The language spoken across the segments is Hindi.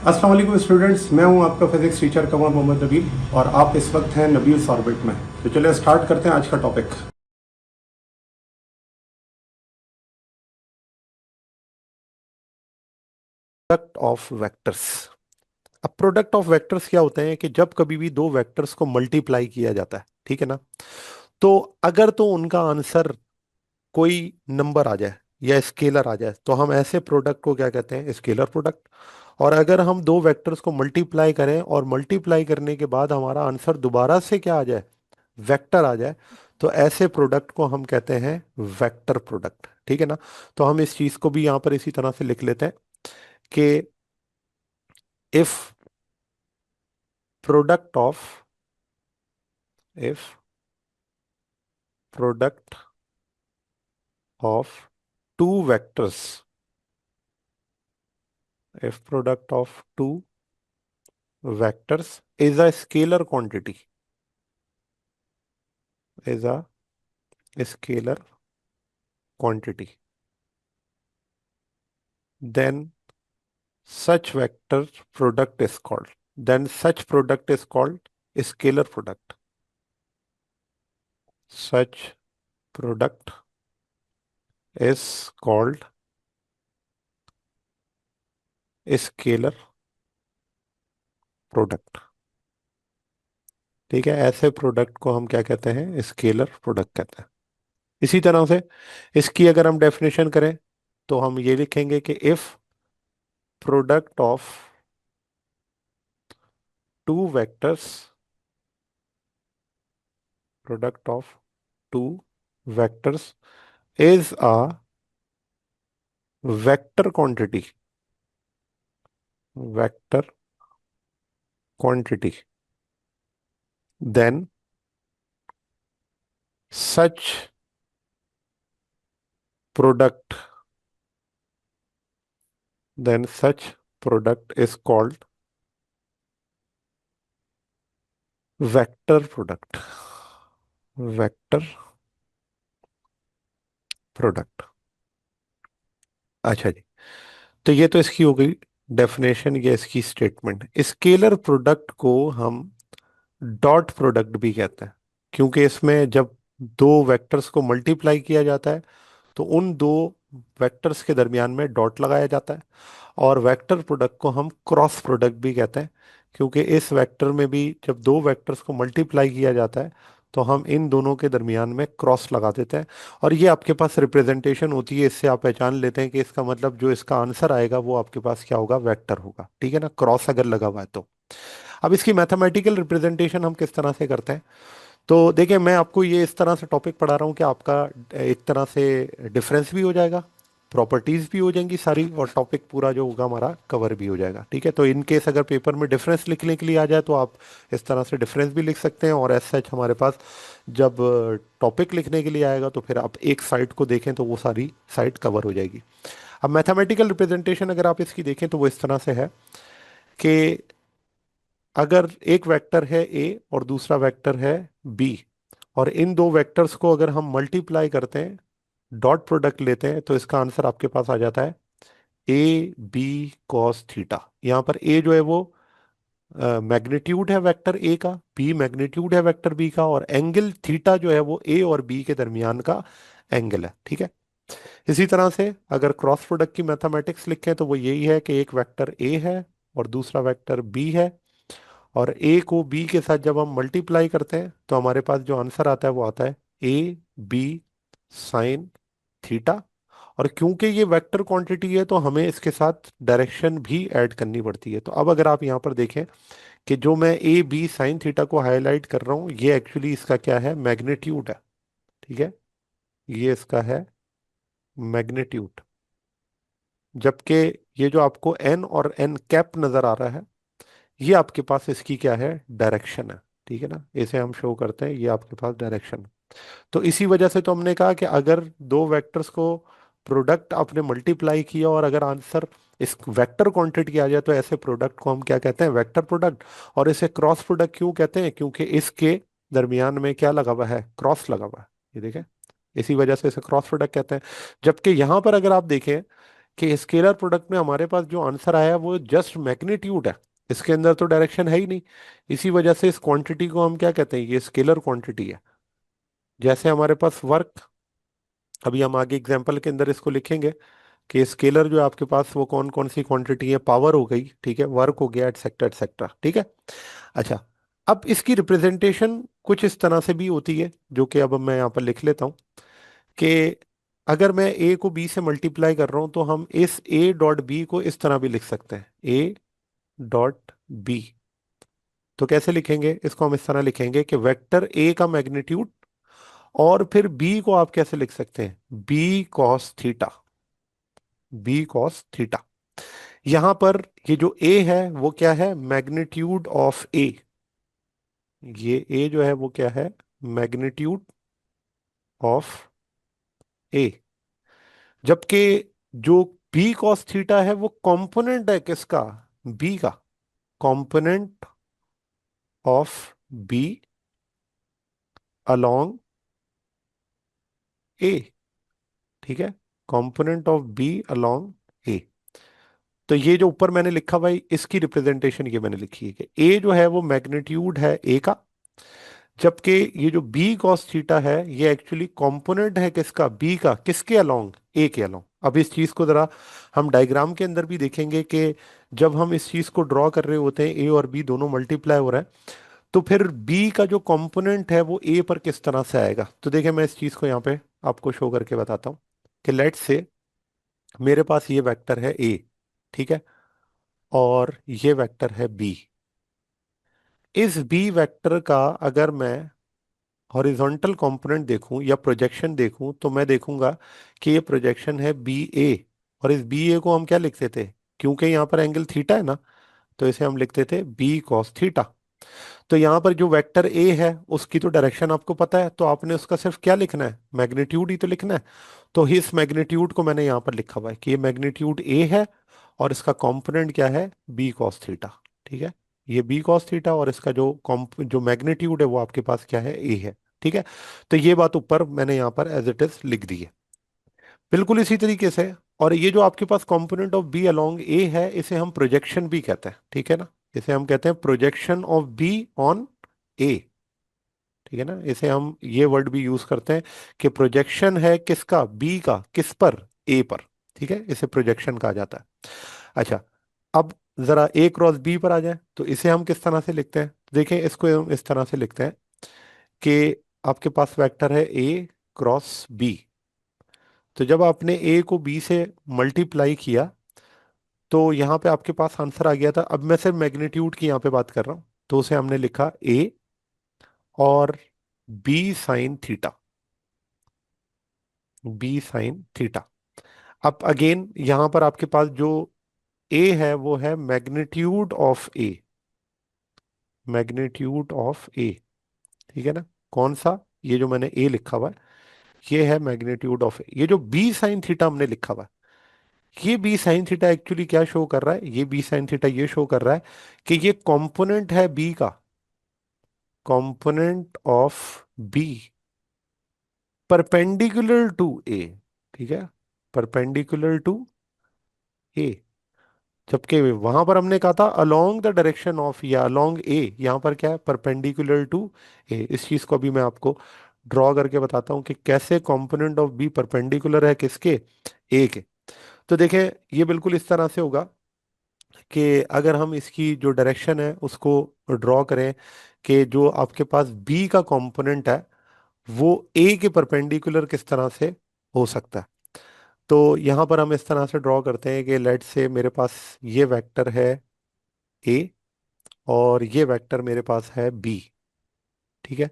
अस्सलाम वालेकुम स्टूडेंट्स, मैं हूं आपका फिजिक्स टीचर कमर मोहम्मद नबील और आप इस वक्त हैं नबील्स ऑर्बिट में। तो चलिए स्टार्ट करते हैं आज का टॉपिक। Product of vectors. अब प्रोडक्ट ऑफ वेक्टर्स क्या होते हैं कि जब कभी भी दो वेक्टर्स को मल्टीप्लाई किया जाता है, ठीक है ना, तो अगर तो उनका आंसर कोई नंबर आ जाए या स्केलर आ जाए तो हम ऐसे प्रोडक्ट को क्या कहते हैं, स्केलर प्रोडक्ट। और अगर हम दो वेक्टर्स को मल्टीप्लाई करें और मल्टीप्लाई करने के बाद हमारा आंसर दोबारा से क्या आ जाए, वेक्टर आ जाए, तो ऐसे प्रोडक्ट को हम कहते हैं वेक्टर प्रोडक्ट। ठीक है ना। तो हम इस चीज को भी यहां पर इसी तरह से लिख लेते हैं कि if product of if product of two vectors if product of two vectors is a scalar quantity is a scalar quantity then such vector product is called then such product is called scalar product. Such product is called scalar product. ठीक है, ऐसे प्रोडक्ट को हम क्या कहते हैं, स्केलर प्रोडक्ट कहते हैं। इसी तरह से इसकी अगर हम डेफिनेशन करें तो हम ये लिखेंगे कि if product of two vectors product of two vectors is a vector quantity vector quantity then such product then such product is called vector product vector product। अच्छा जी, तो ये तो इसकी हो गई डेफिनेशन या इसकी स्टेटमेंट। स्केलर प्रोडक्ट को हम डॉट प्रोडक्ट भी कहते हैं, क्योंकि इसमें जब दो वेक्टर्स को मल्टीप्लाई किया जाता है तो उन दो वेक्टर्स के दरमियान में डॉट लगाया जाता है। और वेक्टर प्रोडक्ट को हम क्रॉस प्रोडक्ट भी कहते हैं, क्योंकि इस वेक्टर में भी जब दो वेक्टर्स को मल्टीप्लाई किया जाता है तो हम इन दोनों के दरमियान में क्रॉस लगा देते हैं। और ये आपके पास रिप्रेजेंटेशन होती है, इससे आप पहचान लेते हैं कि इसका मतलब जो इसका आंसर आएगा वो आपके पास क्या होगा, वेक्टर होगा। ठीक है ना, क्रॉस अगर लगा हुआ है तो। अब इसकी मैथमेटिकल रिप्रेजेंटेशन हम किस तरह से करते हैं, तो देखिए मैं आपको ये इस तरह से टॉपिक पढ़ा रहा हूँ कि आपका एक तरह से डिफरेंस भी हो जाएगा, प्रॉपर्टीज भी हो जाएंगी सारी, और टॉपिक पूरा जो होगा हमारा कवर भी हो जाएगा। ठीक है, तो इन केस अगर पेपर में डिफरेंस लिखने के लिए आ जाए तो आप इस तरह से डिफरेंस भी लिख सकते हैं, और एज सच हमारे पास जब टॉपिक लिखने के लिए आएगा तो फिर आप एक साइड को देखें तो वो सारी साइड कवर हो जाएगी। अब मैथमेटिकल रिप्रेजेंटेशन अगर आप इसकी देखें तो वो इस तरह से है कि अगर एक वेक्टर है ए और दूसरा वेक्टर है बी, और इन दो वेक्टर्स को अगर हम मल्टीप्लाई करते हैं, डॉट प्रोडक्ट लेते हैं, तो इसका आंसर आपके पास आ जाता है ए बी कॉस थीटा। यहाँ पर ए जो है वो मैग्नीट्यूड है वेक्टर ए का, बी मैग्नीट्यूड है वेक्टर बी का, और एंगल थीटा जो है वो ए और बी के दरमियान का एंगल है। ठीक है, इसी तरह से अगर क्रॉस प्रोडक्ट की मैथमेटिक्स लिखें तो वो यही है कि एक वेक्टर ए है और दूसरा वेक्टर बी है, और ए को बी के साथ जब हम मल्टीप्लाई करते हैं तो हमारे पास जो आंसर आता है वो आता है ए बी साइन थीटा। और क्योंकि ये वेक्टर क्वांटिटी है तो हमें इसके साथ डायरेक्शन भी ऐड करनी पड़ती है। तो अब अगर आप यहाँ पर देखें कि जो मैं ए बी साइन थीटा को हाईलाइट कर रहा हूँ, ये एक्चुअली इसका क्या है, मैग्नीट्यूड है। ठीक है, ये इसका है मैग्नीट्यूड, जबकि ये जो आपको एन और एन कैप नजर आ रहा है ये आपके पास इसकी क्या है, डायरेक्शन है। ठीक है ना, इसे हम शो करते हैं, ये आपके पास डायरेक्शन। तो इसी वजह से तो हमने कहा कि अगर दो वेक्टर्स को प्रोडक्ट आपने मल्टीप्लाई किया और अगर आंसर इस वेक्टर क्वांटिटी आ जाए तो ऐसे प्रोडक्ट को हम क्या कहते हैं, वेक्टर प्रोडक्ट। और इसे क्रॉस प्रोडक्ट क्यों कहते हैं, क्योंकि इसके दरमियान में क्या लगा हुआ है, क्रॉस लगा हुआ है। ये देखें, इसी वजह से इसे क्रॉस प्रोडक्ट कहते हैं। जबकि यहां पर अगर आप देखें कि स्केलर प्रोडक्ट में हमारे पास जो आंसर आया वो जस्ट मैग्नीट्यूड है, इसके अंदर तो डायरेक्शन है ही नहीं। इसी वजह से इस क्वांटिटी को हम क्या कहते हैं, ये स्केलर क्वांटिटी है। जैसे हमारे पास वर्क, अभी हम आगे एग्जांपल के अंदर इसको लिखेंगे कि स्केलर जो है आपके पास वो कौन कौन सी क्वांटिटी है, पावर हो गई, ठीक है, वर्क हो गया, एटसेट्रा एटसेट्रा, ठीक है। अच्छा, अब इसकी रिप्रेजेंटेशन कुछ इस तरह से भी होती है, जो कि अब मैं यहाँ पर लिख लेता हूँ कि अगर मैं ए को बी से मल्टीप्लाई कर रहा हूं तो हम इस ए डॉट बी को इस तरह भी लिख सकते हैं, ए डॉट बी। तो कैसे लिखेंगे इसको, हम इस तरह लिखेंगे कि वेक्टर ए का मैग्नीट्यूड, और फिर बी को आप कैसे लिख सकते हैं, B cos theta, B cos theta. यहां पर ये जो ए है वो क्या है, मैग्नीट्यूड ऑफ ए, ये ए जो है वो क्या है, मैग्नीट्यूड ऑफ ए। जबकि जो बी कॉस थीटा है वो कंपोनेंट है किसका, बी का, कंपोनेंट ऑफ बी अलोंग ए, ठीक है, कंपोनेंट ऑफ बी अलोंग ए। तो ये जो ऊपर मैंने लिखा भाई, इसकी रिप्रेजेंटेशन ये मैंने लिखी है कि ए जो है वो मैग्नीट्यूड है ए का, जबकि ये जो बी कॉस थीटा है ये एक्चुअली कंपोनेंट है किसका, बी का, किसके अलोंग, ए के अलोंग। अब इस चीज को जरा हम डायग्राम के अंदर भी देखेंगे कि जब हम इस चीज को ड्रॉ कर रहे होते हैं, ए और बी दोनों मल्टीप्लाई हो रहा है, तो फिर बी का जो कंपोनेंट है वो ए पर किस तरह से आएगा। तो देखिए मैं इस चीज को यहाँ पे आपको शो करके बताता हूँ कि लेट्स से मेरे पास ये वेक्टर है ए, ठीक है, और ये वेक्टर है बी। इस बी वेक्टर का अगर मैं हॉरिजॉन्टल कंपोनेंट देखूं या प्रोजेक्शन देखूं तो मैं देखूंगा कि ये प्रोजेक्शन है बी ए, और इस बी ए को हम क्या लिखते थे, क्योंकि यहाँ पर एंगल थीटा है ना, तो इसे हम लिखते थे बी कॉस थीटा। तो यहाँ पर जो वेक्टर ए है उसकी तो डायरेक्शन आपको पता है, तो आपने उसका सिर्फ क्या लिखना है, मैग्नीट्यूड ही तो लिखना है। तो इस मैग्नीट्यूड को मैंने यहाँ पर लिखा हुआ है कि ये मैग्नीट्यूड ए है, और इसका कंपोनेंट क्या है, बी कॉस थीटा, ठीक है। ये बी कॉस थीटा और इसका जो मैग्नीट्यूड है वो आपके पास क्या है, ए है, ठीक है। तो ये बात ऊपर मैंने यहाँ पर एज इट इज लिख दी है, बिल्कुल इसी तरीके से। और ये जो आपके पास कंपोनेंट ऑफ बी अलोंग ए है, इसे हम प्रोजेक्शन भी कहते हैं, ठीक है ना, इसे हम कहते हैं प्रोजेक्शन ऑफ बी ऑन ए, ठीक है ना। इसे हम ये वर्ड भी यूज करते हैं कि प्रोजेक्शन है किसका, बी का, किस पर, ए पर, ठीक है, इसे प्रोजेक्शन कहा जाता है। अच्छा, अब जरा ए क्रॉस बी पर आ जाए तो इसे हम किस तरह से लिखते हैं, देखें इसको हम इस तरह से लिखते हैं कि आपके पास वेक्टर है ए क्रॉस बी। तो जब आपने ए को बी से मल्टीप्लाई किया तो यहाँ पे आपके पास आंसर आ गया था। अब मैं सिर्फ मैग्नीट्यूड की यहाँ पे बात कर रहा हूँ, तो उसे हमने लिखा ए और B sine theta, B sine theta. अब अगेन यहां पर आपके पास जो ए है वो है magnitude of A, magnitude of A, ठीक है ना। कौन सा, ये जो मैंने ए लिखा हुआ है ये है मैग्नीट्यूड ऑफ ए। ये जो बी साइन थीटा हमने लिखा हुआ है, ये बी साइन थीटा एक्चुअली क्या शो कर रहा है, ये बी साइन थीटा ये शो कर रहा है कि ये कंपोनेंट है बी का, component of B perpendicular to A, ठीक है, परपेंडिकुलर टू ए। जबकि वहां पर हमने कहा था अलोंग द डायरेक्शन ऑफ, या अलोंग ए, यहां पर क्या है, परपेंडिकुलर टू ए। इस चीज को भी मैं आपको ड्रॉ करके बताता हूँ कि कैसे कंपोनेंट ऑफ बी परपेंडिकुलर है किसके, ए के। तो देखें ये बिल्कुल इस तरह से होगा कि अगर हम इसकी जो डायरेक्शन है उसको ड्रॉ करें कि जो आपके पास बी का कंपोनेंट है वो ए के परपेंडिकुलर किस तरह से हो सकता है। तो यहाँ पर हम इस तरह से ड्रॉ करते हैं कि लेट से मेरे पास ये वेक्टर है ए, और ये वेक्टर मेरे पास है बी, ठीक है,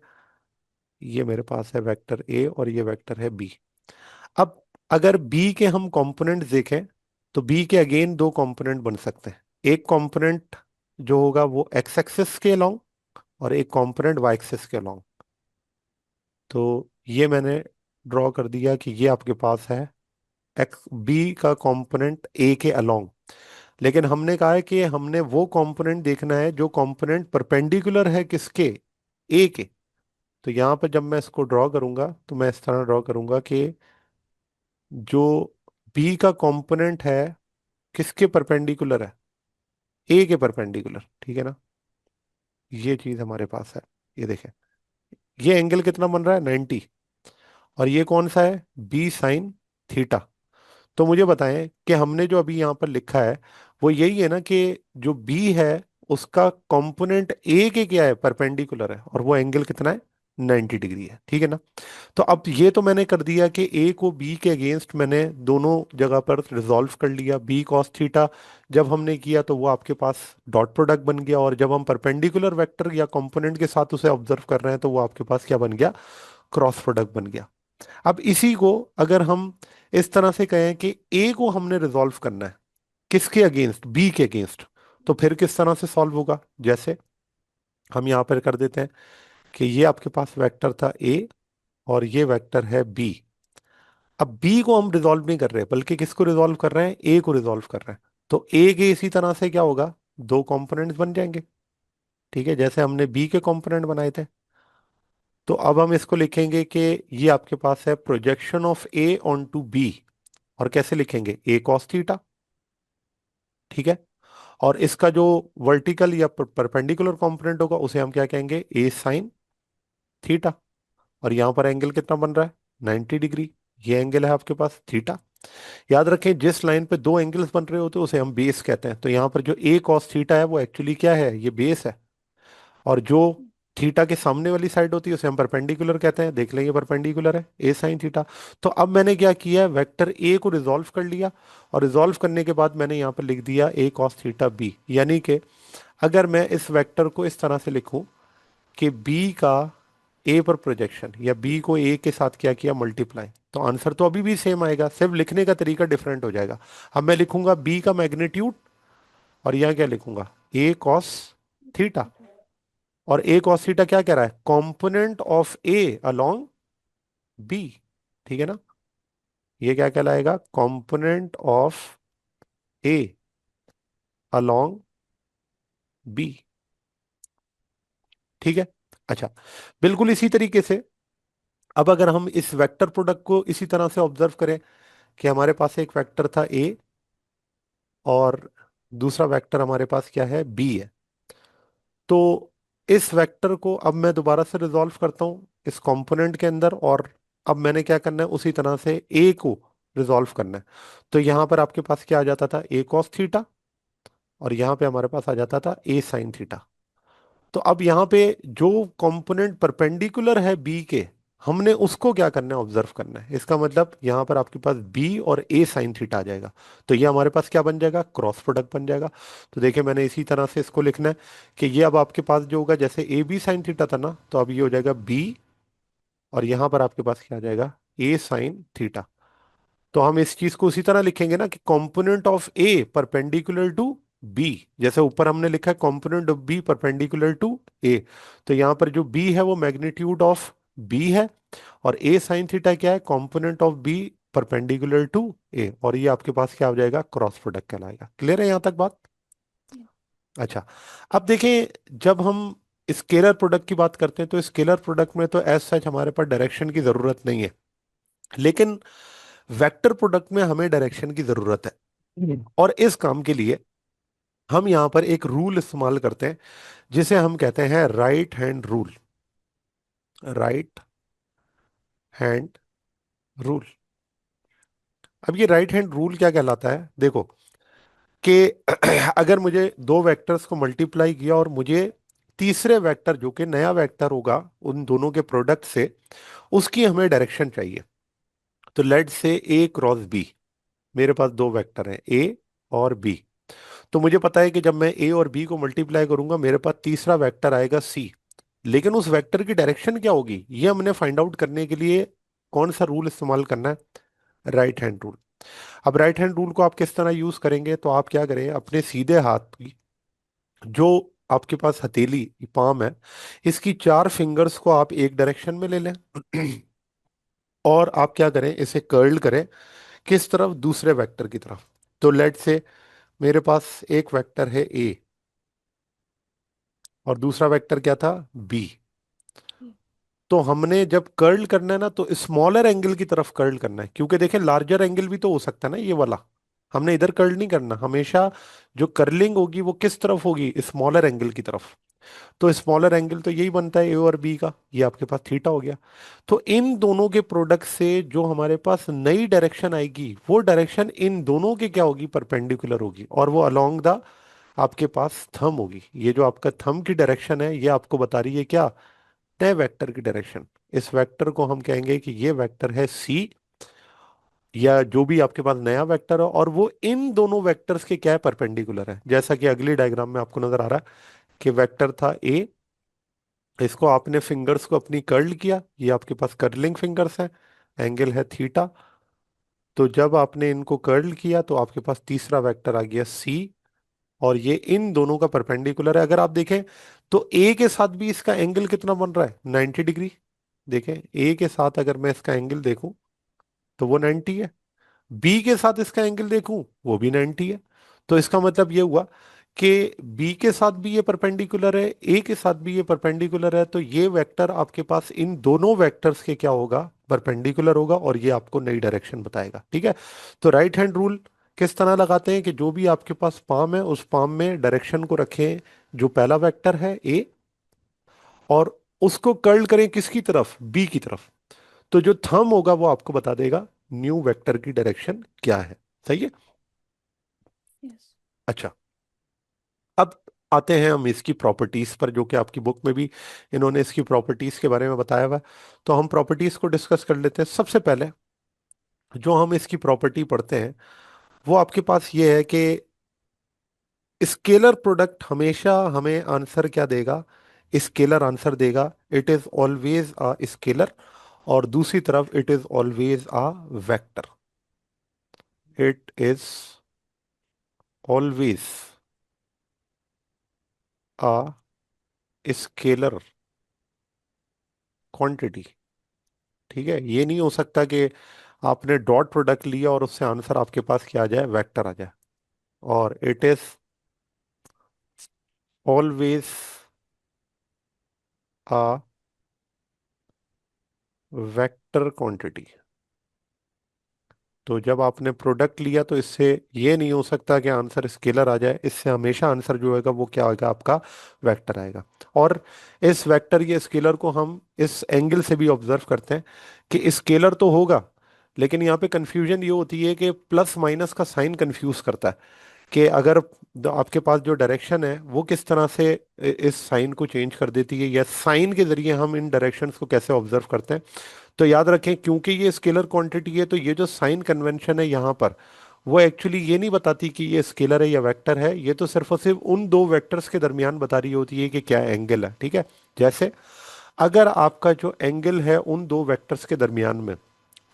ये मेरे पास है वेक्टर ए और ये वेक्टर है बी। अब अगर बी के हम कंपोनेंट देखें तो बी के अगेन दो कंपोनेंट बन सकते हैं। एक कंपोनेंट जो होगा वो एक्स एक्सिस के अलोंग, और एक कंपोनेंट वाई एक्सिस के अलोंग। तो ये मैंने ड्रॉ कर दिया कि ये आपके पास है एक्स, बी का कंपोनेंट ए के अलोंग। लेकिन हमने कहा है कि हमने वो कंपोनेंट देखना है जो कंपोनेंट परपेंडिकुलर है किसके, ए के। तो यहाँ पर जब मैं इसको ड्रॉ करूंगा तो मैं इस तरह ड्रॉ करूंगा कि जो बी का कंपोनेंट है, किसके परपेंडिकुलर है? ए के परपेंडिकुलर, ठीक है ना? ये चीज हमारे पास है। ये देखें, ये एंगल कितना बन रहा है, 90। और ये कौन सा है, बी साइन थीटा। तो मुझे बताएं कि हमने जो अभी यहाँ पर लिखा है वो यही है ना, कि जो बी है उसका कंपोनेंट ए के क्या है, परपेंडिकुलर है, और वो एंगल कितना है, 90 डिग्री है, ठीक है ना? तो अब ये तो मैंने कर दिया कि ए को बी के अगेंस्ट मैंने दोनों जगह पर रिजॉल्व कर लिया। बी कॉस थीटा जब हमने किया तो वो आपके पास डॉट प्रोडक्ट बन गया, और जब हम परपेंडिकुलर वेक्टर या कंपोनेंट के साथ उसे ऑब्जर्व कर रहे हैं तो वो आपके पास क्या बन गया, क्रॉस प्रोडक्ट बन गया। अब इसी को अगर हम इस तरह से कहें कि ए को हमने रिजॉल्व करना है, किसके अगेंस्ट, बी के अगेंस्ट, तो फिर किस तरह से सॉल्व होगा? जैसे हम यहां पर कर देते हैं कि ये आपके पास वेक्टर था ए, और ये वेक्टर है बी। अब बी को हम रिजॉल्व नहीं कर रहे, बल्कि किसको रिजॉल्व कर रहे हैं, ए को रिजॉल्व कर रहे हैं। तो ए के इसी तरह से क्या होगा, दो कंपोनेंट्स बन जाएंगे, ठीक है, जैसे हमने बी के कंपोनेंट बनाए थे। तो अब हम इसको लिखेंगे कि ये आपके पास है projection of A on to B. और कैसे लिखेंगे, ए कॉस थीटा, ठीक है। और इसका जो वर्टिकल या परपेंडिकुलर कंपोनेंट होगा उसे हम क्या कहेंगे, ए साइन थीटा। और यहां पर एंगल कितना बन रहा है, 90 डिग्री। ये एंगल है आपके पास थीटा। याद रखें, जिस लाइन पे दो एंगल्स बन रहे होते हैं उसे हम बेस कहते हैं। तो यहाँ पर जो ए कॉस थीटा है वो एक्चुअली क्या है, ये बेस है। और जो थीटा के सामने वाली साइड होती है उसे हम परपेंडिकुलर कहते हैं। देख लेंगे, परपेंडिकुलर है ए साइन थीटा। तो अब मैंने क्या किया, वेक्टर ए को रिजॉल्व कर लिया, और रिजॉल्व करने के बाद मैंने यहाँ पर लिख दिया ए कॉस थीटा बी। यानी कि अगर मैं इस वेक्टर को इस तरह से लिखूं कि बी का ए पर प्रोजेक्शन, या बी को ए के साथ क्या किया, मल्टीप्लाई, तो आंसर तो अभी भी सेम आएगा, सिर्फ लिखने का तरीका डिफरेंट हो जाएगा। अब मैं लिखूंगा बी का मैग्नीट्यूड, और यहाँ क्या लिखूंगा, ए कॉस थीटा। और ए कॉस थीटा क्या कह रहा है, component of A along B, ठीक है ना? ये क्या कहलाएगा, component of A along B, ठीक है। अच्छा, बिल्कुल इसी तरीके से अब अगर हम इस वेक्टर प्रोडक्ट को इसी तरह से ऑब्जर्व करें कि हमारे पास एक वेक्टर था ए, और दूसरा वेक्टर हमारे पास क्या है, बी है। तो इस वेक्टर को अब मैं दोबारा से रिजॉल्व करता हूं इस कंपोनेंट के अंदर, और अब मैंने क्या करना है, उसी तरह से ए को रिजॉल्व करना है। तो यहां पर आपके पास क्या आ जाता था, ए कॉस थीटा, और यहां पे हमारे पास आ जाता था ए साइन थीटा। तो अब यहाँ पे जो कंपोनेंट परपेंडिकुलर है बी के, हमने उसको क्या करना है, ऑब्जर्व करना है। इसका मतलब यहाँ पर आपके पास बी और ए साइन थीटा आ जाएगा। तो ये हमारे पास क्या बन जाएगा, क्रॉस प्रोडक्ट बन जाएगा। तो देखिए, मैंने इसी तरह से इसको लिखना है कि ये अब आपके पास जो होगा, जैसे ए बी साइन थीटा था ना, तो अब ये हो जाएगा बी, और यहाँ पर आपके पास क्या आ जाएगा, ए साइन थीटा। तो हम इस चीज को उसी तरह लिखेंगे ना, कि component of A perpendicular to B. जैसे ऊपर हमने लिखा है component of B perpendicular to A, तो यहां पर जो बी है वो मैग्नीट्यूड ऑफ बी है, और ए साइन थीटा क्या है, component of B perpendicular to A. और ये आपके पास क्या हो जाएगा, क्रॉस प्रोडक्ट कहलाएगा। क्लियर है यहां तक बात? अच्छा, अब देखें, जब हम स्केलर प्रोडक्ट की बात करते हैं तो स्केलर प्रोडक्ट में तो एज सच हमारे पास डायरेक्शन की जरूरत नहीं है, लेकिन वेक्टर प्रोडक्ट में हमें डायरेक्शन की जरूरत है। और इस काम के लिए हम यहां पर एक रूल इस्तेमाल करते हैं, जिसे हम कहते हैं right hand rule. Right hand rule. अब ये राइट हैंड रूल क्या कहलाता है, देखो, कि अगर मुझे दो वेक्टर्स को मल्टीप्लाई किया और मुझे तीसरे वेक्टर जो कि नया वेक्टर होगा उन दोनों के प्रोडक्ट से, उसकी हमें डायरेक्शन चाहिए। तो लेट से ए क्रॉस बी, मेरे पास दो वेक्टर हैं ए और बी। तो मुझे पता है कि जब मैं ए और बी को मल्टीप्लाई करूंगा मेरे पास तीसरा वेक्टर आएगा सी। लेकिन उस वेक्टर की डायरेक्शन क्या होगी, ये हमने फाइंड आउट करने के लिए कौन सा रूल इस्तेमाल करना है, राइट हैंड रूल। अब राइट हैंड रूल को आप किस तरह यूज करेंगे, तो आप क्या करें, अपने सीधे हाथ की जो आपके पास हथेली पाम है, इसकी चार फिंगर्स को आप एक डायरेक्शन में ले लें और आप क्या करें, इसे कर्ल करें, किस तरफ, दूसरे वेक्टर की तरफ। तो लेट से मेरे पास एक वेक्टर है ए, और दूसरा वेक्टर क्या था, बी। तो हमने जब कर्ल करना है ना, तो स्मॉलर एंगल की तरफ कर्ल करना है, क्योंकि देखें लार्जर एंगल भी तो हो सकता है ना ये वाला। हमने इधर कर्ल नहीं करना हमेशा। जो कर्लिंग होगी वो किस तरफ होगी, स्मॉलर एंगल की तरफ। तो स्मॉलर एंगल तो यही बनता है ए और बी का, ये आपके पास थीटा हो गया। तो इन दोनों के प्रोडक्ट से जो हमारे पास नई डायरेक्शन आएगी, वो डायरेक्शन इन दोनों के क्या होगी, परपेंडिकुलर होगी, और वो अलोंग द आपके पास थंब होगी। ये जो आपका थंब की डायरेक्शन है, ये आपको बता रही है क्या, तय वेक्टर की डायरेक्शन। इस वेक्टर को हम कहेंगे कि ये वेक्टर है सी, या जो भी आपके पास नया वेक्टर है, और वो इन दोनों वेक्टर्स के क्या है, परपेंडिकुलर है। जैसा कि अगली डायग्राम में आपको नजर आ रहा है कि वेक्टर था ए, इसको आपने फिंगर्स को अपनी कर्ल किया, ये आपके पास कर्लिंग फिंगर्स हैं, एंगल है थीटा। तो जब आपने इनको कर्ल किया तो आपके पास तीसरा वेक्टर आ गया सी, और ये इन दोनों का परपेंडिकुलर है। अगर आप देखें तो ए के साथ भी इसका एंगल कितना बन रहा है, 90 डिग्री। देखें ए के साथ अगर मैं इसका एंगल देखूं तो वो 90 है, बी के साथ इसका एंगल देखूं वो भी 90 है। तो इसका मतलब ये हुआ कि बी के साथ भी ये परपेंडिकुलर है, ए के साथ भी ये परपेंडिकुलर है, तो ये वेक्टर आपके पास इन दोनों वेक्टर्स के क्या होगा, परपेंडिकुलर होगा, और ये आपको नई डायरेक्शन बताएगा। ठीक है। तो राइट हैंड रूल किस तरह लगाते हैं कि जो भी आपके पास पाम है, उस पाम में डायरेक्शन को रखें जो पहला वेक्टर है ए, और उसको कर्ल करें किसकी तरफ, बी की तरफ। तो जो थंब होगा वो आपको बता देगा न्यू वेक्टर की डायरेक्शन क्या है। सही है। यस। अच्छा, अब आते हैं हम इसकी प्रॉपर्टीज पर, जो कि आपकी बुक में भी इन्होंने इसकी प्रॉपर्टीज के बारे में बताया हुआ है। तो हम प्रॉपर्टीज को डिस्कस कर लेते हैं। सबसे पहले जो हम इसकी प्रॉपर्टी पढ़ते हैं, वो आपके पास ये है कि स्केलर प्रोडक्ट हमेशा हमें आंसर क्या देगा, स्केलर आंसर देगा। It is always a scalar, और दूसरी तरफ it is always a vector. It is always a scalar quantity. ठीक है, ये नहीं हो सकता कि आपने डॉट प्रोडक्ट लिया और उससे आंसर आपके पास क्या आ जाए, वेक्टर आ जाए। और it is always a vector quantity. तो जब आपने प्रोडक्ट लिया तो इससे ये नहीं हो सकता कि आंसर स्केलर आ जाए, इससे हमेशा आंसर जो होगा वो क्या होगा, आपका वेक्टर आएगा। और इस वेक्टर या स्केलर को हम इस एंगल से भी ऑब्जर्व करते हैं कि स्केलर तो होगा, लेकिन यहाँ पे कंफ्यूजन ये होती है कि प्लस माइनस का साइन कंफ्यूज करता है, कि अगर आपके पास जो डायरेक्शन है वो किस तरह से इस साइन को चेंज कर देती है, या साइन के जरिए हम इन डायरेक्शंस को कैसे ऑब्जर्व करते हैं। तो याद रखें, क्योंकि ये स्केलर क्वांटिटी है, तो ये जो साइन कन्वेंशन है यहाँ पर, वो एक्चुअली ये नहीं बताती कि ये स्केलर है या वेक्टर है, ये तो सिर्फ और सिर्फ उन दो वेक्टर्स के दरमियान बता रही होती है कि क्या एंगल है। ठीक है। जैसे अगर आपका जो एंगल है उन दो वेक्टर्स के दरमियान में,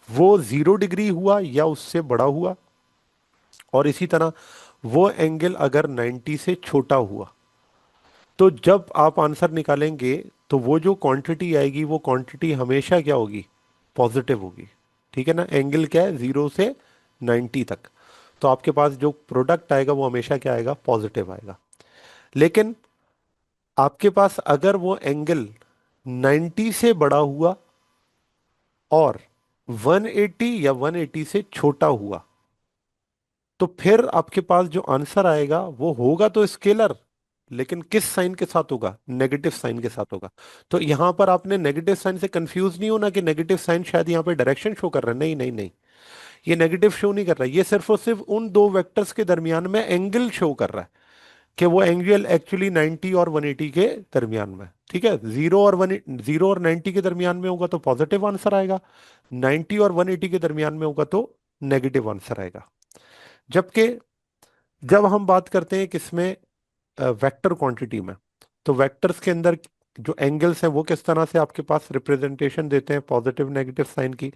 वो 0 डिग्री हुआ या उससे बड़ा हुआ, और इसी तरह वो एंगल अगर 90 से छोटा हुआ, तो जब आप आंसर निकालेंगे तो वो जो क्वांटिटी आएगी, वो क्वांटिटी हमेशा क्या होगी, पॉजिटिव होगी। ठीक है ना, एंगल क्या है, 0 से 90 तक। तो आपके पास जो प्रोडक्ट आएगा वो हमेशा क्या आएगा, पॉजिटिव आएगा। लेकिन आपके पास अगर वो एंगल 90 से बड़ा हुआ और 180 या 180 से छोटा हुआ, तो फिर आपके पास जो आंसर आएगा वो होगा तो स्केलर, लेकिन किस साइन के साथ होगा, नेगेटिव साइन के साथ होगा। तो यहां पर आपने नेगेटिव साइन से कंफ्यूज नहीं होना कि नेगेटिव साइन शायद यहाँ पे डायरेक्शन शो कर रहा है। नहीं नहीं नहीं, ये नेगेटिव शो नहीं कर रहा है, ये सिर्फ और सिर्फ उन दो वेक्टर्स के दरमियान में एंगल शो कर रहा है, कि वो एंगल एक्चुअली 90 और 180 के दरमियान में। ठीक है, 0 और 90 के दरमियान में होगा तो पॉजिटिव आंसर आएगा, 90 और 180 के दरमियान में होगा तो नेगेटिव आंसर आएगा। जबकि जब हम बात करते हैं किसमें, वेक्टर क्वांटिटी में, तो वेक्टर्स के अंदर जो एंगल्स हैं वो किस तरह से आपके पास रिप्रेजेंटेशन देते हैं, पॉजिटिव नेगेटिव साइन की।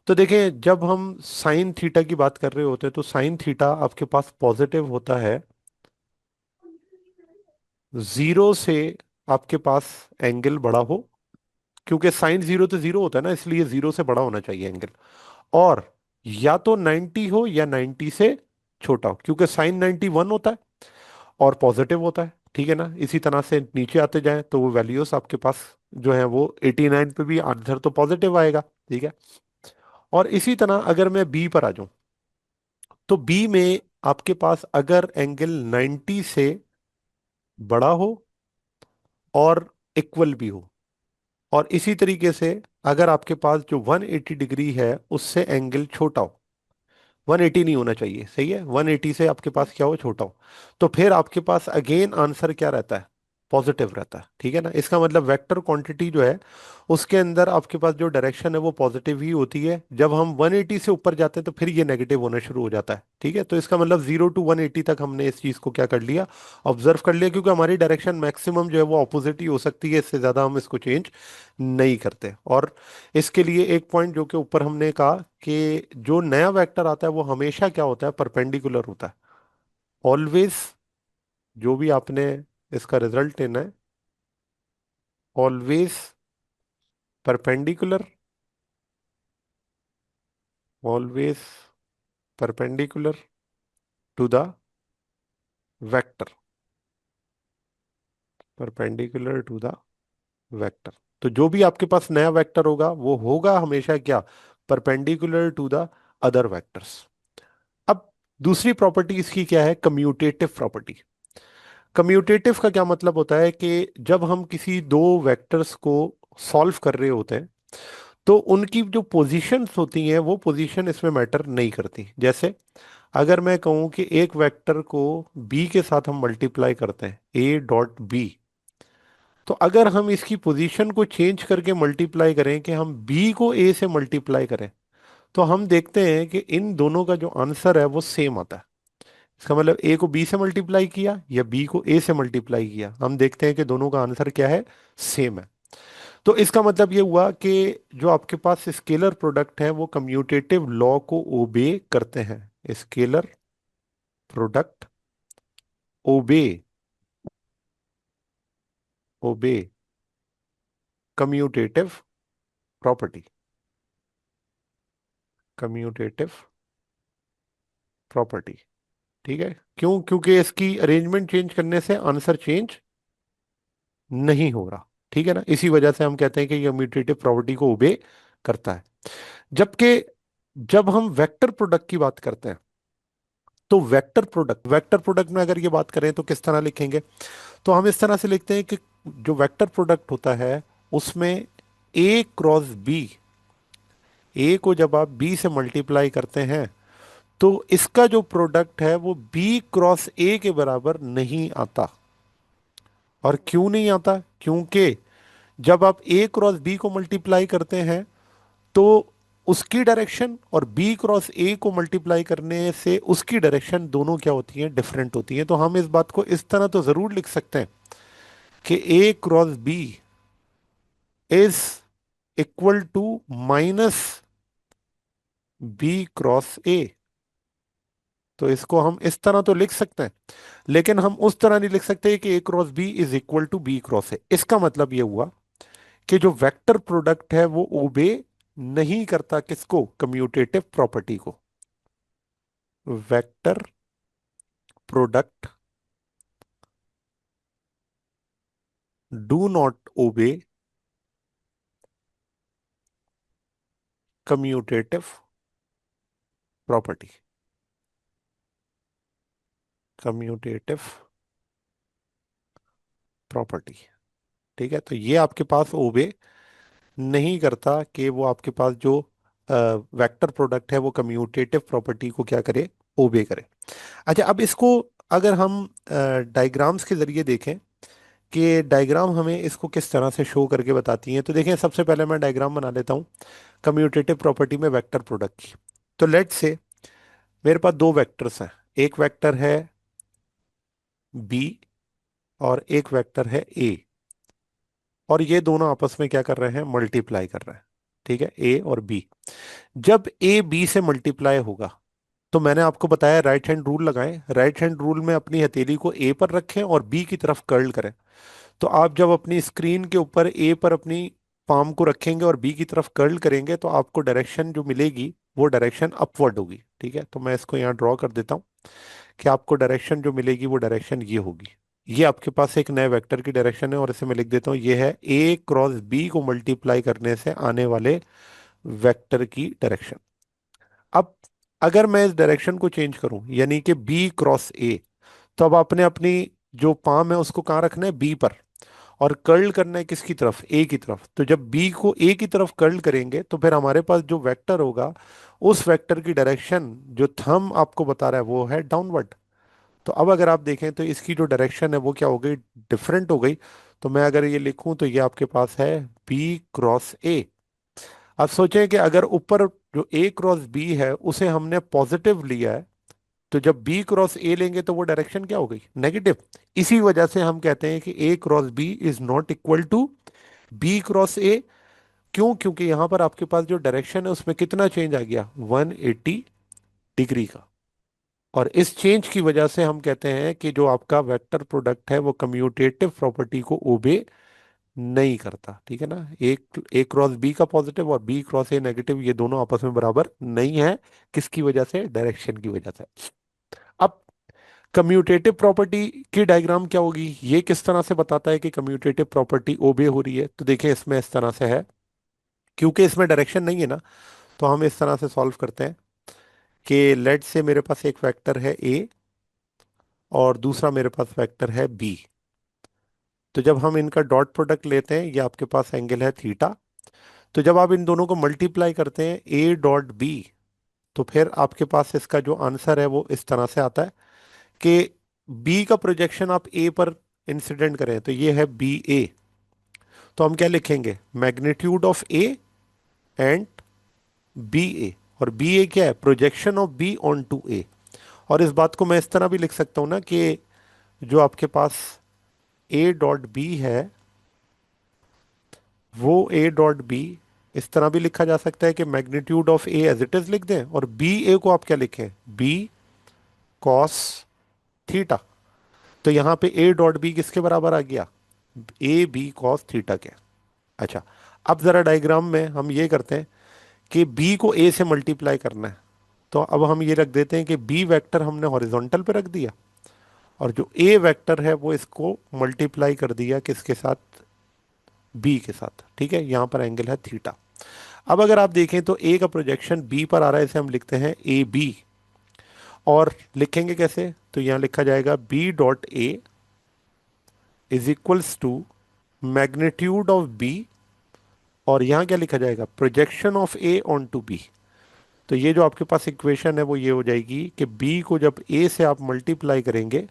तो देखें, जब हम साइन थीटा की बात कर रहे होते हैं, तो साइन थीटा आपके पास पॉजिटिव होता है 0 से आपके पास एंगल बड़ा हो, क्योंकि साइन 0 तो 0 होता है ना, इसलिए 0 से बड़ा होना चाहिए एंगल। और या तो 90 हो या 90 से छोटा हो, क्योंकि साइन 91 होता है और पॉजिटिव होता है। ठीक है ना, इसी तरह से नीचे आते जाएं तो वो वैल्यूज आपके पास जो है वो 89 पे भी आंसर तो पॉजिटिव आएगा। ठीक है। और इसी तरह अगर मैं बी पर आ जाऊं, तो बी में आपके पास अगर एंगल 90 से बड़ा हो और इक्वल भी हो, और इसी तरीके से अगर आपके पास जो 180 डिग्री है उससे एंगल छोटा हो, 180 नहीं होना चाहिए, सही है, 180 से आपके पास क्या हो, छोटा हो, तो फिर आपके पास अगेन आंसर क्या रहता है, पॉजिटिव रहता है। ठीक है ना, इसका मतलब वेक्टर क्वांटिटी जो है उसके अंदर आपके पास जो डायरेक्शन है वो पॉजिटिव ही होती है। जब हम 180 से ऊपर जाते हैं तो फिर ये नेगेटिव होना शुरू हो जाता है। ठीक है, तो इसका मतलब 0 to 180 तक हमने इस चीज को क्या कर लिया, ऑब्जर्व कर लिया, क्योंकि हमारी डायरेक्शन मैक्सिमम जो है वो अपोजिट ही हो सकती है, इससे ज्यादा हम इसको चेंज नहीं करते। और इसके लिए एक पॉइंट जो कि ऊपर हमने कहा कि जो नया वेक्टर आता है वो हमेशा क्या होता है, परपेंडिकुलर होता है, ऑलवेज। जो भी आपने इसका रिजल्ट लेना है, always perpendicular, always perpendicular to the vector, perpendicular to the vector. तो जो भी आपके पास नया वेक्टर होगा वो होगा हमेशा क्या, perpendicular to the other vectors. अब दूसरी प्रॉपर्टी इसकी क्या है, कम्यूटेटिव प्रॉपर्टी। कम्यूटेटिव का क्या मतलब होता है कि जब हम किसी दो वेक्टर्स को सॉल्व कर रहे होते हैं तो उनकी जो पोजीशंस होती हैं वो पोजीशन इसमें मैटर नहीं करती। जैसे अगर मैं कहूं कि एक वेक्टर को बी के साथ हम मल्टीप्लाई करते हैं, ए डॉट बी, तो अगर हम इसकी पोजीशन को चेंज करके मल्टीप्लाई करें, कि हम बी को ए से मल्टीप्लाई करें, तो हम देखते हैं कि इन दोनों का जो आंसर है वो सेम आता है। इसका मतलब ए को बी से मल्टीप्लाई किया या बी को ए से मल्टीप्लाई किया, हम देखते हैं कि दोनों का आंसर क्या है, सेम है। तो इसका मतलब ये हुआ कि जो आपके पास स्केलर प्रोडक्ट है वो कम्यूटेटिव लॉ को ओबे करते हैं। स्केलर प्रोडक्ट ओबे, ओबे कम्यूटेटिव प्रॉपर्टी, कम्यूटेटिव प्रॉपर्टी। ठीक है, क्यों, क्योंकि इसकी अरेंजमेंट चेंज करने से आंसर चेंज नहीं हो रहा। ठीक है ना, इसी वजह से हम कहते हैं कि ये कम्यूटेटिव प्रॉपर्टी को ओबे करता है। जबकि जब हम वेक्टर प्रोडक्ट की बात करते हैं, तो वेक्टर प्रोडक्ट में अगर ये बात करें तो किस तरह लिखेंगे, तो हम इस तरह से लिखते हैं कि जो वेक्टर प्रोडक्ट होता है उसमें ए क्रॉस बी, ए को जब आप बी से मल्टीप्लाई करते हैं तो इसका जो प्रोडक्ट है वो बी क्रॉस ए के बराबर नहीं आता। और क्यों नहीं आता, क्योंकि जब आप ए क्रॉस बी को मल्टीप्लाई करते हैं तो उसकी डायरेक्शन और बी क्रॉस ए को मल्टीप्लाई करने से उसकी डायरेक्शन दोनों क्या होती हैं, डिफरेंट होती हैं। तो हम इस बात को इस तरह तो जरूर लिख सकते हैं कि A cross B is equal to minus B cross A. तो इसको हम इस तरह तो लिख सकते हैं, लेकिन हम उस तरह नहीं लिख सकते कि A cross B is equal to B cross A. इसका मतलब ये हुआ कि जो वेक्टर प्रोडक्ट है वो ओबे नहीं करता किसको, कम्यूटेटिव प्रॉपर्टी को। Vector product do not obey commutative property, commutative property. ठीक है, तो ये आपके पास ओबे नहीं करता कि वो आपके पास जो वेक्टर प्रोडक्ट है वो कम्यूटेटिव प्रॉपर्टी को क्या करे, ओबे करे। अच्छा, अब इसको अगर हम डायग्राम्स के जरिए देखें कि डायग्राम हमें इसको किस तरह से शो करके बताती हैं, तो देखें सबसे पहले मैं डायग्राम बना लेता हूँ कम्यूटेटिव प्रॉपर्टी में वेक्टर प्रोडक्ट की। तो लेट से मेरे पास दो वेक्टर्स हैं, एक वेक्टर है बी और एक वेक्टर है ए, और ये दोनों आपस में क्या कर रहे हैं, मल्टीप्लाई कर रहे हैं। ठीक है, ए और बी। जब ए बी से मल्टीप्लाई होगा तो मैंने आपको बताया राइट हैंड रूल लगाएं, राइट हैंड रूल में अपनी हथेली को ए पर रखें और बी की तरफ कर्ल करें। तो आप जब अपनी स्क्रीन के ऊपर ए पर अपनी पाम को रखेंगे और बी की तरफ कर्ल करेंगे तो आपको डायरेक्शन जो मिलेगी वो डायरेक्शन अपवर्ड होगी। ठीक है, तो मैं इसको यहाँ ड्रॉ कर देता हूँ कि आपको डायरेक्शन जो मिलेगी वो डायरेक्शन ये होगी। ये आपके पास एक नए वेक्टर की डायरेक्शन है, और इसे मैं लिख देता हूँ, ये है ए क्रॉस बी को मल्टीप्लाई करने से आने वाले वेक्टर की डायरेक्शन। अब अगर मैं इस डायरेक्शन को चेंज करूं, यानी कि बी क्रॉस ए, तो अब आपने अपनी जो पाम है उसको कहाँ रखना है, बी पर, और कर्ल करना है किसकी तरफ, ए की तरफ। तो जब बी को ए की तरफ कर्ल करेंगे तो फिर हमारे पास जो वेक्टर होगा, उस वेक्टर की डायरेक्शन जो थंब आपको बता रहा है वो है डाउनवर्ड। तो अब अगर आप देखें तो इसकी जो डायरेक्शन है वो क्या हो गई, डिफरेंट हो गई। तो मैं अगर ये लिखूं तो ये आपके पास है बी क्रॉस ए। अब सोचें कि अगर ऊपर जो ए क्रॉस बी है उसे हमने पॉजिटिव लिया है, तो जब बी क्रॉस ए लेंगे तो वो डायरेक्शन क्या हो गई, नेगेटिव। इसी वजह से हम कहते हैं कि A cross B is not equal to B cross A. क्यों? क्योंकि यहां पर आपके पास जो डायरेक्शन है उसमें कितना चेंज आ गया, 180 डिग्री का। और इस चेंज की वजह से हम कहते हैं कि जो आपका वेक्टर प्रोडक्ट है वो कम्यूटेटिव प्रॉपर्टी को ओबे नहीं करता। ठीक है ना, एक ए क्रॉस बी का पॉजिटिव और बी क्रॉस ए नेगेटिव, ये दोनों आपस में बराबर नहीं है। किसकी वजह से, डायरेक्शन की वजह से। अब कम्यूटेटिव प्रॉपर्टी की डायग्राम क्या होगी, ये किस तरह से बताता है कि कम्यूटेटिव प्रॉपर्टी ओबे हो रही है। तो देखिए इसमें इस तरह से है, क्योंकि इसमें डायरेक्शन नहीं है ना, तो हम इस तरह से सॉल्व करते हैं कि लेट से मेरे पास एक वेक्टर है ए और दूसरा मेरे पास वेक्टर है बी। तो जब हम इनका डॉट प्रोडक्ट लेते हैं, ये आपके पास एंगल है थीटा। तो जब आप इन दोनों को मल्टीप्लाई करते हैं ए डॉट बी, तो फिर आपके पास इसका जो आंसर है वो इस तरह से आता है कि बी का प्रोजेक्शन आप ए पर इंसिडेंट करें तो ये है बी ए। तो हम क्या लिखेंगे, magnitude of A and B A. और बी ए क्या है, projection of B on to A. और इस बात को मैं इस तरह भी लिख सकता हूं ना कि जो आपके पास ए डॉट बी है वो ए डॉट बी इस तरह भी लिखा जा सकता है कि magnitude of A as it is लिख दें, और बी ए को आप क्या लिखें, बी कॉस थीटा। तो यहां पे ए डॉट बी किसके बराबर आ गया, ए बी कॉस थीटा के। अच्छा, अब जरा डायग्राम में हम ये करते हैं कि बी को ए से मल्टीप्लाई करना है। तो अब हम ये रख देते हैं कि बी वेक्टर हमने हॉरिजॉन्टल पे रख दिया, और जो ए वेक्टर है वो इसको मल्टीप्लाई कर दिया किसके साथ, बी के साथ। ठीक है, यहां पर एंगल है थीटा। अब अगर आप देखें तो ए का प्रोजेक्शन बी पर आ रहा है, इसे हम लिखते हैं ए बी। और लिखेंगे कैसे, तो यहां लिखा जाएगा B dot A is equals to magnitude of B, और यहां क्या लिखा जाएगा, projection of A on to B. तो ये जो आपके पास इक्वेशन है वो ये हो जाएगी कि बी को जब ए से आप मल्टीप्लाई करेंगे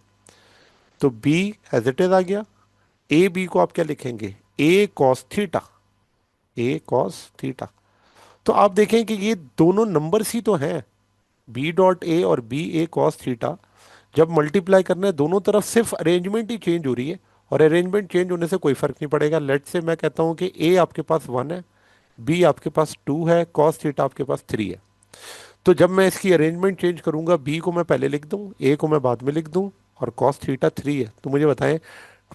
तो बी एज इट इज आ गया, ए बी को आप क्या लिखेंगे, ए cos theta, A cos theta. तो आप देखें कि ये दोनों नंबर्स ही तो हैं, बी डॉट ए और बी ए कॉस थीटा। जब मल्टीप्लाई करना है दोनों तरफ, सिर्फ अरेंजमेंट ही चेंज हो रही है, और अरेंजमेंट चेंज होने से कोई फर्क नहीं पड़ेगा। लेट से मैं कहता हूं कि ए आपके पास 1 है, बी आपके पास 2 है, कॉस थीटा आपके पास 3 है। तो जब मैं इसकी अरेंजमेंट चेंज करूंगा, बी को मैं पहले लिख दूं, ए को मैं बाद में लिख दूं, और कॉस थीटा 3 है। तो मुझे बताएं,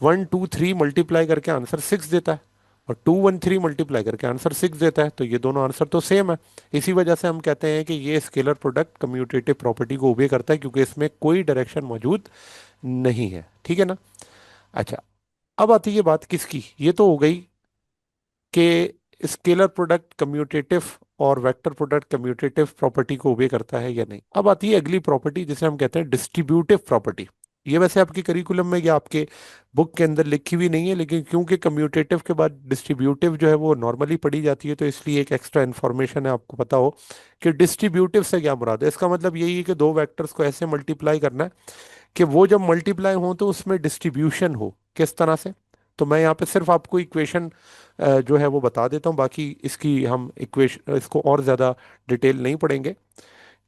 1 2 3 मल्टीप्लाई करके आंसर 6 देता है, और 2 1 3 मल्टीप्लाई करके आंसर 6 देता है। तो ये दोनों आंसर तो सेम है। इसी वजह से हम कहते हैं कि ये स्केलर प्रोडक्ट कम्यूटेटिव प्रॉपर्टी को ओबे करता है, क्योंकि इसमें कोई डायरेक्शन मौजूद नहीं है। ठीक है ना। अच्छा, अब आती है बात किसकी, ये तो हो गई कि स्केलर प्रोडक्ट कम्यूटेटिव और वेक्टर प्रोडक्ट कम्यूटेटिव प्रॉपर्टी को ओबे करता है या नहीं। अब आती है अगली प्रॉपर्टी जिसे हम कहते हैं डिस्ट्रीब्यूटिव प्रॉपर्टी। ये वैसे आपके करिकुलम में या आपके बुक के अंदर लिखी हुई नहीं है, लेकिन क्योंकि कम्यूटेटिव के बाद डिस्ट्रीब्यूटिव जो है वो नॉर्मली पढ़ी जाती है, तो इसलिए एक एक्स्ट्रा इन्फॉर्मेशन है, आपको पता हो कि डिस्ट्रीब्यूटिव से क्या मुराद है। इसका मतलब यही है कि दो वेक्टर्स को ऐसे मल्टीप्लाई करना है कि वो जब मल्टीप्लाई हो तो उसमें डिस्ट्रीब्यूशन हो। किस तरह से, तो मैं यहाँ पे सिर्फ आपको इक्वेशन जो है वो बता देता हूँ, बाकी इसकी हम इक्वेशन इसको और ज़्यादा डिटेल नहीं पढ़ेंगे।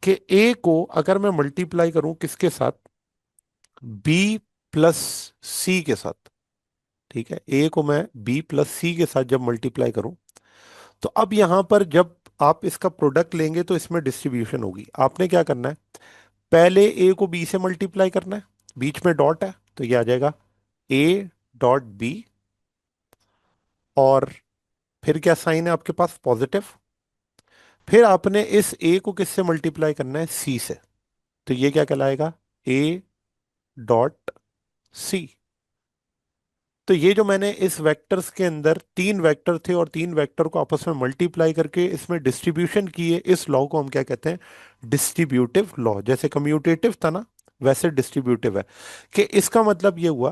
कि ए को अगर मैं मल्टीप्लाई करूँ किसके साथ, बी प्लस सी के साथ। ठीक है, ए को मैं बी प्लस सी के साथ जब मल्टीप्लाई करूँ, तो अब यहाँ पर जब आप इसका प्रोडक्ट लेंगे तो इसमें डिस्ट्रीब्यूशन होगी। आपने क्या करना है, पहले ए को बी से मल्टीप्लाई करना है, बीच में डॉट है तो ये आ जाएगा ए डॉट बी, और फिर क्या साइन है आपके पास, पॉजिटिव। फिर आपने इस ए को किससे मल्टीप्लाई करना है, सी से। तो ये क्या कहलाएगा, ए डॉट सी। तो ये जो मैंने इस वेक्टर्स के अंदर तीन वेक्टर थे और तीन वेक्टर को आपस में मल्टीप्लाई करके इसमें डिस्ट्रीब्यूशन किए, इस लॉ को हम क्या कहते हैं? Distributive law. जैसे कम्यूटेटिव था ना, वैसे डिस्ट्रीब्यूटिव है। कि इसका मतलब ये हुआ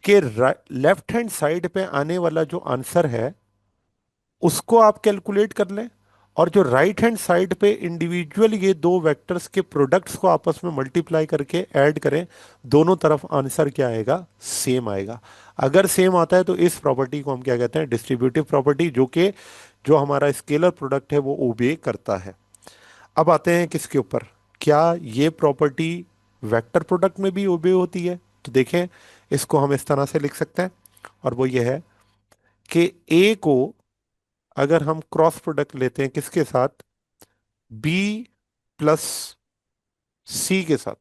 कि लेफ्ट हैंड साइड पे आने वाला जो आंसर है उसको आप कैलकुलेट कर लें, और जो राइट हैंड साइड पे इंडिविजुअल ये दो वेक्टर्स के प्रोडक्ट्स को आपस में मल्टीप्लाई करके ऐड करें, दोनों तरफ आंसर क्या आएगा? सेम आएगा। अगर सेम आता है तो इस प्रॉपर्टी को हम क्या कहते हैं? डिस्ट्रीब्यूटिव प्रॉपर्टी, जो कि जो हमारा स्केलर प्रोडक्ट है वो ओबे करता है। अब आते हैं किसके ऊपर? क्या ये प्रॉपर्टी वेक्टर प्रोडक्ट में भी ओबे होती है? तो देखें, इसको हम इस तरह से लिख सकते हैं, और वो ये है कि ए को अगर हम क्रॉस प्रोडक्ट लेते हैं किसके साथ? बी प्लस सी के साथ,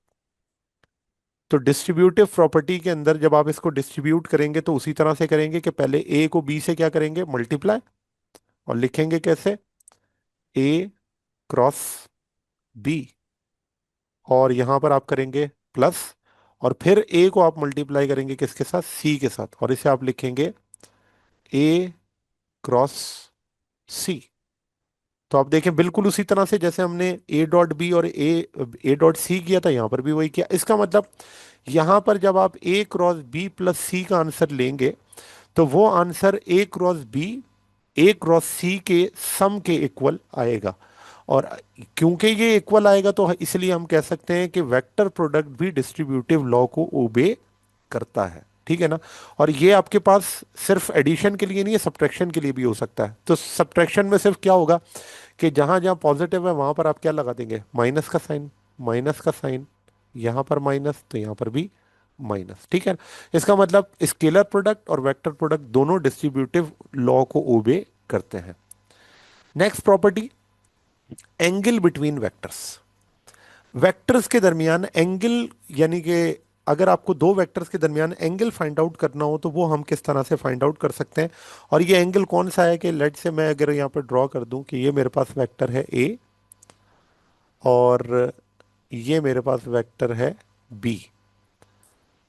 तो डिस्ट्रीब्यूटिव प्रॉपर्टी के अंदर जब आप इसको डिस्ट्रीब्यूट करेंगे तो उसी तरह से करेंगे कि पहले ए को बी से क्या करेंगे? मल्टीप्लाई, और लिखेंगे कैसे? ए क्रॉस बी, और यहां पर आप करेंगे प्लस, और फिर ए को आप मल्टीप्लाई करेंगे किसके साथ? सी के साथ, और इसे आप लिखेंगे ए क्रॉस सी। तो आप देखें बिल्कुल उसी तरह से जैसे हमने ए डॉट बी और ए डॉट सी किया था, यहां पर भी वही किया। इसका मतलब यहां पर जब आप A cross B plus C का आंसर लेंगे तो वो answer A cross B A cross C के सम के इक्वल आएगा। और क्योंकि ये इक्वल आएगा तो इसलिए हम कह सकते हैं कि वेक्टर प्रोडक्ट भी डिस्ट्रीब्यूटिव लॉ को ओबे करता है। ठीक है ना? और ये आपके पास सिर्फ एडिशन के लिए नहीं है, सब्ट्रैक्शन के लिए भी हो सकता है। तो सब्ट्रैक्शन में सिर्फ क्या होगा कि जहां जहां पॉजिटिव है वहां पर आप क्या लगा देंगे? माइनस का साइन। माइनस का साइन, यहां पर माइनस तो यहां पर भी माइनस। ठीक है? इसका मतलब स्केलर प्रोडक्ट और वेक्टर प्रोडक्ट दोनों डिस्ट्रीब्यूटिव लॉ को ओबे करते हैं। Next property, angle between vectors. Vectors के दरमियान एंगल, यानी कि अगर आपको दो वेक्टर्स के दरमियान एंगल फाइंड आउट करना हो तो वो हम किस तरह से फाइंड आउट कर सकते हैं? और ये एंगल कौन सा है? कि लेट से मैं अगर यहाँ पर ड्रॉ कर दूं कि ये मेरे पास वेक्टर है ए, और ये मेरे पास वेक्टर है बी।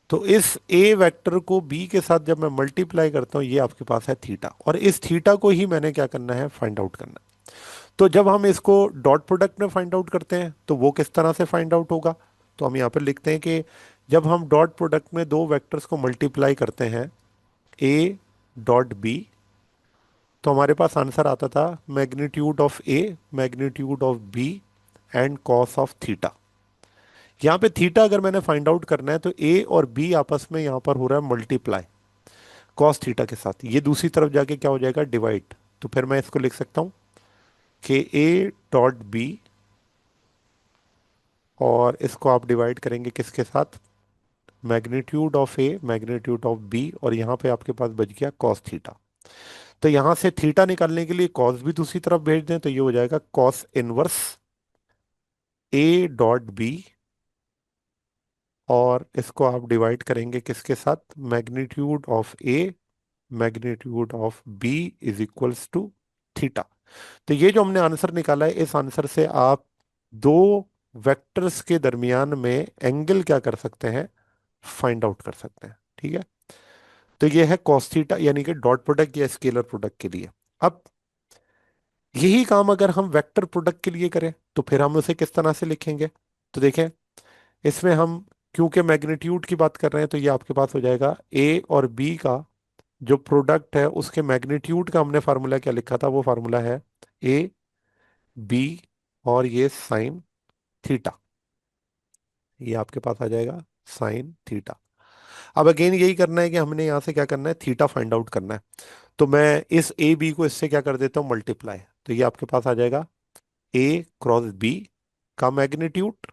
तो इस ए वेक्टर को बी के साथ जब मैं मल्टीप्लाई करता हूँ, ये आपके पास है थीटा, और इस थीटा को ही मैंने क्या करना है? फाइंड आउट करना है। तो जब हम इसको डॉट प्रोडक्ट में फाइंड आउट करते हैं तो वो किस तरह से फाइंड आउट होगा? तो हम यहाँ पर लिखते हैं कि जब हम डॉट प्रोडक्ट में दो वेक्टर्स को मल्टीप्लाई करते हैं, ए डॉट बी, तो हमारे पास आंसर आता था magnitude of A, magnitude of B, and cos of theta. यहाँ पे थीटा अगर मैंने फाइंड आउट करना है तो ए और बी आपस में यहाँ पर हो रहा है मल्टीप्लाई कॉस थीटा के साथ, ये दूसरी तरफ जाके क्या हो जाएगा? डिवाइड। तो फिर मैं इसको लिख सकता हूँ कि ए डॉट बी, और इसको आप डिवाइड करेंगे किसके साथ? Magnitude of A, magnitude of B, और यहाँ पे आपके पास बच गया कॉस थीटा। तो यहाँ से थीटा निकालने के लिए कॉस भी दूसरी तरफ भेज दें तो ये हो जाएगा cos inverse A dot B, और इसको आप डिवाइड करेंगे किसके साथ? Magnitude of A, magnitude of B is equals to theta. तो ये जो हमने आंसर निकाला है, इस आंसर से आप दो वेक्टर्स के दरमियान में एंगल क्या कर सकते हैं? फाइंड आउट कर सकते हैं। ठीक है? तो ये है cos थीटा, यानी कि डॉट प्रोडक्ट या स्केलर प्रोडक्ट के लिए। अब यही काम अगर हम वेक्टर प्रोडक्ट के लिए करें तो फिर हम उसे किस तरह से लिखेंगे? तो देखें, इसमें हम क्योंकि मैग्नीट्यूड की बात कर रहे हैं तो ये आपके पास हो जाएगा ए और बी का जो प्रोडक्ट है उसके मैग्नीट्यूड का हमने फार्मूला क्या लिखा था? वो फार्मूला है ए बी और ये साइन थीटा। ये आपके पास आ जाएगा साइन थीटा। अब अगेन यही करना है कि हमने यहां से क्या करना है? थीटा फाइंड आउट करना है। तो मैं इस ए बी को इससे क्या कर देता हूँ? मल्टीप्लाई। तो ये आपके पास आ जाएगा ए क्रॉस बी का मैग्नीट्यूड,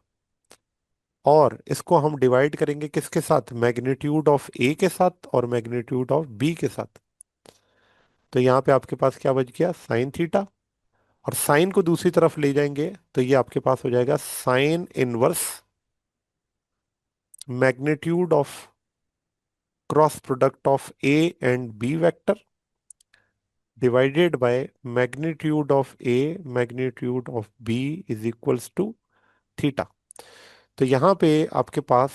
और इसको हम डिवाइड करेंगे किसके साथ? मैग्नीट्यूड ऑफ ए के साथ और मैग्नीट्यूड ऑफ बी के साथ। तो यहाँ पे आपके पास क्या बच गया? Sine theta. और साइन को दूसरी तरफ ले जाएंगे तो ये आपके पास हो जाएगा sine inverse magnitude of cross product of A and B vector divided by magnitude of A, magnitude of B is equals to theta. तो यहाँ पे आपके पास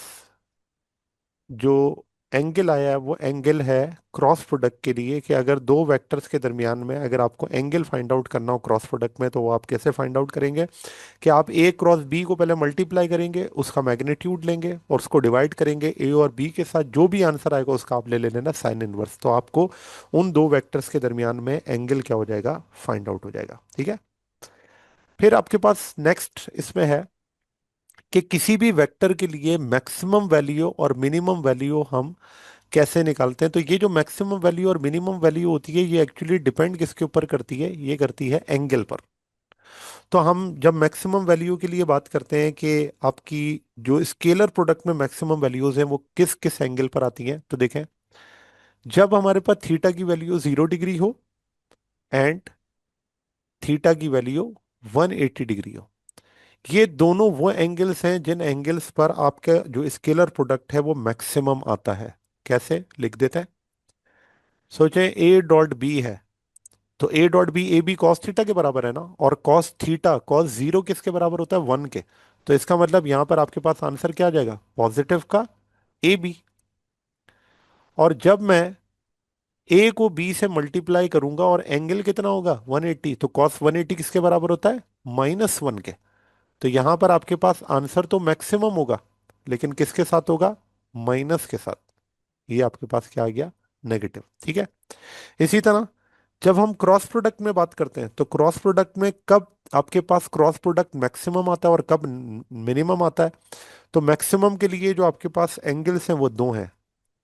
जो एंगल आया है वो एंगल है क्रॉस प्रोडक्ट के लिए, कि अगर दो वेक्टर्स के दरमियान में अगर आपको एंगल फाइंड आउट करना हो क्रॉस प्रोडक्ट में, तो वो आप कैसे फाइंड आउट करेंगे? कि आप ए क्रॉस बी को पहले मल्टीप्लाई करेंगे, उसका मैग्नीट्यूड लेंगे और उसको डिवाइड करेंगे ए और बी के साथ, जो भी आंसर आएगा उसका आप ले लेना साइन इनवर्स, तो आपको उन दो वेक्टर्स के दरमियान में एंगल क्या हो जाएगा, फाइंड आउट हो जाएगा। ठीक है। फिर आपके पास नेक्स्ट इसमें है कि किसी भी वेक्टर के लिए मैक्सिमम वैल्यू और मिनिमम वैल्यू हम कैसे निकालते हैं। तो ये जो मैक्सिमम वैल्यू और मिनिमम वैल्यू होती है, ये एक्चुअली डिपेंड किसके ऊपर करती है, ये करती है एंगल पर। तो हम जब मैक्सिमम वैल्यू के लिए बात करते हैं कि आपकी जो स्केलर प्रोडक्ट में मैक्सिमम वैल्यूज हैं वो किस किस एंगल पर आती हैं, तो देखें, जब हमारे पास थीटा की वैल्यू 0 डिग्री हो एंड थीटा की वैल्यू 180 डिग्री हो, ये दोनों वो एंगल्स हैं जिन एंगल्स पर आपका जो स्केलर प्रोडक्ट है वो मैक्सिमम आता है। कैसे लिख देते हैं? सोचें ए डॉट बी है, तो A dot B A B cos theta के बराबर है ना, और कॉस थीटा कॉस जीरो किसके बराबर होता है, 1 के। तो इसका मतलब यहां पर आपके पास आंसर क्या आ जाएगा, पॉजिटिव का ए बी। और जब मैं ए को बी से मल्टीप्लाई करूंगा और एंगल कितना होगा 180, तो कॉस 180 किसके बराबर होता है, -1 के। तो यहां पर आपके पास आंसर तो मैक्सिमम होगा, लेकिन किसके साथ होगा, माइनस के साथ। ये आपके पास क्या आ गया, नेगेटिव। ठीक है। इसी तरह जब हम क्रॉस प्रोडक्ट में बात करते हैं, तो क्रॉस प्रोडक्ट में कब आपके पास क्रॉस प्रोडक्ट मैक्सिमम आता है और कब मिनिमम आता है? तो मैक्सिमम के लिए जो आपके पास एंगल्स हैं वो दो हैं,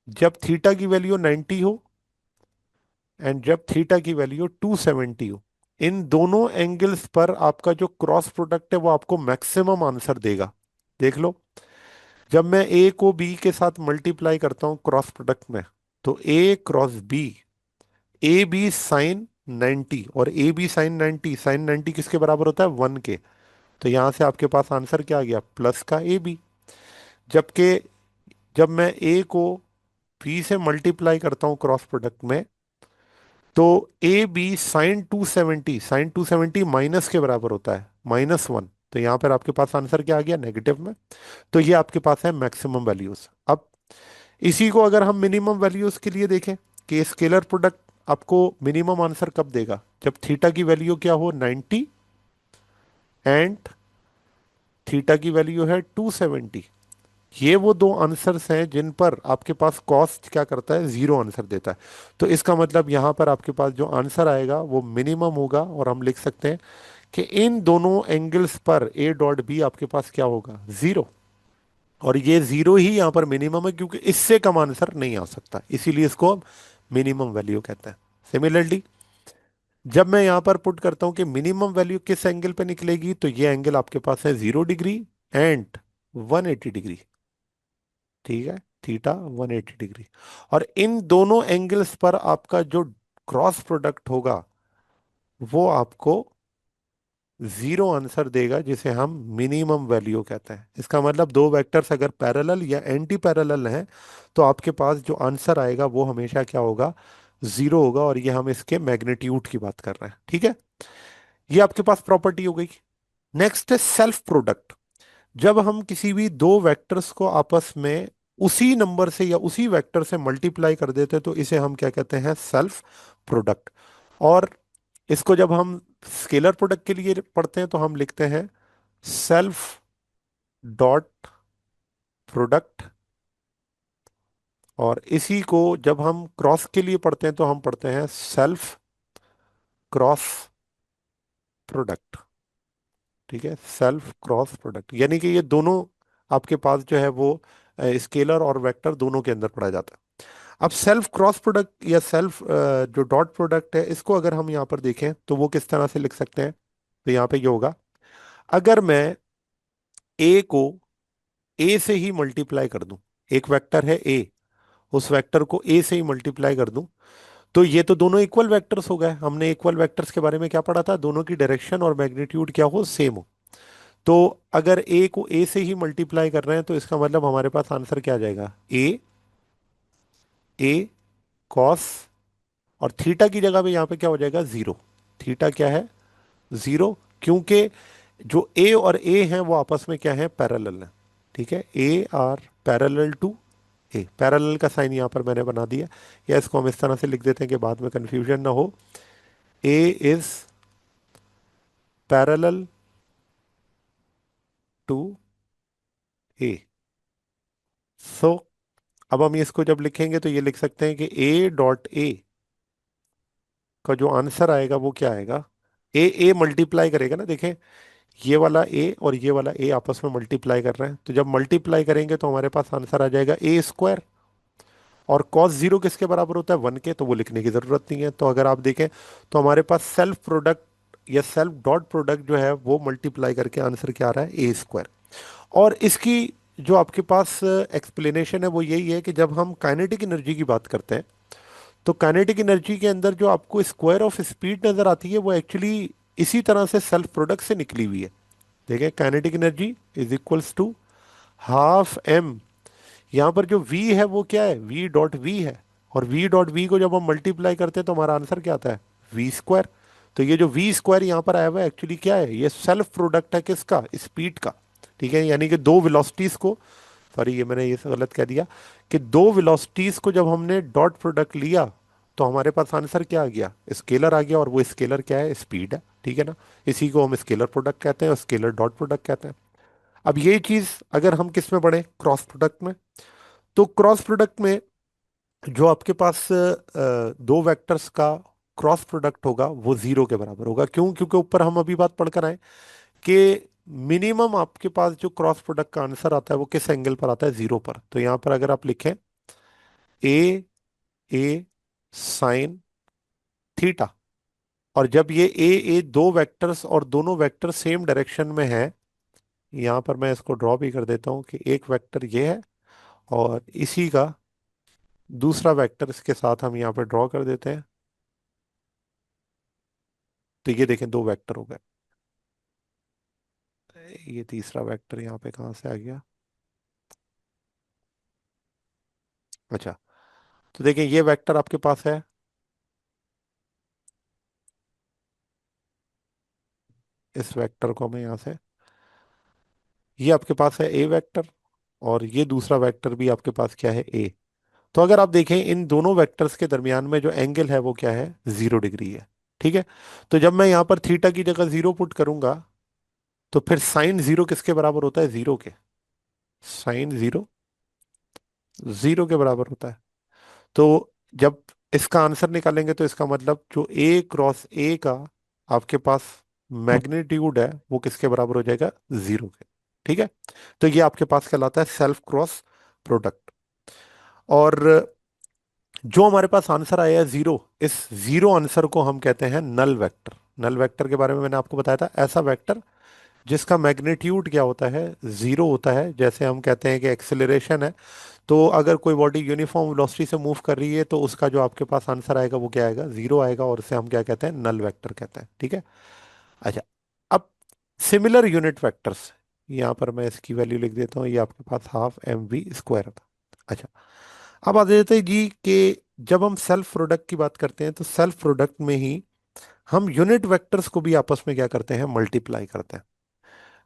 जब थीटा की वैल्यू 90 हो एंड जब थीटा की वैल्यू 270 हो। इन दोनों एंगल्स पर आपका जो क्रॉस प्रोडक्ट है वो आपको मैक्सिमम आंसर देगा। देख लो, जब मैं ए को बी के साथ मल्टीप्लाई करता हूं क्रॉस प्रोडक्ट में, तो A cross B, A B sine 90 और ए बी साइन 90, साइन 90 किसके बराबर होता है, 1 के। तो यहां से आपके पास आंसर क्या आ गया, प्लस का ए बी। जबकि जब मैं ए को बी से मल्टीप्लाई करता हूं क्रॉस प्रोडक्ट में, तो A B sine 270, sine 270 minus के बराबर होता है, -1। तो यहां पर आपके पास आंसर क्या आ गया, नेगेटिव में। तो ये आपके पास है मैक्सिमम वैल्यूज। अब इसी को अगर हम मिनिमम वैल्यूज के लिए देखें कि स्केलर प्रोडक्ट आपको मिनिमम आंसर कब देगा, जब थीटा की वैल्यू क्या हो 90 एंड थीटा की वैल्यू है 270। ये वो दो आंसर्स हैं जिन पर आपके पास कॉस्ट क्या करता है, जीरो आंसर देता है। तो इसका मतलब यहां पर आपके पास जो आंसर आएगा वो मिनिमम होगा, और हम लिख सकते हैं कि इन दोनों एंगल्स पर ए डॉट बी आपके पास क्या होगा, जीरो। और ये जीरो ही यहां पर मिनिमम है, क्योंकि इससे कम आंसर नहीं आ सकता, इसीलिए इसको हम मिनिमम वैल्यू कहते हैं। सिमिलरली जब मैं यहां पर पुट करता हूं कि मिनिमम वैल्यू किस एंगल पे निकलेगी, तो ये एंगल आपके पास है 0 डिग्री एंड 180 डिग्री। ठीक है, थीटा 180 डिग्री। और इन दोनों एंगल्स पर आपका जो क्रॉस प्रोडक्ट होगा वो आपको जीरो आंसर देगा, जिसे हम मिनिमम वैल्यू कहते हैं। इसका मतलब दो वेक्टर्स अगर पैरेलल या एंटी पैरेलल हैं, तो आपके पास जो आंसर आएगा वो हमेशा क्या होगा, जीरो होगा। और ये हम इसके मैग्नीट्यूड की बात कर रहे हैं। ठीक है, ये आपके पास प्रॉपर्टी हो गई। नेक्स्ट है सेल्फ प्रोडक्ट। जब हम किसी भी दो वेक्टर्स को आपस में उसी नंबर से या उसी वेक्टर से मल्टीप्लाई कर देते हैं, तो इसे हम क्या कहते हैं, सेल्फ प्रोडक्ट। और इसको जब हम स्केलर प्रोडक्ट के लिए पढ़ते हैं तो हम लिखते हैं सेल्फ डॉट प्रोडक्ट। और इसी को जब हम क्रॉस के लिए पढ़ते हैं तो हम पढ़ते हैं सेल्फ क्रॉस प्रोडक्ट। ठीक है, सेल्फ क्रॉस प्रोडक्ट, यानी कि ये दोनों आपके पास जो है वो स्केलर और वेक्टर दोनों के अंदर पढ़ा जाता है। अब सेल्फ क्रॉस प्रोडक्ट या सेल्फ जो डॉट प्रोडक्ट है, इसको अगर हम यहाँ पर देखें तो वो किस तरह से लिख सकते हैं। तो यहाँ पे ये होगा, अगर मैं ए को ए से ही मल्टीप्लाई कर दूं, एक वेक्टर है ए, उस वेक्टर को ए से ही मल्टीप्लाई कर दूं, तो ये तो दोनों इक्वल वेक्टर्स हो गए। हमने इक्वल वेक्टर्स के बारे में क्या पढ़ा था, दोनों की डायरेक्शन और मैग्नीट्यूड क्या हो, सेम हो। तो अगर ए को ए से ही मल्टीप्लाई कर रहे हैं, तो इसका मतलब हमारे पास आंसर क्या आ जाएगा, ए ए कॉस, और थीटा की जगह पे यहाँ पे क्या हो जाएगा, जीरो। थीटा क्या है, जीरो, क्योंकि जो ए और ए हैं वो आपस में क्या है, पैरेलल है। ठीक है, A R parallel to A, parallel का साइन यहां पर मैंने बना दिया, या इसको हम इस तरह से लिख देते हैं कि बाद में कंफ्यूजन ना हो। ए इज पैरेलल टू ए। सो अब हम इसको जब लिखेंगे तो ये लिख सकते हैं कि ए डॉट ए का जो आंसर आएगा वो क्या आएगा। ए ए मल्टीप्लाई करेगा ना, देखें, ये वाला ए और ये वाला ए आपस में मल्टीप्लाई कर रहे हैं, तो जब मल्टीप्लाई करेंगे तो हमारे पास आंसर आ जाएगा ए स्क्वायर। और कॉस जीरो किसके बराबर होता है, वन के, तो वो लिखने की जरूरत नहीं है। तो अगर आप देखें तो हमारे पास सेल्फ प्रोडक्ट या सेल्फ डॉट प्रोडक्ट जो है वो मल्टीप्लाई करके आंसर क्या आ रहा है, ए स्क्वायर। और इसकी जो आपके पास एक्सप्लेनेशन है वो यही है कि जब हम काइनेटिक एनर्जी की बात करते हैं तो काइनेटिक एनर्जी के अंदर जो आपको स्क्वायर ऑफ स्पीड नजर आती है वो एक्चुअली इसी तरह से सेल्फ प्रोडक्ट से निकली हुई है। देखें, kinetic energy is equals to half M, यहाँ पर जो v है वो क्या है, v डॉट वी है। और v डॉट वी को जब हम मल्टीप्लाई करते हैं तो हमारा आंसर क्या आता है, वी स्क्वायर। तो ये जो वी स्क्वायर यहाँ पर आया हुआ है एक्चुअली क्या है, ये सेल्फ प्रोडक्ट है किसका, स्पीड का। ठीक है, यानी कि दो वेलोसिटीज को, सॉरी ये मैंने ये गलत कह दिया, कि दो वेलोसिटीज को जब हमने डॉट प्रोडक्ट लिया तो हमारे पास आंसर क्या आ गया, स्केलर आ गया। और वो स्केलर क्या है, स्पीड है। ठीक है ना, इसी को हम स्केलर प्रोडक्ट कहते हैं और स्केलर डॉट प्रोडक्ट कहते हैं। अब ये चीज अगर हम किस में पढ़ें, क्रॉस प्रोडक्ट में, तो क्रॉस प्रोडक्ट में जो आपके पास दो वेक्टर्स का क्रॉस प्रोडक्ट होगा वो जीरो के बराबर होगा। क्यों, क्योंकि ऊपर हम अभी बात पढ़कर आए कि मिनिमम आपके पास जो क्रॉस प्रोडक्ट का आंसर आता है वो किस एंगल पर आता है, जीरो पर। तो यहां पर अगर आप लिखें ए ए साइन थीटा, और जब ये ए ए दो वेक्टर्स और दोनों वेक्टर सेम डायरेक्शन में है, यहां पर मैं इसको ड्रॉ भी कर देता हूं कि एक वेक्टर ये है और इसी का दूसरा वेक्टर इसके साथ हम यहाँ पे ड्रॉ कर देते हैं। तो ये देखें, दो वेक्टर हो गए। ये तीसरा वेक्टर यहाँ पे कहाँ से आ गया, अच्छा, तो देखें ये वेक्टर आपके पास है, इस वेक्टर को मैं यहाँ से, ये आपके पास है ए वेक्टर, और ये दूसरा वेक्टर भी आपके पास क्या है, ए। तो अगर आप देखें इन दोनों वेक्टर्स के दरमियान में जो एंगल है वो क्या है, 0 डिग्री है। ठीक है, तो जब मैं यहाँ पर थीटा की जगह जीरो पुट करूंगा तो फिर साइन जीरो किसके बराबर होता है, जीरो के, साइन जीरो जीरो के बराबर होता है। तो जब इसका आंसर निकालेंगे तो इसका मतलब जो ए क्रॉस ए का आपके पास मैग्नीट्यूड है वो किसके बराबर हो जाएगा, जीरो के। ठीक है, तो ये आपके पास कहलाता है सेल्फ क्रॉस प्रोडक्ट। और जो हमारे पास आंसर आया है जीरो, इस जीरो आंसर को हम कहते हैं नल वेक्टर। नल वेक्टर के बारे में मैंने आपको बताया था, ऐसा वेक्टर जिसका मैग्नीट्यूड क्या होता है, जीरो होता है। जैसे हम कहते हैं कि एक्सेलरेशन है, तो अगर कोई बॉडी यूनिफॉर्म वेलोसिटी से मूव कर रही है तो उसका जो आपके पास आंसर आएगा वो क्या आएगा, जीरो आएगा, और उसे हम क्या कहते हैं, नल वेक्टर कहते हैं। ठीक है, अच्छा, अब सिमिलर यूनिट वेक्टर्स, यहाँ पर मैं इसकी वैल्यू लिख देता हूँ, ये आपके पास हाफ एम वी स्क्वायर था। अच्छा, अब आ जाते हैं जी कि जब हम सेल्फ प्रोडक्ट की बात करते हैं तो सेल्फ प्रोडक्ट में ही हम यूनिट वेक्टर्स को भी आपस में क्या करते हैं, मल्टीप्लाई करते हैं।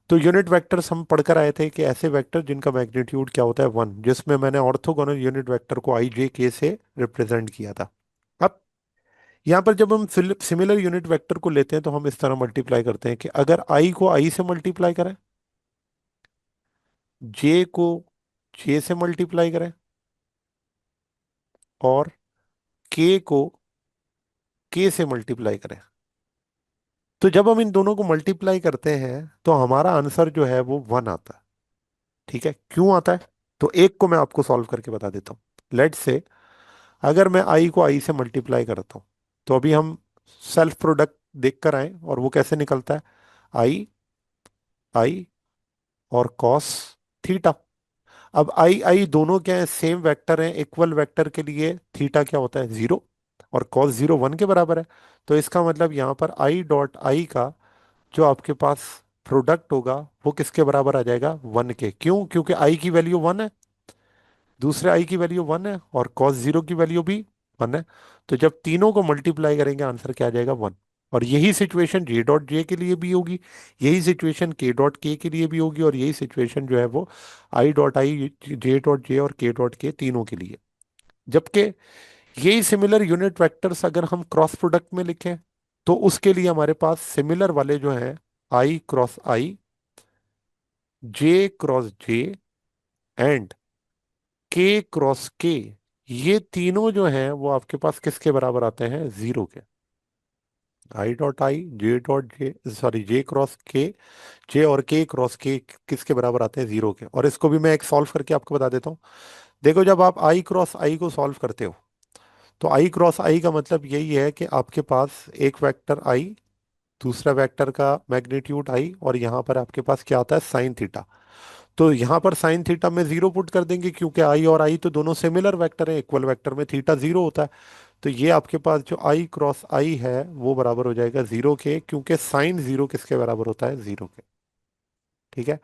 तो यूनिट वेक्टर्स हम पढ़कर आए थे कि ऐसे वेक्टर जिनका मैग्नीट्यूड क्या होता है, वन, जिसमें मैंने ऑर्थोगोनल यूनिट वेक्टर को आई जे के से रिप्रेजेंट किया था। अब यहाँ पर जब हम सिमिलर यूनिट वेक्टर को लेते हैं तो हम इस तरह मल्टीप्लाई करते हैं कि अगर आई को आई से मल्टीप्लाई करें, जे को जे से मल्टीप्लाई करें, और के को के से मल्टीप्लाई करें, तो जब हम इन दोनों को मल्टीप्लाई करते हैं तो हमारा आंसर जो है वो वन आता है। ठीक है, क्यों आता है, तो एक को मैं आपको सॉल्व करके बता देता हूँ। लेट से अगर मैं आई को आई से मल्टीप्लाई करता हूँ तो अभी हम सेल्फ प्रोडक्ट देख कर आए और वो कैसे निकलता है, आई आई और कॉस थीटा। अब आई आई दोनों क्या है, सेम वेक्टर हैं, इक्वल वेक्टर के लिए थीटा क्या होता है, जीरो, और कॉस जीरो वन के बराबर है। तो इसका मतलब यहाँ पर आई डॉट आई का जो आपके पास प्रोडक्ट होगा वो किसके बराबर आ जाएगा, वन के। क्यों, क्योंकि आई की वैल्यू वन है, दूसरे आई की वैल्यू वन है, और कॉस जीरो की वैल्यू भी वन है। तो जब तीनों को मल्टीप्लाई करेंगे आंसर क्या आ जाएगा, वन। और यही सिचुएशन जे डॉट जे के लिए भी होगी, यही सिचुएशन के डॉट के लिए भी होगी, और यही सिचुएशन जो है वो I dot I, J dot J और के डॉट के तीनों के लिए। जबकि यही सिमिलर यूनिट वेक्टर्स अगर हम क्रॉस प्रोडक्ट में लिखें, तो उसके लिए हमारे पास सिमिलर वाले जो हैं, I cross I, J cross J and K cross K, ये तीनों जो हैं वो आपके पास किसके बराबर आते हैं? जीरो के। I dot I, J dot J, sorry J cross के, जे और के क्रॉस के किसके बराबर आते हैं? जीरो के। और इसको भी मैं एक सॉल्व करके आपको बता देता हूँ। देखो, जब आप आई क्रॉस आई को सॉल्व करते हो, तो आई क्रॉस आई का मतलब यही है कि आपके पास एक वेक्टर आई, दूसरा वेक्टर का मैग्नीट्यूड आई, और यहाँ पर आपके पास क्या आता है? Sine theta. तो यहाँ पर साइन थीटा में जीरो पुट कर देंगे, क्योंकि आई और आई तो दोनों सिमिलर वेक्टर है, इक्वल वेक्टर में थीटा जीरो होता है। तो ये आपके पास जो आई क्रॉस आई है वो बराबर हो जाएगा जीरो के, क्योंकि साइन जीरो किसके बराबर होता है? जीरो के। ठीक है।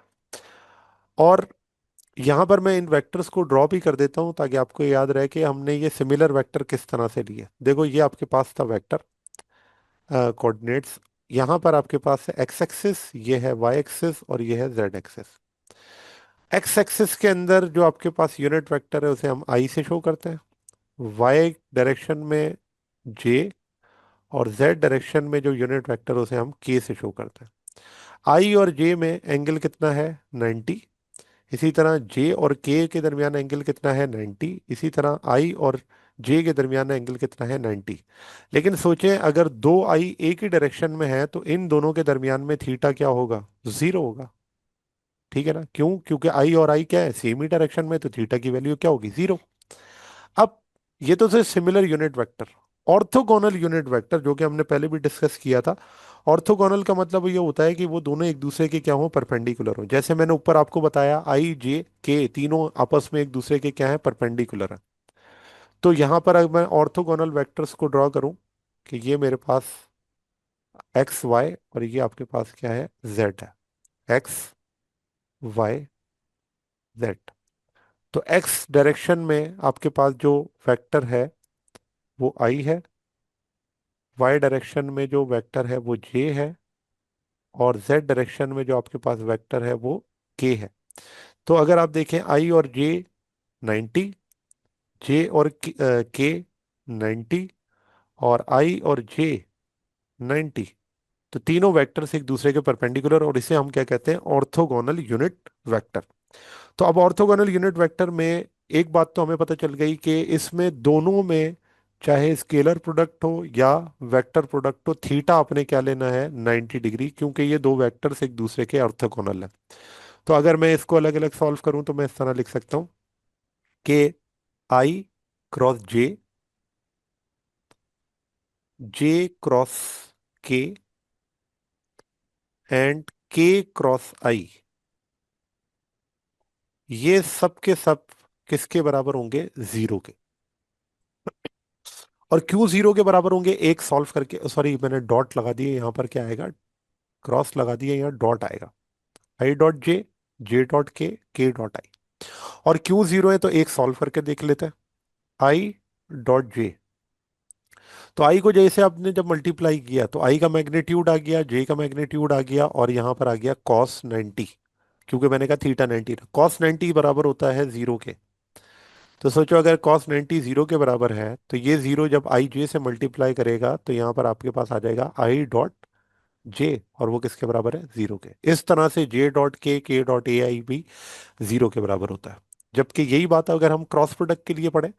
और यहाँ पर मैं इन वेक्टर्स को ड्रॉ भी कर देता हूँ, ताकि आपको याद रहे कि हमने ये सिमिलर वेक्टर किस तरह से लिए। देखो, ये आपके पास था वेक्टर कोऑर्डिनेट्स। यहाँ पर आपके पास है एक्स एक्सिस, ये है वाई एक्सिस, और ये है जेड एक्सिस। एक्स एक्सिस के अंदर जो आपके पास यूनिट वेक्टर है उसे हम आई से शो करते हैं, वाई डायरेक्शन में जे, और जेड डायरेक्शन में जो यूनिट वेक्टर उसे हम के से शो करते हैं। आई और जे में एंगल कितना है? 90। इसी तरह जे और के दरमियान एंगल कितना है? 90। इसी तरह आई और जे के दरमियान एंगल कितना है? 90। लेकिन सोचें, अगर दो आई एक ही डायरेक्शन में है, तो इन दोनों के दरमियान में थीटा क्या होगा? जीरो होगा। ठीक है ना? क्यों? क्योंकि आई और आई क्या है? सेम ही डायरेक्शन में, तो थीटा की वैल्यू क्या होगी? जीरो। अब ये तो सिर्फ similar unit vector. Orthogonal unit vector, जो कि हमने पहले भी डिस्कस किया था, ऑर्थोगोनल का मतलब ये होता है कि वो दोनों एक दूसरे के क्या हो? परपेंडिकुलर हो। जैसे मैंने ऊपर आपको बताया, आई जे के तीनों आपस में एक दूसरे के क्या है? परपेंडिकुलर है। तो यहां पर अगर मैं ऑर्थोगोनल वेक्टर्स को ड्रॉ करूं, कि ये मेरे पास एक्स वाई, और ये आपके पास क्या है? जेड है। X Y Z. तो एक्स डायरेक्शन में आपके पास जो वेक्टर है वो आई है, वाई डायरेक्शन में जो वेक्टर है वो जे है, और जेड डायरेक्शन में जो आपके पास वेक्टर है वो के है। तो अगर आप देखें, आई और जे 90, जे और के 90, और आई और जे 90, तो तीनों वेक्टर्स एक दूसरे के परपेंडिकुलर, और इसे हम क्या कहते हैं? Orthogonal unit vector. तो अब ऑर्थोगोनल यूनिट वेक्टर में एक बात तो हमें पता चल गई कि इसमें दोनों में, चाहे स्केलर प्रोडक्ट हो या वेक्टर प्रोडक्ट हो, थीटा आपने क्या लेना है? 90 डिग्री, क्योंकि ये दो वेक्टर्स एक दूसरे के ऑर्थोगोनल है। तो अगर मैं इसको अलग अलग सॉल्व करूं, तो मैं इस तरह लिख सकता हूं कि आई क्रॉस जे क्रॉस के एंड के क्रॉस आई, ये सब के सब किसके बराबर होंगे? जीरो के। और क्यों जीरो के बराबर होंगे? एक सॉल्व करके, सॉरी मैंने डॉट लगा दिए, यहाँ पर क्या आएगा? क्रॉस लगा दिए, यहाँ डॉट आएगा। I dot J, J dot के डॉट आई। और क्यों जीरो है, तो एक सॉल्व करके देख लेते हैं। आई डॉट जे, तो आई को जैसे आपने जब मल्टीप्लाई किया, तो आई का मैग्नीट्यूड आ गया, जे का मैग्नीट्यूड आ गया, और यहाँ पर आ गया कॉस 90, क्योंकि मैंने कहा थीटा 90 था। कॉस 90 बराबर होता है जीरो के। तो सोचो, अगर कॉस 90 जीरो के बराबर है, तो ये जीरो जब आई जे से मल्टीप्लाई करेगा, तो यहाँ पर आपके पास आ जाएगा आई डॉट जे, और वो किसके बराबर है? जीरो के। इस तरह से जे डॉट के डॉट ए आई भी जीरो के बराबर होता है। जबकि यही बात अगर हम क्रॉस प्रोडक्ट के लिए पढ़ें,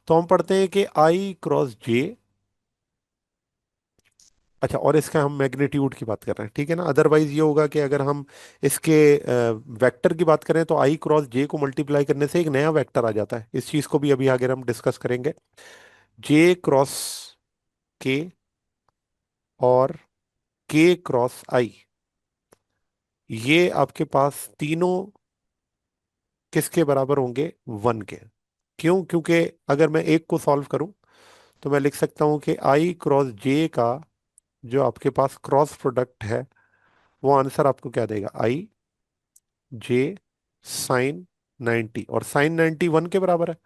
तो हम पढ़ते हैं कि आई क्रॉस जे। अच्छा, और इसका हम मैग्नीट्यूड की बात कर रहे हैं, ठीक है ना? अदरवाइज ये होगा कि अगर हम इसके वेक्टर की बात करें, तो आई क्रॉस जे को मल्टीप्लाई करने से एक नया वेक्टर आ जाता है। इस चीज को भी अभी आगे हम डिस्कस करेंगे। जे क्रॉस के और के क्रॉस आई, ये आपके पास तीनों किसके बराबर होंगे? वन के। क्यों? क्योंकि अगर मैं एक को सॉल्व करूं, तो मैं लिख सकता हूं कि आई क्रॉस जे का जो आपके पास क्रॉस प्रोडक्ट है, वो आंसर आपको क्या देगा? आई जे साइन 90, और साइन 90 वन के बराबर है।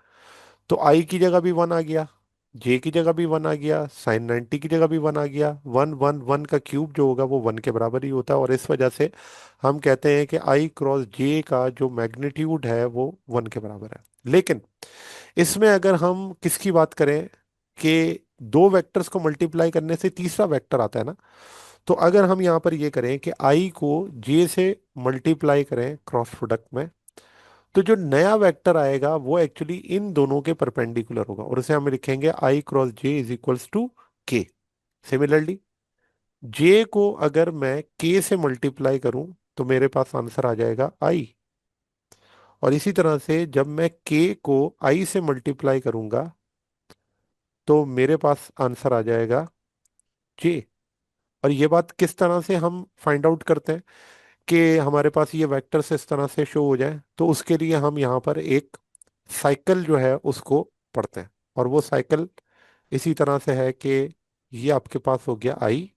तो आई की जगह भी वन आ गया, जे की जगह भी वन आ गया, साइन 90 की जगह भी वन आ गया। वन वन वन का क्यूब जो होगा वो वन के बराबर ही होता है, और इस वजह से हम कहते हैं कि आई क्रॉस जे का जो मैग्नीट्यूड है वो वन के बराबर है। लेकिन इसमें अगर हम किसकी बात करें कि दो वेक्टर्स को मल्टीप्लाई करने से तीसरा वेक्टर आता है ना, तो अगर हम यहाँ पर ये करें कि आई को जे से मल्टीप्लाई करें क्रॉस प्रोडक्ट में, तो जो नया वेक्टर आएगा वो एक्चुअली इन दोनों के परपेंडिकुलर होगा, और उसे हम लिखेंगे I cross J is equals to K. Similarly J को अगर मैं के से मल्टीप्लाई करूं तो मेरे पास आंसर आ जाएगा आई, और इसी तरह से जब मैं के को आई से मल्टीप्लाई करूंगा तो मेरे पास आंसर आ जाएगा जे। और ये बात किस तरह से हम फाइंड आउट करते हैं कि हमारे पास ये वेक्टर्स इस तरह से शो हो जाए, तो उसके लिए हम यहाँ पर एक साइकिल जो है उसको पढ़ते हैं। और वो साइकिल इसी तरह से है कि ये आपके पास हो गया आई,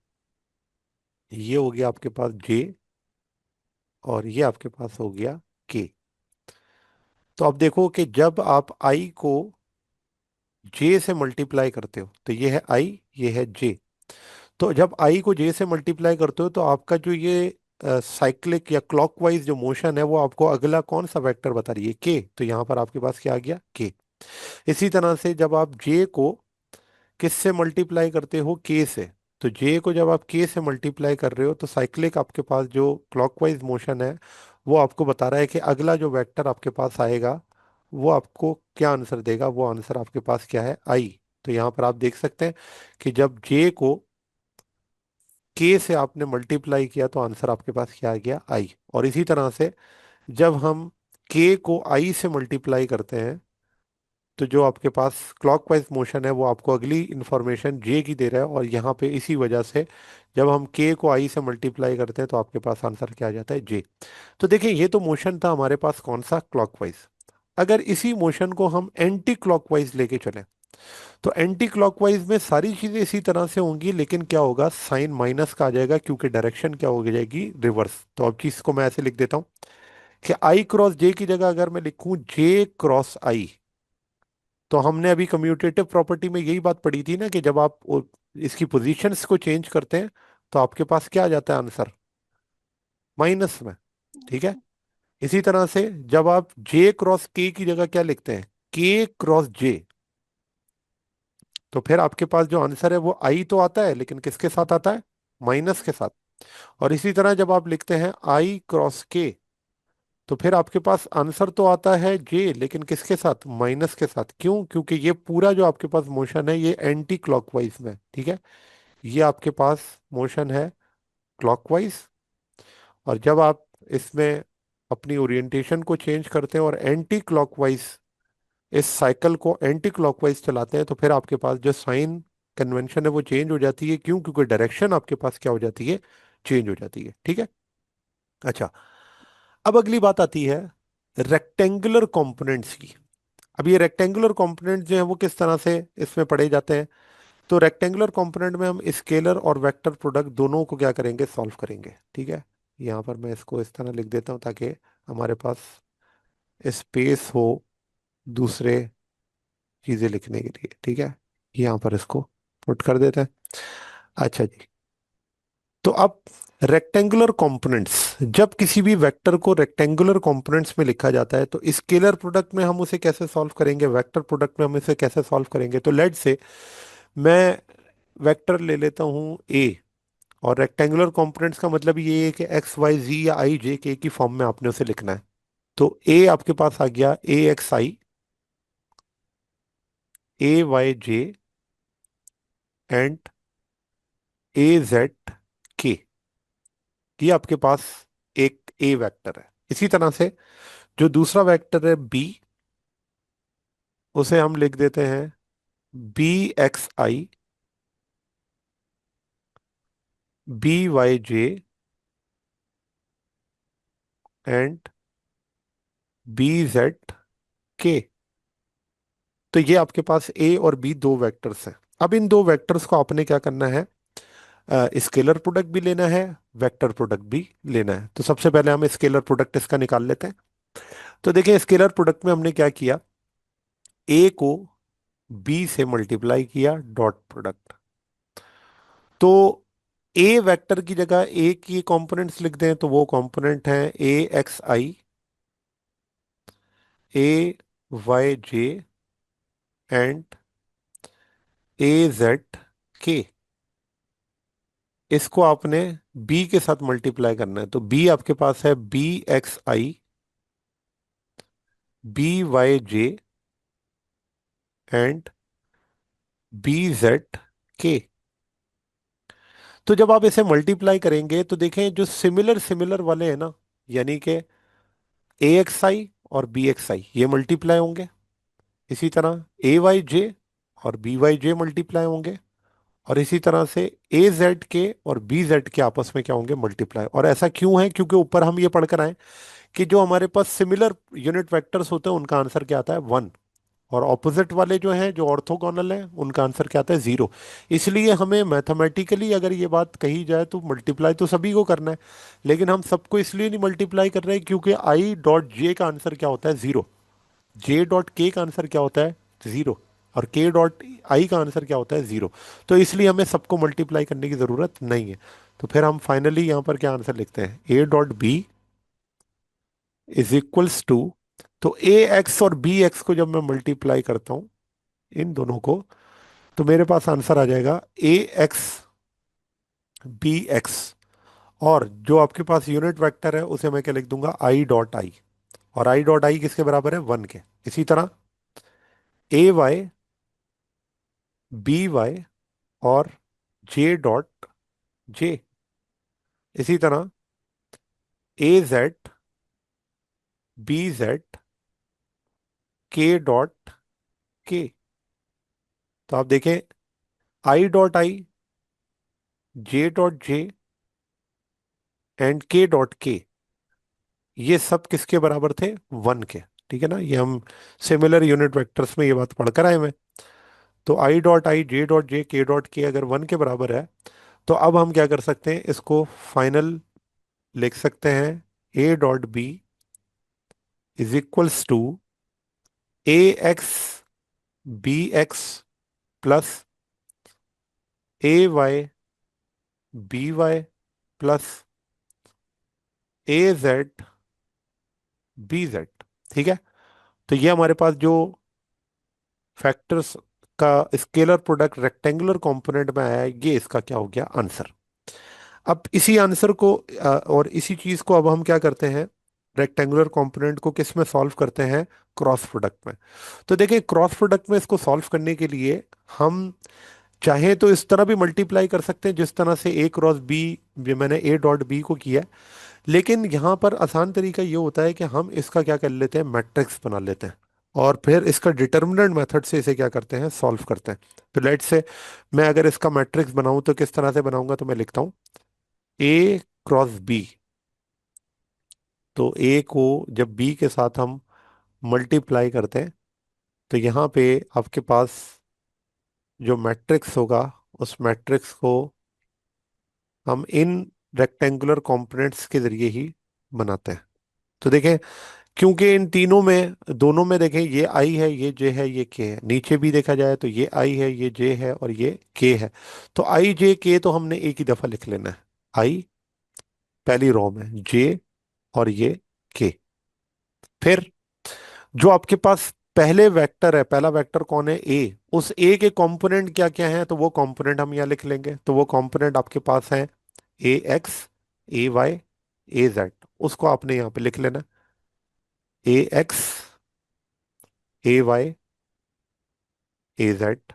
ये हो गया आपके पास जे, और ये आपके पास हो गया के। तो अब देखो कि जब आप आई को जे से मल्टीप्लाई करते हो तो ये है आई, ये है जे। तो जब आई को जे से मल्टीप्लाई करते हो तो आपका जो ये साइक्लिक या क्लॉकवाइज जो मोशन है वो आपको अगला कौन सा वेक्टर बता रही है, के। तो यहाँ पर आपके पास क्या आ गया, के। इसी तरह से जब आप जे को किस से मल्टीप्लाई करते हो, के से, तो जे को जब आप के से मल्टीप्लाई कर रहे हो तो साइक्लिक आपके पास जो क्लॉकवाइज मोशन है वो आपको बता रहा है कि अगला जो वेक्टर आपके पास आएगा वो आपको क्या आंसर देगा, वो आंसर आपके पास क्या है, आई। तो यहाँ पर आप देख सकते हैं कि जब जे को के से आपने मल्टीप्लाई किया तो आंसर आपके पास क्या आ गया, आई। और इसी तरह से जब हम के को आई से मल्टीप्लाई करते हैं तो जो आपके पास क्लॉकवाइज मोशन है वो आपको अगली इंफॉर्मेशन जे की दे रहा है, और यहाँ पे इसी वजह से जब हम के को आई से मल्टीप्लाई करते हैं तो आपके पास आंसर क्या आ जाता है, जे। तो देखिए ये तो मोशन था हमारे पास कौन सा, क्लॉकवाइज। अगर इसी मोशन को हम एंटी क्लॉकवाइज लेके चलें तो एंटी क्लॉकवाइज में सारी चीजें इसी तरह से होंगी, लेकिन क्या होगा, साइन माइनस का आ जाएगा क्योंकि डायरेक्शन क्या हो जाएगी, रिवर्स। तो अब चीज को मैं ऐसे लिख देता हूं कि आई क्रॉस जे की जगह अगर मैं लिखूं जे क्रॉस आई, तो हमने अभी कम्यूटेटिव प्रॉपर्टी में यही बात पढ़ी थी ना कि जब आप इसकी पोजीशंस को चेंज करते हैं तो आपके पास क्या आ जाता है आंसर, माइनस में। ठीक है। इसी तरह से जब आप जे क्रॉस के की जगह क्या लिखते हैं, के क्रॉस जे, तो फिर आपके पास जो आंसर है वो आई तो आता है लेकिन किसके साथ आता है, माइनस के साथ। और इसी तरह जब आप लिखते हैं आई क्रॉस के, तो फिर आपके पास आंसर तो आता है जे लेकिन किसके साथ, माइनस के साथ। क्यों, क्योंकि ये पूरा जो आपके पास मोशन है ये एंटी क्लॉकवाइज में है, ठीक है। ये आपके पास मोशन है क्लॉकवाइज, और जब आप इसमें अपनी ओरिएंटेशन को चेंज करते हैं और एंटी क्लॉकवाइज इस साइकिल को एंटी क्लॉकवाइज चलाते हैं तो फिर आपके पास जो साइन कन्वेंशन है वो चेंज हो जाती है। क्यों, क्योंकि डायरेक्शन आपके पास क्या हो जाती है, चेंज हो जाती है। ठीक है। अच्छा, अब अगली बात आती है रेक्टेंगुलर कंपोनेंट्स की। अब ये रेक्टेंगुलर कंपोनेंट जो है वो किस तरह से इसमें पढ़े जाते हैं, तो रेक्टेंगुलर कंपोनेंट में हम स्केलर और वेक्टर प्रोडक्ट दोनों को क्या करेंगे, सॉल्व करेंगे। ठीक है। यहाँ पर मैं इसको इस तरह लिख देता हूँ ताकि हमारे पास स्पेस हो दूसरे चीजें लिखने के लिए। ठीक है। यहाँ पर इसको पुट कर देते हैं। अच्छा जी, तो अब रेक्टेंगुलर कंपोनेंट्स, जब किसी भी वेक्टर को रेक्टेंगुलर कंपोनेंट्स में लिखा जाता है तो स्केलर प्रोडक्ट में हम उसे कैसे सॉल्व करेंगे, वेक्टर प्रोडक्ट में हम इसे कैसे सॉल्व करेंगे। तो लेट से मैं वेक्टर ले लेता हूँ ए, और रेक्टेंगुलर कंपोनेंट्स का मतलब ये है कि एक्स वाई जी या आई जे के की फॉर्म में आपने उसे लिखना है। तो ए आपके पास आ गया A X I, A Y J and A Z K. ये आपके पास एक ए वेक्टर है। इसी तरह से जो दूसरा वेक्टर है बी, उसे हम लिख देते हैं B X I, B Y J and B Z K. तो ये आपके पास ए और बी दो वेक्टर्स हैं। अब इन दो वेक्टर्स को आपने क्या करना है, स्केलर प्रोडक्ट भी लेना है, वेक्टर प्रोडक्ट भी लेना है। तो सबसे पहले हम स्केलर प्रोडक्ट इसका निकाल लेते हैं। तो देखिए स्केलर प्रोडक्ट में हमने क्या किया, ए को बी से मल्टीप्लाई किया, डॉट प्रोडक्ट। तो ए वेक्टर की जगह ए की कंपोनेंट्स लिख दें तो वो कंपोनेंट है A X I, A Y J and A Z K. इसको आपने बी के साथ मल्टीप्लाई करना है, तो बी आपके पास है B X I, B Y J and B Z K. तो जब आप इसे मल्टीप्लाई करेंगे तो देखें जो सिमिलर सिमिलर वाले हैं ना, यानी कि ए एक्स आई और बी एक्स आई ये मल्टीप्लाई होंगे। इसी तरह ए वाई जे और बी वाई जे मल्टीप्लाई होंगे। और इसी तरह से ए जेड के और बी जेड के आपस में क्या होंगे, मल्टीप्लाई। और ऐसा क्यों है? क्योंकि ऊपर हम ये पढ़कर आए कि जो हमारे पास सिमिलर यूनिट वेक्टर्स होते हैं उनका आंसर क्या आता है, 1। और ऑपोजिट वाले जो हैं, जो ऑर्थोगोनल हैं, उनका आंसर क्या आता है, 0। इसलिए हमें मैथमेटिकली अगर ये बात कही जाए तो मल्टीप्लाई तो सभी को करना है, लेकिन हम सबको इसलिए नहीं मल्टीप्लाई कर रहे हैं क्योंकि आई डॉट जे का आंसर क्या होता है, 0। जे डॉट के का आंसर क्या होता है, 0। और के डॉट आई का आंसर क्या होता है, 0। तो इसलिए हमें सबको मल्टीप्लाई करने की ज़रूरत नहीं है। तो फिर हम फाइनली यहाँ पर क्या आंसर लिखते हैं, A dot B is equals to, तो ए एक्स और बी एक्स को जब मैं मल्टीप्लाई करता हूँ इन दोनों को, तो मेरे पास आंसर आ जाएगा ए एक्स बी एक्स। और जो आपके पास यूनिट वेक्टर है उसे मैं क्या लिख दूंगा, आई डॉट आई। और आई डॉट आई किसके बराबर है, 1 के। इसी तरह ए वाई बी वाई और जे डॉट जे। इसी तरह ए जेड बी जेड के डॉट के। तो आप देखें I dot I, J dot J and के डॉट के, ये सब किसके बराबर थे, 1 के। ठीक है ना, ये हम सिमिलर यूनिट वेक्टर्स में ये बात पढ़कर आए हैं। तो I dot I, J dot J, के डॉट के अगर 1 के बराबर है, तो अब हम क्या कर सकते हैं, इसको फाइनल लिख सकते हैं, A dot B is equals to A X B X plus A Y B Y plus A Z B Z. ठीक है। तो ये हमारे पास जो फैक्टर्स का स्केलर प्रोडक्ट रेक्टेंगुलर कंपोनेंट में आया है, ये इसका क्या हो गया, आंसर। अब इसी आंसर को और इसी चीज को अब हम क्या करते हैं, रेक्टेंगुलर कंपोनेंट को किस में सॉल्व करते हैं, क्रॉस प्रोडक्ट में। तो देखिए क्रॉस प्रोडक्ट में इसको सॉल्व करने के लिए हम चाहे तो इस तरह भी मल्टीप्लाई कर सकते हैं जिस तरह से ए क्रॉस बी, मैंने ए डॉट बी को किया है। लेकिन यहाँ पर आसान तरीका ये होता है कि हम इसका क्या कर लेते हैं, मैट्रिक्स बना लेते हैं। और फिर इसका डिटर्मिनेंट मेथड से इसे क्या करते हैं, सॉल्व करते हैं। तो लेट से मैं अगर इसका मैट्रिक्स बनाऊं तो किस तरह से बनाऊंगा, तो मैं लिखता हूं ए क्रॉस बी। तो ए को जब बी के साथ हम मल्टीप्लाई करते हैं तो यहाँ पे आपके पास जो मैट्रिक्स होगा, उस मैट्रिक्स को हम इन रेक्टेंगुलर कंपोनेंट्स के जरिए ही बनाते हैं। तो देखें, क्योंकि इन तीनों में, दोनों में देखें, ये आई है, ये जे है, ये के है। नीचे भी देखा जाए तो ये आई है, ये जे है और ये के है। तो आई जे के तो हमने एक ही दफा लिख लेना है, आई पहली रो में, जे और ये के। फिर जो आपके पास पहले वेक्टर है, पहला वेक्टर कौन है, ए, उस ए के कंपोनेंट क्या क्या हैं, तो वो कंपोनेंट हम यहाँ लिख लेंगे। तो वो कंपोनेंट आपके पास है A X, A Y, A Z. उसको आपने यहाँ पे लिख लेना, ए X, A Y, A Z.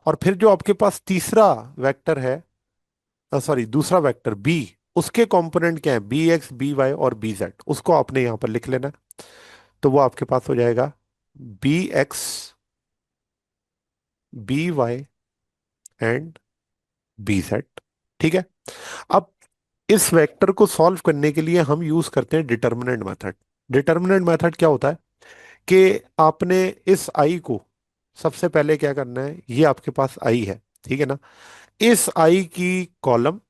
और फिर जो आपके पास तीसरा वेक्टर है, सॉरी दूसरा वेक्टर बी, उसके कंपोनेंट क्या है, बी एक्स बी वाई और बी जेड, उसको आपने यहाँ पर लिख लेना। तो वो आपके पास हो जाएगा B X B Y and B Z. ठीक है। अब इस वेक्टर को सॉल्व करने के लिए हम यूज करते हैं डिटर्मिनेंट मेथड। डिटर्मिनेंट मेथड क्या होता है कि आपने इस आई को सबसे पहले क्या करना है, ये आपके पास आई है, ठीक है ना, इस आई की कॉलम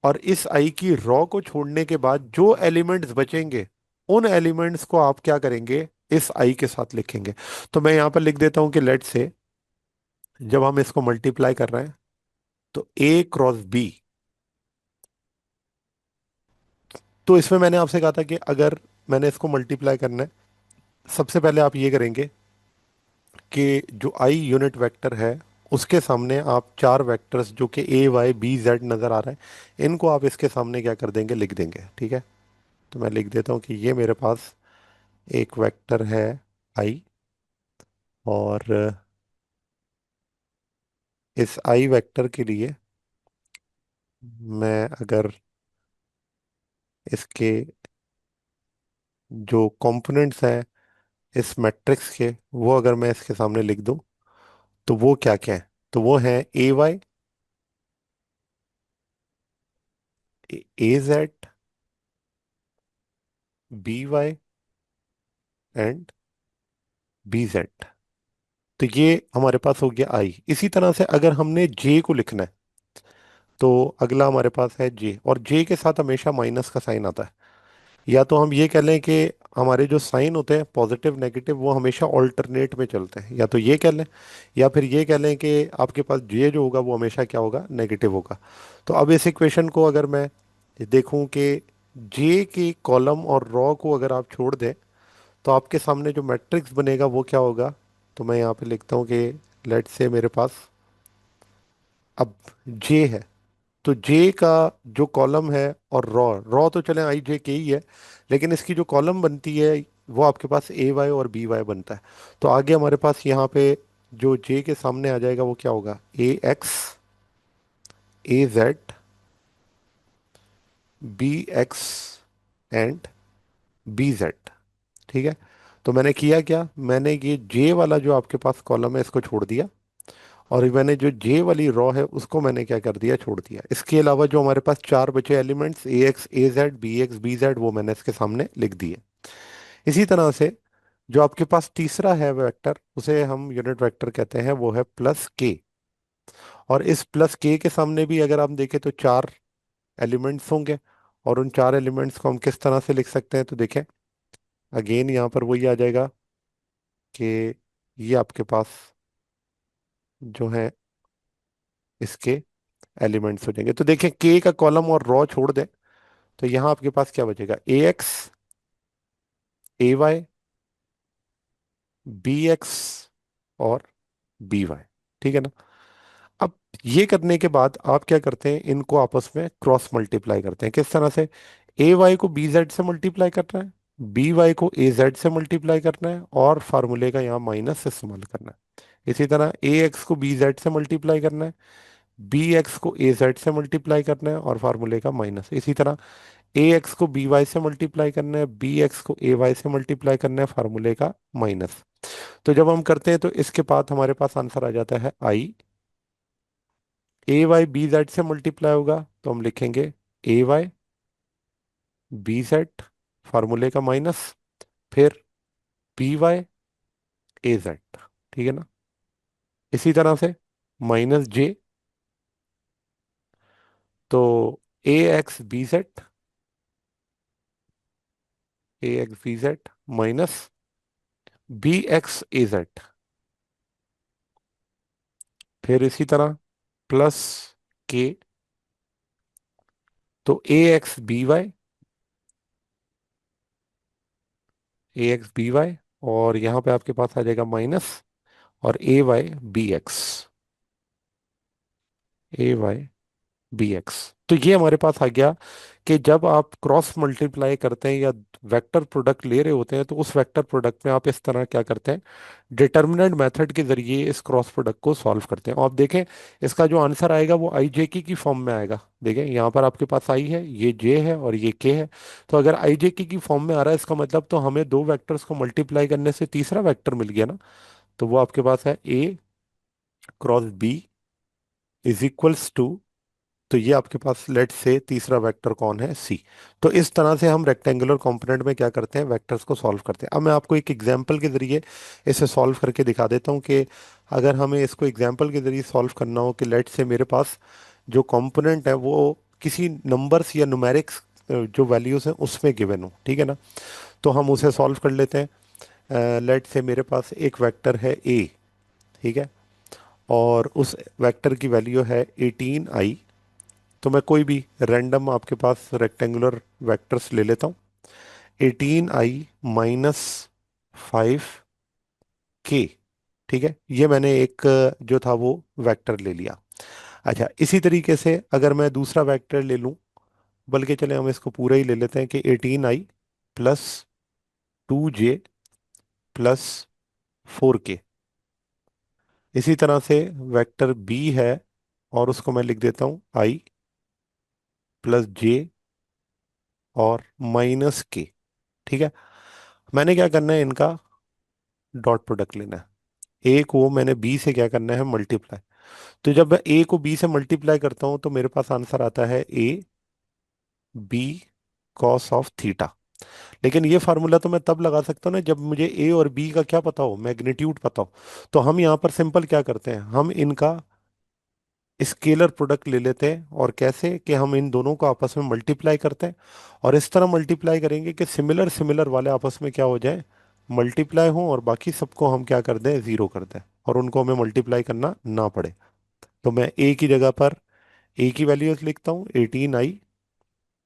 और इस आई की रॉ को छोड़ने के बाद जो एलिमेंट्स बचेंगे, उन एलिमेंट्स को आप क्या करेंगे, इस आई के साथ लिखेंगे। तो मैं यहां पर लिख देता हूं कि लेट से जब हम इसको मल्टीप्लाई कर रहे हैं तो ए क्रॉस बी, तो इसमें मैंने आपसे कहा था कि अगर मैंने इसको मल्टीप्लाई करना है, सबसे पहले आप ये करेंगे कि जो आई यूनिट वेक्टर है उसके सामने आप चार वेक्टर्स जो कि ए वाई बी जेड नज़र आ रहा है, इनको आप इसके सामने क्या कर देंगे, लिख देंगे। ठीक है, तो मैं लिख देता हूँ कि ये मेरे पास एक वेक्टर है आई, और इस आई वेक्टर के लिए मैं अगर इसके जो कंपोनेंट्स हैं इस मैट्रिक्स के, वो अगर मैं इसके सामने लिख दूं, तो वो क्या क्या है, तो वो है A Y, A Z, B Y and B Z. तो ये हमारे पास हो गया आई। इसी तरह से अगर हमने जे को लिखना है, तो अगला हमारे पास है जे, और जे के साथ हमेशा माइनस का साइन आता है। या तो हम ये कह लें कि हमारे जो साइन होते हैं पॉजिटिव नेगेटिव वो हमेशा ऑल्टरनेट में चलते हैं, या तो ये कह लें, या फिर ये कह लें कि आपके पास जे जो होगा वो हमेशा क्या होगा, नेगेटिव होगा। तो अब इस इक्वेशन को अगर मैं देखूं कि जे के कॉलम और रो को अगर आप छोड़ दें, तो आपके सामने जो मैट्रिक्स बनेगा वो क्या होगा। तो मैं यहाँ पे लिखता हूँ कि लेट से मेरे पास अब जे है, तो जे का जो कॉलम है, और रॉ रॉ तो चले आई जे के ही है, लेकिन इसकी जो कॉलम बनती है वो आपके पास ए वाई और बी वाई बनता है। तो आगे हमारे पास यहाँ पे जो जे के सामने आ जाएगा वो क्या होगा, A X, A Z, B X and B Z. ठीक है, तो मैंने किया क्या, मैंने ये जे वाला जो आपके पास कॉलम है इसको छोड़ दिया, और मैंने जो जे वाली रॉ है उसको मैंने क्या कर दिया, छोड़ दिया। इसके अलावा जो हमारे पास चार बचे elements A X A Z B X B Z, वो मैंने इसके सामने लिख दिए। इसी तरह से जो आपके पास तीसरा है वेक्टर, उसे हम यूनिट वेक्टर कहते हैं, वो है प्लस के। और इस प्लस के के सामने भी अगर आप देखें तो चार एलिमेंट्स होंगे, और उन चार एलिमेंट्स को हम किस तरह से लिख सकते हैं, तो देखें अगेन यहाँ पर वही आ जाएगा कि ये आपके पास जो है इसके एलिमेंट्स हो जाएंगे। तो देखें के का कॉलम और रॉ छोड़ दें, तो यहाँ आपके पास क्या बचेगा, ए X, A Y, B x और बी वाई। ठीक है ना। अब ये करने के बाद आप क्या करते हैं, इनको आपस में क्रॉस मल्टीप्लाई करते हैं। किस तरह से, ए वाई को बी जेड से मल्टीप्लाई करना है, बी वाई को ए जेड से मल्टीप्लाई करना है, और फार्मूले का यहाँ माइनस इस्तेमाल करना है। इसी तरह ए एक्स को बी जेड से मल्टीप्लाई करना है, बी एक्स को ए जेड से मल्टीप्लाई करना है, और फार्मूले का माइनस। इसी तरह ए एक्स को बी वाई से मल्टीप्लाई करना है, बी एक्स को ए वाई से मल्टीप्लाई करना है, फार्मूले का माइनस। तो जब हम करते हैं तो इसके बाद हमारे पास आंसर आ जाता है आई। ए वाई बी जेड से मल्टीप्लाई होगा तो हम लिखेंगे ए वाई बी जेड, फार्मूले का माइनस, फिर बी वाई ए जेड। ठीक है ना। इसी तरह से माइनस जे, तो A X B Z, A X B Z minus B X A Z, फिर इसी तरह प्लस के, तो A X B Y, A X B Y, और यहाँ पे आपके पास आ जाएगा माइनस, और A Y B X, A Y B X. तो ये हमारे पास आ गया कि जब आप क्रॉस मल्टीप्लाई करते हैं या वेक्टर प्रोडक्ट ले रहे होते हैं, तो उस वेक्टर प्रोडक्ट में आप इस तरह क्या करते हैं, डिटर्मिनेंट मेथड के जरिए इस क्रॉस प्रोडक्ट को सॉल्व करते हैं। और आप देखें इसका जो आंसर आएगा वो आई जे की फॉर्म में आएगा। देखें यहाँ पर आपके पास आई है, ये जे है और ये के है। तो अगर आई जे की फॉर्म में आ रहा है, इसका मतलब तो हमें दो वेक्टर्स को मल्टीप्लाई करने से तीसरा वेक्टर मिल गया ना। तो वो आपके पास है A cross B is equals to, तो ये आपके पास लेट से तीसरा वेक्टर कौन है, सी। तो इस तरह से हम रेक्टेंगुलर कंपोनेंट में क्या करते हैं, वेक्टर्स को सॉल्व करते हैं। अब मैं आपको एक एग्जांपल के जरिए इसे सॉल्व करके दिखा देता हूँ कि अगर हमें इसको एग्जांपल के जरिए सॉल्व करना हो कि लेट से मेरे पास जो कंपोनेंट है वो किसी नंबर्स या न्यूमेरिक्स जो वैल्यूज हैं उसमें गिवन हो। ठीक है ना। तो हम उसे सॉल्व कर लेते हैं। लेट से मेरे पास एक वेक्टर है ए, ठीक है, और उस वेक्टर की वैल्यू है 18i। तो मैं कोई भी रैंडम आपके पास रेक्टेंगुलर वेक्टर्स ले लेता हूँ। 18i -5k। ठीक है, ये मैंने एक जो था वो वेक्टर ले लिया। अच्छा, इसी तरीके से अगर मैं दूसरा वेक्टर ले लूं, बल्कि चले हम इसको पूरा ही ले लेते हैं कि 18i + 2j + 4k। इसी तरह से वेक्टर बी है, और उसको मैं लिख देता हूं i + j और -k। ठीक है, मैंने क्या करना है, इनका डॉट प्रोडक्ट लेना है। ए को मैंने बी से क्या करना है, मल्टीप्लाई। तो जब मैं ए को बी से मल्टीप्लाई करता हूं तो मेरे पास आंसर आता है a b cos of theta. लेकिन ये फार्मूला तो मैं तब लगा सकता हूँ ना जब मुझे ए और बी का क्या पता हो, मैग्नीट्यूड पता हो। तो हम यहाँ पर सिंपल क्या करते हैं, हम इनका स्केलर प्रोडक्ट ले लेते हैं। और कैसे कि हम इन दोनों को आपस में मल्टीप्लाई करते हैं, और इस तरह मल्टीप्लाई करेंगे कि सिमिलर सिमिलर वाले आपस में क्या हो जाए, मल्टीप्लाई हो, और बाकी सबको हम क्या कर दें, जीरो कर दें, और उनको हमें मल्टीप्लाई करना ना पड़े। तो मैं ए की जगह पर ए की वैल्यूज लिखता हूँ, 18i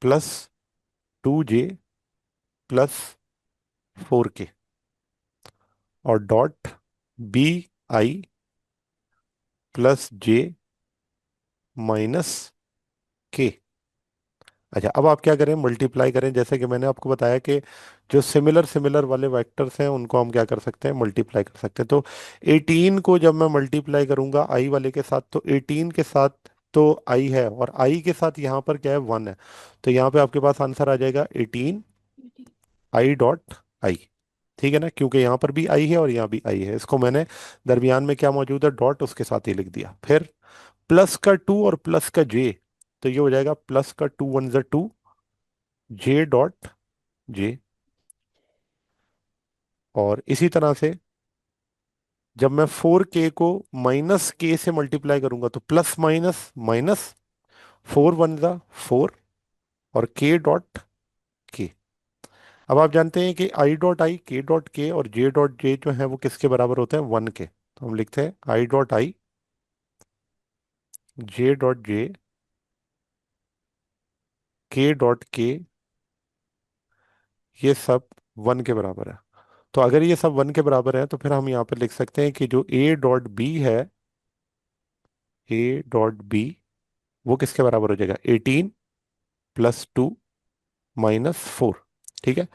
+ 2j + 4k, और डॉट bi + j -k। अच्छा, अब आप क्या करें, मल्टीप्लाई करें, जैसे कि मैंने आपको बताया कि जो सिमिलर सिमिलर वाले वेक्टर्स हैं उनको हम क्या कर सकते हैं, मल्टीप्लाई कर सकते हैं। तो 18 को जब मैं मल्टीप्लाई करूंगा आई वाले के साथ, तो 18 के साथ तो आई है, और आई के साथ यहाँ पर क्या है, 1 है। तो यहाँ पे आपके पास आंसर आ जाएगा 80.18i.i। ठीक है ना, क्योंकि यहाँ पर भी आई है और यहाँ भी आई है, इसको मैंने दरमियान में क्या मौजूद है, डॉट, उसके साथ ही लिख दिया। फिर प्लस का 2 और प्लस का जे, तो ये हो जाएगा प्लस का 2 × 1 = 2, j.j। और इसी तरह से जब मैं 4k को -k से मल्टीप्लाई करूंगा, तो प्लस माइनस माइनस, 4 × 1 = 4, और k.k। अब आप जानते हैं कि i.i, k.k और j.j जो है वो किसके बराबर होते हैं, 1 के। तो हम लिखते हैं i.i, j.j, k.k, ये सब 1 के बराबर है। तो अगर ये सब 1 के बराबर है, तो फिर हम यहाँ पे लिख सकते हैं कि जो a.b है, a.b वो किसके बराबर हो जाएगा, 18 + 2 - 4। ठीक है,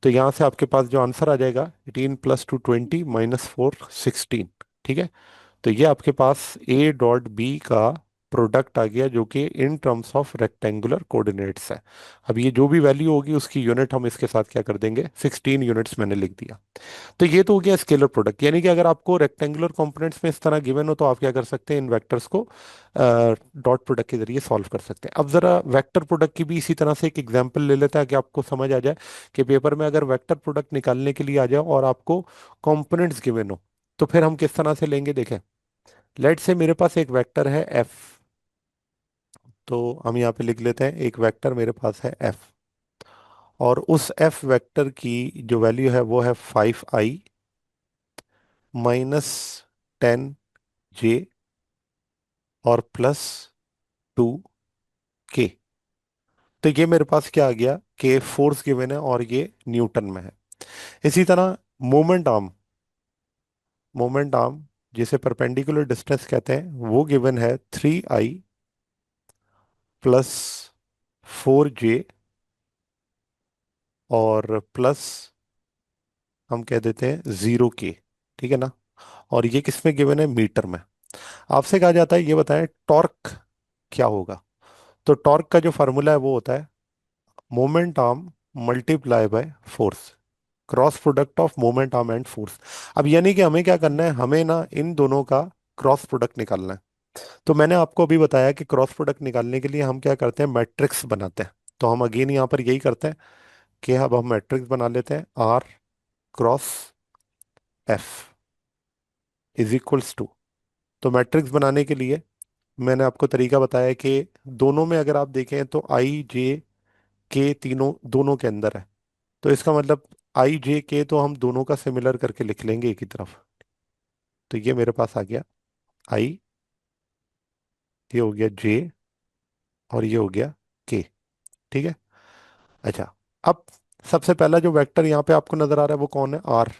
तो यहाँ से आपके पास जो आंसर आ जाएगा, 18 + 2 = 20 -4 16। ठीक है, तो ये आपके पास a.b का प्रोडक्ट आ गया, जो कि in terms of rectangular coordinates है। अब ये जो भी वैल्यू होगी उसकी यूनिट हम इसके साथ क्या कर देंगे, 16 यूनिट्स मैंने लिख दिया। तो ये तो हो गया स्केलर प्रोडक्ट, यानी कि अगर आपको रेक्टेंगुलर कंपोनेंट्स में इस तरह गिवन हो, तो आप क्या कर सकते हैं, इन वेक्टर्स को डॉट प्रोडक्ट के जरिए सॉल्व कर सकते हैं। अब जरा वेक्टर प्रोडक्ट की भी इसी तरह से एक एग्जांपल ले लेते हैं कि आपको समझ आ जाए कि पेपर में अगर वेक्टर प्रोडक्ट निकालने के लिए आ जाए और आपको कंपोनेंट्स गिवन हो, तो फिर हम किस तरह से लेंगे, देखें। लेट से मेरे पास एक वेक्टर है एफ। तो हम यहाँ पे लिख लेते हैं, एक वेक्टर मेरे पास है एफ, और उस एफ वेक्टर की जो वैल्यू है वो है 5i -10j और +2k। तो ये मेरे पास क्या आ गया, कि फोर्स गिवन है और ये न्यूटन में है। इसी तरह मोमेंट आर्म, मोमेंट आर्म जिसे परपेंडिकुलर डिस्टेंस कहते हैं, वो गिवन है 3i +4j और प्लस हम कह देते हैं 0k। ठीक है ना, और ये किस में गिवन है, मीटर में। आपसे कहा जाता है ये बताएं टॉर्क क्या होगा। तो टॉर्क का जो फार्मूला है वो होता है moment arm multiply by force, cross product of moment arm and force. अब यानी कि हमें क्या करना है, हमें ना इन दोनों का क्रॉस प्रोडक्ट निकालना है। तो मैंने आपको अभी बताया कि क्रॉस प्रोडक्ट निकालने के लिए हम क्या करते हैं, मैट्रिक्स बनाते हैं। तो हम अगेन यहाँ पर यही करते हैं कि अब हम मैट्रिक्स बना लेते हैं, R×F = तो मैट्रिक्स बनाने के लिए मैंने आपको तरीका बताया कि दोनों में अगर आप देखें तो i j k तीनों दोनों के अंदर है। तो इसका मतलब i j k तो हम दोनों का सिमिलर करके लिख लेंगे एक ही तरफ। तो ये मेरे पास आ गया आई, ये हो गया जे, और ये हो गया के। ठीक है। अच्छा, अब सबसे पहला जो वेक्टर यहाँ पे आपको नजर आ रहा है वो कौन है? आर।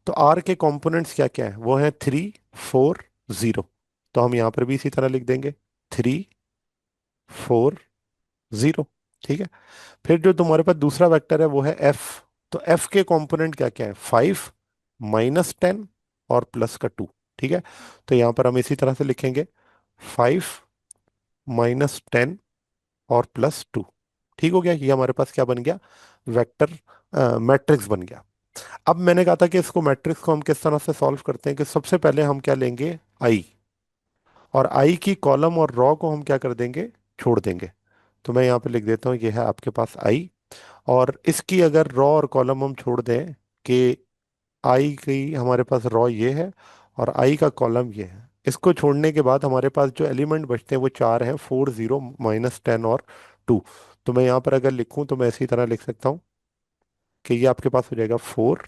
तो आर के कंपोनेंट्स क्या क्या है? वो है 3 4 0। तो हम यहाँ पर भी इसी तरह लिख देंगे, 3 4 0। ठीक है। फिर जो तुम्हारे पास दूसरा वेक्टर है वो है एफ। तो एफ के कंपोनेंट क्या क्या है? 5 -10 और +2। ठीक है। तो यहाँ पर हम इसी तरह से लिखेंगे, 5 -10 और +2। ठीक हो गया, ये हमारे पास क्या बन गया? वेक्टर मैट्रिक्स बन गया। अब मैंने कहा था कि इसको मैट्रिक्स को हम किस तरह से सॉल्व करते हैं, कि सबसे पहले हम क्या लेंगे? आई। और आई की कॉलम और रॉ को हम क्या कर देंगे? छोड़ देंगे। तो मैं यहाँ पे लिख देता हूँ, ये है आपके पास आई। और इसकी अगर रॉ और कॉलम हम छोड़ दें, कि आई की हमारे पास रॉ ये है और आई का कॉलम ये है, इसको छोड़ने के बाद हमारे पास जो एलिमेंट बचते हैं वो चार हैं, 4 0 -10 और 2। तो मैं यहाँ पर अगर लिखूं तो मैं इसी तरह लिख सकता हूँ कि ये आपके पास हो जाएगा 4,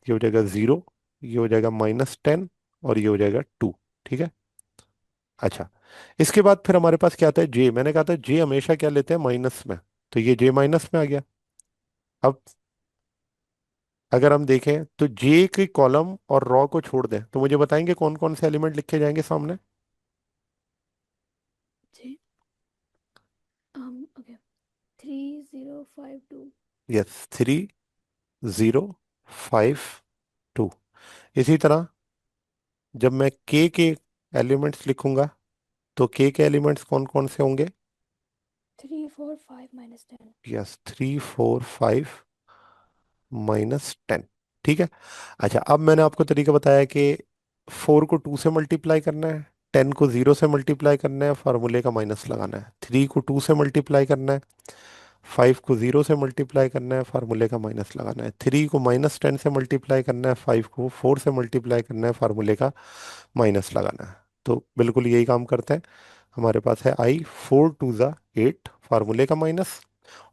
ये हो जाएगा 0, ये हो जाएगा -10 और ये हो जाएगा 2। ठीक है। अच्छा, इसके बाद फिर हमारे पास क्या आता है? जे। मैंने कहा था जे हमेशा क्या लेते हैं? माइनस में। तो ये जे माइनस में आ गया। अब अगर हम देखें तो जे के कॉलम और रॉ को छोड़ दें तो मुझे बताएंगे कौन कौन से एलिमेंट लिखे जाएंगे सामने? J. Okay. 3052. यस, 3 0 5 2। इसी तरह जब मैं के एलिमेंट्स लिखूंगा तो के एलिमेंट्स कौन कौन से होंगे? 345 -10. यस, 3 4 5 -10। ठीक है। अच्छा, अब मैंने आपको तरीका बताया कि 4 को 2 से मल्टीप्लाई करना है, 10 को 0 से मल्टीप्लाई करना है, फार्मूले का माइनस लगाना है, 3 को 2 से मल्टीप्लाई करना है, 5 को 0 से मल्टीप्लाई करना है, फार्मूले का माइनस लगाना है, 3 को -10 से मल्टीप्लाई करना है, 5 को 4 से मल्टीप्लाई करना है, फार्मूले का माइनस लगाना है। तो बिल्कुल यही काम करते हैं। हमारे पास है आई, 4 2 ज़ा 8, फार्मूले का माइनस,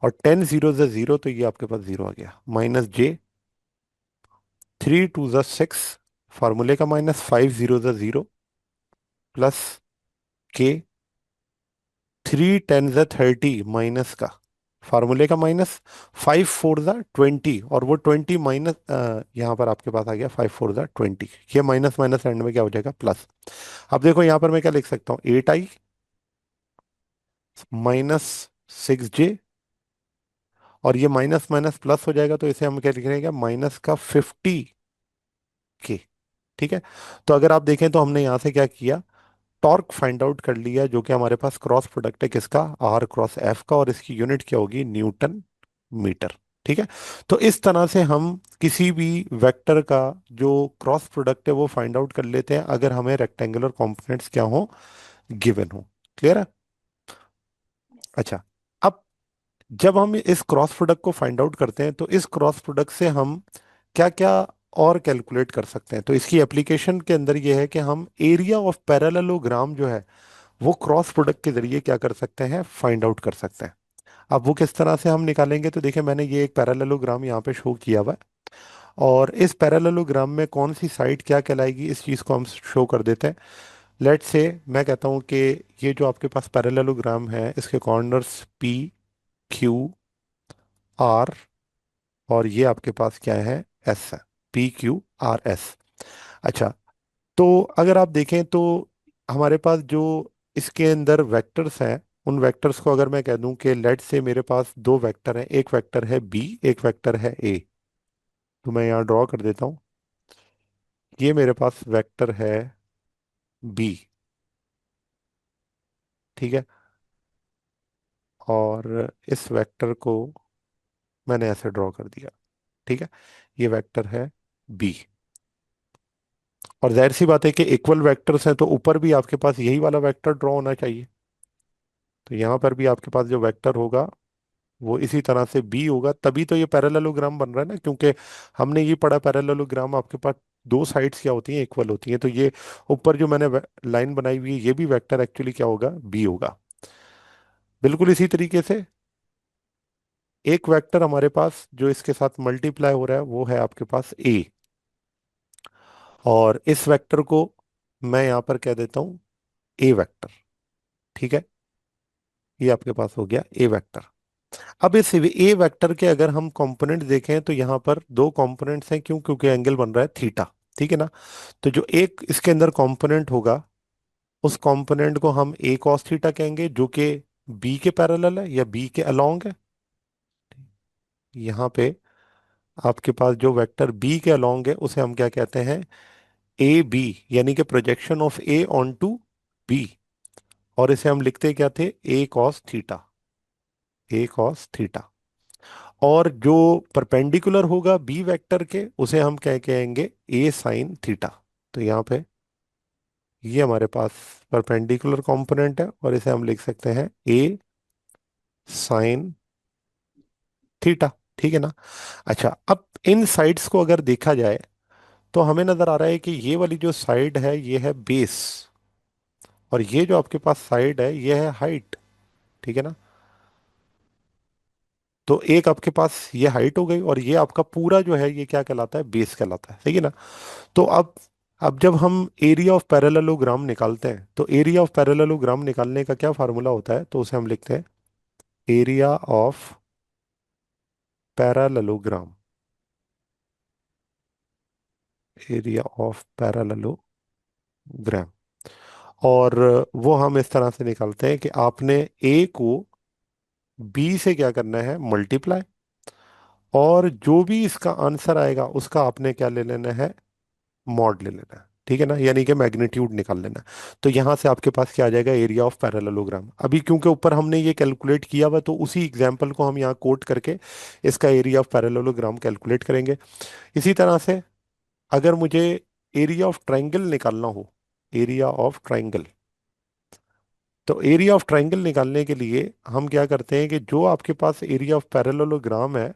और 10 0 ज़ा 0, तो ये आपके पास 0 आ गया, -j, 3 2 ज़ा 6, फार्मूले का माइनस, 5 0 ज़ा 0, +k, 3 10 ज़ा 30, माइनस का, फार्मूले का माइनस, 5 4 ज़ा 20, और वो 20 माइनस, यहाँ पर आपके पास आ गया 5 4 ज़ा 20। ये माइनस माइनस एंड में क्या हो जाएगा? प्लस। अब देखो यहाँ पर मैं क्या लिख सकता हूँ? 8i -6j, और ये माइनस माइनस प्लस हो जाएगा, तो इसे हम क्या लिखेंगे? माइनस का 50k। ठीक है। तो अगर आप देखें तो हमने यहाँ से क्या किया? टॉर्क फाइंड आउट कर लिया, जो कि हमारे पास क्रॉस प्रोडक्ट है किसका? आर क्रॉस एफ का, और इसकी यूनिट क्या होगी? Newton metre. ठीक है। तो इस तरह से हम किसी भी वेक्टर का जो क्रॉस प्रोडक्ट है वो फाइंड आउट कर लेते हैं, अगर हमें रेक्टेंगुलर कंपोनेंट्स क्या हो? गिवन हो। क्लियर है? Yes. अच्छा, अब जब हम इस क्रॉस प्रोडक्ट को फाइंड आउट करते हैं तो इस क्रॉस प्रोडक्ट से हम क्या क्या और कैलकुलेट कर सकते हैं? तो इसकी एप्लीकेशन के अंदर ये है कि हम एरिया ऑफ पैरेललोग्राम जो है वो क्रॉस प्रोडक्ट के जरिए क्या कर सकते हैं? फाइंड आउट कर सकते हैं। अब वो किस तरह से हम निकालेंगे? तो देखिए, मैंने ये एक पैरेललोग्राम यहाँ पे शो किया हुआ है, और इस पैरेललोग्राम में कौन सी साइड क्या कहलाएगी इस चीज़ को हम शो कर देते हैं। लेट से मैं कहता हूँ कि ये जो आपके पास पैरेललोग्राम है इसके कॉर्नर्स PQR, और ये आपके पास क्या है? एस है, PQRS। अच्छा, तो अगर आप देखें तो हमारे पास जो इसके अंदर वेक्टर्स हैं, उन वेक्टर्स को अगर मैं कह दूं कि लेट से मेरे पास दो वेक्टर हैं, एक वेक्टर है बी, एक वेक्टर है ए, तो मैं यहाँ ड्रॉ कर देता हूँ। ये मेरे पास वेक्टर है बी। ठीक है। और इस वेक्टर को मैंने ऐसे ड्रॉ कर दिया। ठीक है। ये वेक्टर है बी। और जाहिर सी बात है कि इक्वल वेक्टर्स हैं तो ऊपर भी आपके पास यही वाला वेक्टर ड्रॉ होना चाहिए। तो यहाँ पर भी आपके पास जो वेक्टर होगा वो इसी तरह से बी होगा, तभी तो ये पैरेललोग्राम बन रहा है ना, क्योंकि हमने ये पढ़ा पैरेललोग्राम आपके पास दो साइड्स क्या होती हैं? इक्वल होती हैं। तो ये ऊपर जो मैंने लाइन बनाई हुई है ये भी वेक्टर एक्चुअली क्या होगा? बी होगा। बिल्कुल इसी तरीके से एक वेक्टर हमारे पास जो इसके साथ मल्टीप्लाई हो रहा है वो है आपके पास ए, और इस वेक्टर को मैं यहां पर कह देता हूं ए वेक्टर। ठीक है, ये आपके पास हो गया ए वेक्टर। अब इस ए वेक्टर के अगर हम कंपोनेंट देखें तो यहाँ पर दो कंपोनेंट्स हैं, क्यों? क्योंकि एंगल बन रहा है थीटा। ठीक है ना? तो जो एक इसके अंदर कंपोनेंट होगा, उस कंपोनेंट को हम ए कॉस थीटा कहेंगे, जो कि बी के पैरेलल है या बी के अलोंग है। यहाँ पे आपके पास जो वेक्टर बी के अलोंग है उसे हम क्या कहते हैं? ए बी, यानी कि projection of A on to B. और इसे हम लिखते क्या थे? A cos theta. A cos theta. और जो परपेंडिकुलर होगा बी वेक्टर के, उसे हम क्या कहेंगे? ए साइन थीटा। तो यहाँ पे ये हमारे पास परपेंडिकुलर कंपोनेंट है और इसे हम लिख सकते हैं ए साइन थीटा। ठीक है ना? अच्छा, अब इन साइड्स को अगर देखा जाए तो हमें नजर आ रहा है कि ये वाली जो साइड है ये है बेस, और ये जो आपके पास साइड है ये है हाइट। ठीक है ना? तो एक आपके पास ये हाइट हो गई और ये आपका पूरा जो है ये क्या कहलाता है? बेस कहलाता है। ठीक है ना? तो अब जब हम एरिया ऑफ पैरेललोग्राम निकालते हैं तो एरिया ऑफ पैरेललोग्राम निकालने का क्या फार्मूला होता है? तो उसे हम लिखते हैं area of parallelogram. Area of parallelogram. और वो हम इस तरह से निकालते हैं कि आपने ए को बी से क्या करना है? मल्टीप्लाई। और जो भी इसका आंसर आएगा उसका आपने क्या ले लेना है? मॉड ले लेना है। ठीक है ना? यानी कि मैग्नीट्यूड निकाल लेना है। तो यहां से आपके पास क्या आ जाएगा? Area of parallelogram. अभी क्योंकि ऊपर हमने ये कैलकुलेट किया हुआ, तो उसी एग्जांपल को हम यहाँ कोट करके इसका एरिया ऑफ पैरेललोग्राम कैलकुलेट करेंगे। इसी तरह से अगर मुझे एरिया ऑफ ट्राइंगल निकालना हो, एरिया ऑफ ट्राइंगल, तो एरिया ऑफ ट्राइंगल निकालने के लिए हम क्या करते हैं कि जो आपके पास एरिया ऑफ पैरेललोग्राम है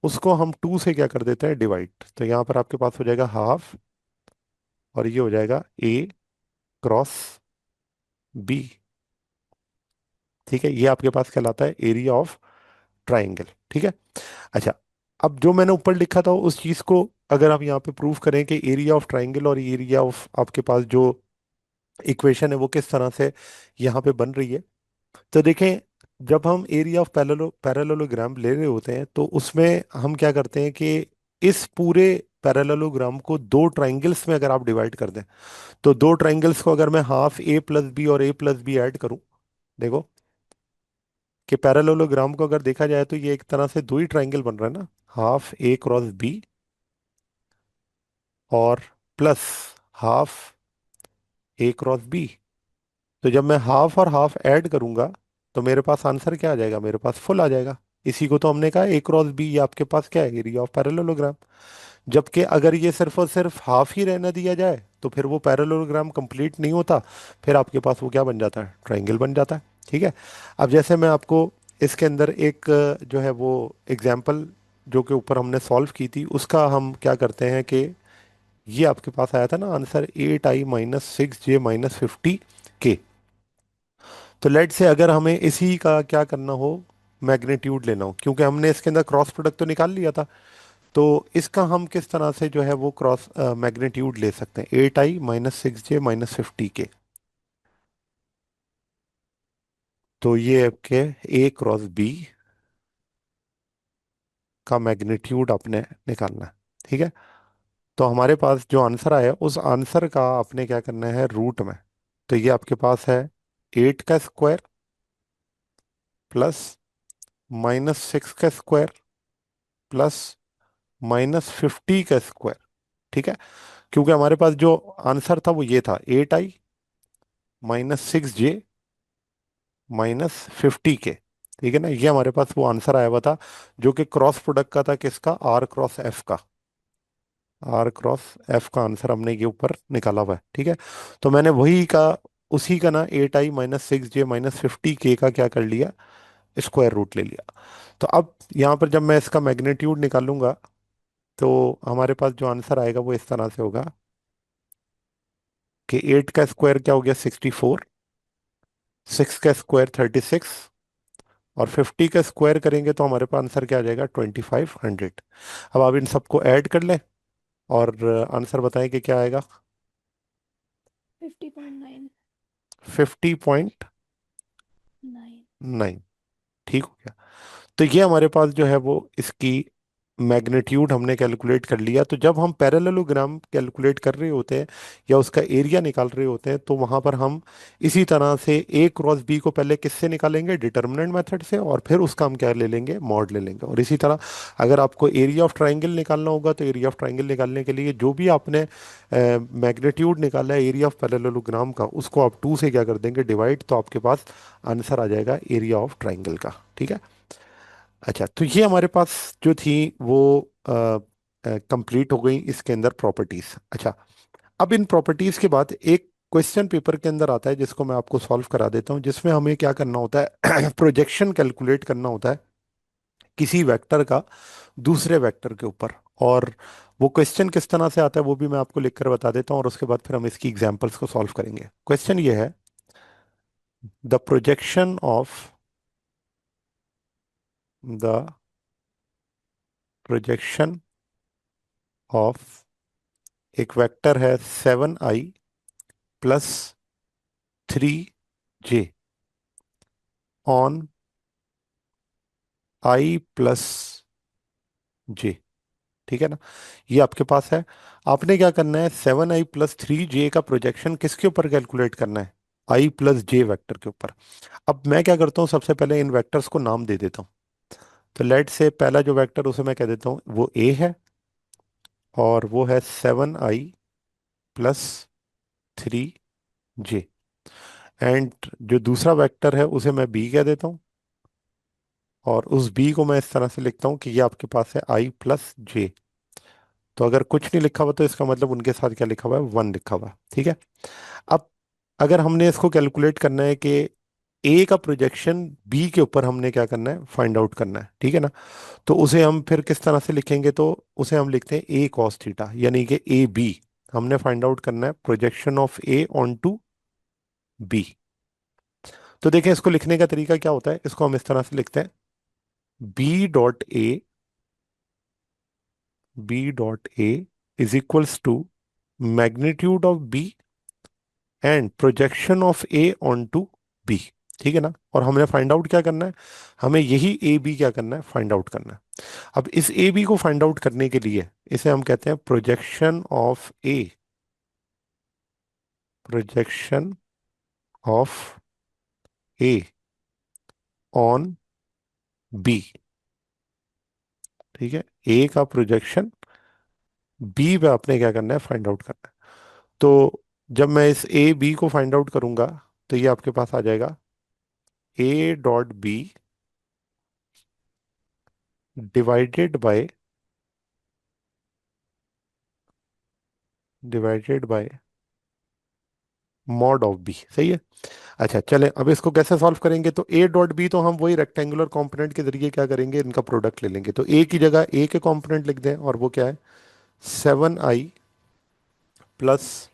उसको हम टू से क्या कर देते हैं? डिवाइड। तो यहाँ पर आपके पास हो जाएगा हाफ, और ये हो जाएगा ए क्रॉस बी। ठीक है, ये आपके पास कहलाता है एरिया ऑफ ट्राइंगल। ठीक है। अच्छा, अब जो मैंने ऊपर लिखा था उस चीज को अगर हम यहाँ पे प्रूव करें कि एरिया ऑफ ट्राइंगल और एरिया ऑफ आपके पास जो इक्वेशन है वो किस तरह से यहाँ पे बन रही है, तो देखें, जब हम एरिया ऑफ पैरेललोग्राम ले रहे होते हैं तो उसमें हम क्या करते हैं कि इस पूरे पैरेललोग्राम को दो ट्राइंगल्स में अगर आप डिवाइड कर दें, तो दो ट्राइंगल्स को अगर मैं हाफ ए प्लस बी और ए प्लस बी ऐड करूं, देखो कि पैरेललोग्राम को अगर देखा जाए तो ये एक तरह से दो ही ट्राइंगल बन रहा है ना, हाफ ए क्रॉस बी और प्लस हाफ ए क्रॉस बी। तो जब मैं हाफ और हाफ ऐड करूंगा तो मेरे पास आंसर क्या आ जाएगा? मेरे पास फुल आ जाएगा। इसी को तो हमने कहा ए क्रॉस बी, ये आपके पास क्या है? Area of parallelogram. जबकि अगर ये सिर्फ और सिर्फ हाफ ही रहने दिया जाए तो फिर वो पैरेललोग्राम कंप्लीट नहीं होता, फिर आपके पास वो क्या बन जाता है? ट्राइंगल बन जाता है। ठीक है। अब जैसे मैं आपको इसके अंदर एक जो है वो एग्जाम्पल जो कि ऊपर हमने सॉल्व की थी उसका हम क्या करते हैं कि ये आपके पास आया था ना आंसर 8i-6j-50 के। तो लेट से अगर हमें इसी का क्या करना हो? मैग्नीट्यूड लेना हो, क्योंकि हमने इसके अंदर क्रॉस प्रोडक्ट तो निकाल लिया था, तो इसका हम किस तरह से जो है वो क्रॉस मैग्नीट्यूड ले सकते हैं? 8i-6j-50 के। तो ये आपके ए क्रॉस बी का मैग्नीट्यूड आपने निकालना है। ठीक है। तो हमारे पास जो आंसर आया उस आंसर का आपने क्या करना है? रूट में। तो ये आपके पास है 8 का स्क्वायर प्लस -6 का स्क्वायर प्लस -50 का स्क्वायर। ठीक है। क्योंकि हमारे पास जो आंसर था वो ये था 8i-6j-50 के। ठीक है ना? ये हमारे पास वो आंसर आया हुआ था जो कि क्रॉस प्रोडक्ट का था, किसका? आर क्रॉस एफ का। आर क्रॉस एफ का आंसर हमने ये ऊपर निकाला हुआ है। ठीक है। तो मैंने वही का उसी का ना 8i-6j-50 के का क्या कर लिया? स्क्वायर रूट ले लिया। तो अब यहाँ पर जब मैं इसका मैग्नीट्यूड निकालूंगा तो हमारे पास जो आंसर आएगा वो इस तरह से होगा कि 8 का स्क्वायर क्या हो गया? 64, 6 का स्क्वायर 36, और 50 का स्क्वायर करेंगे तो हमारे पास आंसर क्या आ जाएगा? 2500। अब आप इन सबको ऐड कर लें और आंसर बताएं कि क्या आएगा। 50.9. 50.9। 9. ठीक हो गया। तो ये हमारे पास जो है वो इसकी मैग्नीट्यूड हमने कैलकुलेट कर लिया। तो जब हम पैरेललोग्राम कैलकुलेट कर रहे होते हैं या उसका एरिया निकाल रहे होते हैं, तो वहां पर हम इसी तरह से ए क्रॉस बी को पहले किससे निकालेंगे, डिटर्मिनेंट मेथड से, और फिर उसका हम क्या ले लेंगे, मॉड ले लेंगे। और इसी तरह अगर आपको एरिया ऑफ ट्राइंगल निकालना होगा, तो एरिया ऑफ ट्राइंगल निकालने के लिए जो भी आपने मैग्नीट्यूड निकाला है एरिया ऑफ पैरेललोग्राम का, उसको आप 2 से क्या कर देंगे, डिवाइड, तो आपके पास आंसर आ जाएगा एरिया ऑफ ट्राइंगल का। ठीक है। अच्छा, तो ये हमारे पास जो थी वो कंप्लीट हो गई इसके अंदर प्रॉपर्टीज। अच्छा, अब इन प्रॉपर्टीज के बाद एक क्वेश्चन पेपर के अंदर आता है जिसको मैं आपको सॉल्व करा देता हूँ, जिसमें हमें क्या करना होता है प्रोजेक्शन कैलकुलेट करना होता है किसी वेक्टर का दूसरे वेक्टर के ऊपर। और वो क्वेश्चन किस तरह से आता है वो भी मैं आपको लिखकर बता देता हूँ, और उसके बाद फिर हम इसकी एग्जांपल्स को सॉल्व करेंगे। क्वेश्चन ये है, the projection of the projection of एक वेक्टर है 7i + 3j on i + j। ठीक है ना, ये आपके पास है। आपने क्या करना है, 7i + 3j का प्रोजेक्शन किसके ऊपर कैलकुलेट करना है, i + j वेक्टर के ऊपर। अब मैं क्या करता हूँ, सबसे पहले इन वेक्टर्स को नाम दे देता हूँ। तो लेट से पहला जो वेक्टर उसे मैं कह देता हूँ वो a है, और वो है 7i + 3j। एंड जो दूसरा वेक्टर है उसे मैं b कह देता हूँ, और उस b को मैं इस तरह से लिखता हूँ कि ये आपके पास है i + j। तो अगर कुछ नहीं लिखा हुआ तो इसका मतलब उनके साथ क्या लिखा हुआ है, 1 लिखा हुआ है। ठीक है। अब अगर हमने इसको कैलकुलेट करना है कि ए का प्रोजेक्शन बी के ऊपर हमने क्या करना है, फाइंड आउट करना है, ठीक है ना, तो उसे हम फिर किस तरह से लिखेंगे, तो उसे हम लिखते हैं ए कॉस थीटा, यानी कि ए बी। हमने फाइंड आउट करना है projection of A on to B. तो देखें इसको लिखने का तरीका क्या होता है, इसको हम इस तरह से लिखते हैं, B dot A is equals to magnitude of B and projection of A on to B. ठीक है ना, और हमने फाइंड आउट क्या करना है, हमें यही ए बी क्या करना है, फाइंड आउट करना है। अब इस ए बी को फाइंड आउट करने के लिए इसे हम कहते हैं projection of A, projection of A on B. ठीक है, ए का प्रोजेक्शन बी पे आपने क्या करना है, फाइंड आउट करना है। तो जब मैं इस ए बी को फाइंड आउट करूंगा, तो ये आपके पास आ जाएगा a.b divided by mod of B. सही है। अच्छा चलें, अब इसको कैसे सॉल्व करेंगे, तो a.b तो हम वही रेक्टेंगुलर कंपोनेंट के जरिए क्या करेंगे, इनका प्रोडक्ट ले लेंगे। तो a की जगह a के कंपोनेंट लिख दें, और वो क्या है, 7i +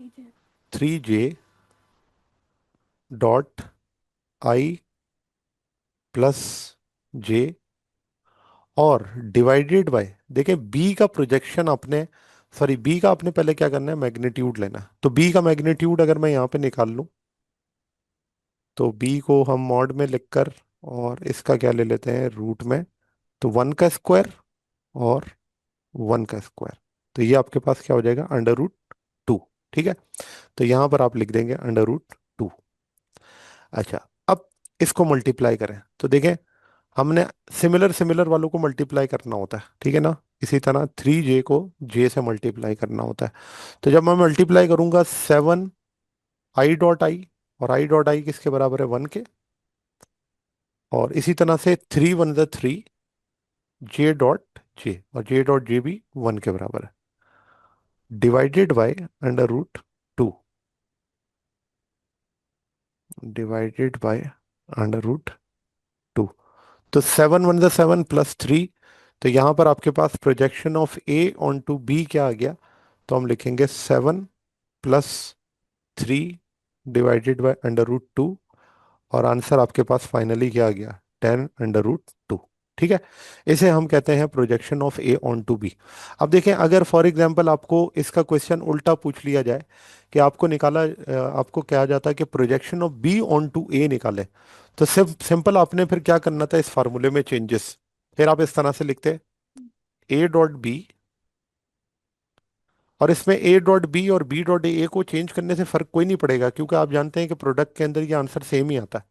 3J. 3j dot i + j, और डिवाइडेड बाय, देखें बी का प्रोजेक्शन आपने, सॉरी बी का आपने पहले क्या करना है, मैग्नीट्यूड लेना है। तो बी का मैग्नीट्यूड अगर मैं यहाँ पे निकाल लूँ, तो बी को हम मॉड में लिखकर और इसका क्या ले लेते हैं, रूट में। तो 1 का स्क्वायर और 1 का स्क्वायर, तो ये आपके पास क्या हो जाएगा, √2। ठीक है, तो यहाँ पर आप लिख देंगे √2। अच्छा, अब इसको मल्टीप्लाई करें, तो देखें हमने सिमिलर सिमिलर वालों को मल्टीप्लाई करना होता है, ठीक है ना। इसी तरह 3j को j से मल्टीप्लाई करना होता है। तो जब मैं मल्टीप्लाई करूंगा 7i.i, और i.i किसके बराबर है, 1 के। और इसी तरह से 3 × 1 = 3, j.j, और j.j भी 1 के बराबर है, डिवाइडेड बाय √2, डिवाइडेड बाय √2। तो 7 × 1 = 7 +3। तो यहाँ पर आपके पास projection of A on to B क्या आ गया, तो हम लिखेंगे 7 + 3 डिवाइडेड बाय √2, और आंसर आपके पास फाइनली क्या आ गया, 10 √2। ठीक है। इसे हम कहते हैं projection of A on to B. अब देखें, अगर फॉर एग्जांपल आपको इसका क्वेश्चन उल्टा पूछ लिया जाए कि आपको कहा जाता है कि projection of B on to A निकाले, तो सिर्फ सिंपल आपने फिर क्या करना था, इस फार्मूले में चेंजेस। फिर आप इस तरह से लिखते ए डॉट बी, और इसमें ए डॉट बी और बी डॉट ए को चेंज करने से फर्क कोई नहीं पड़ेगा, क्योंकि आप जानते हैं कि प्रोडक्ट के अंदर ये आंसर सेम ही आता है।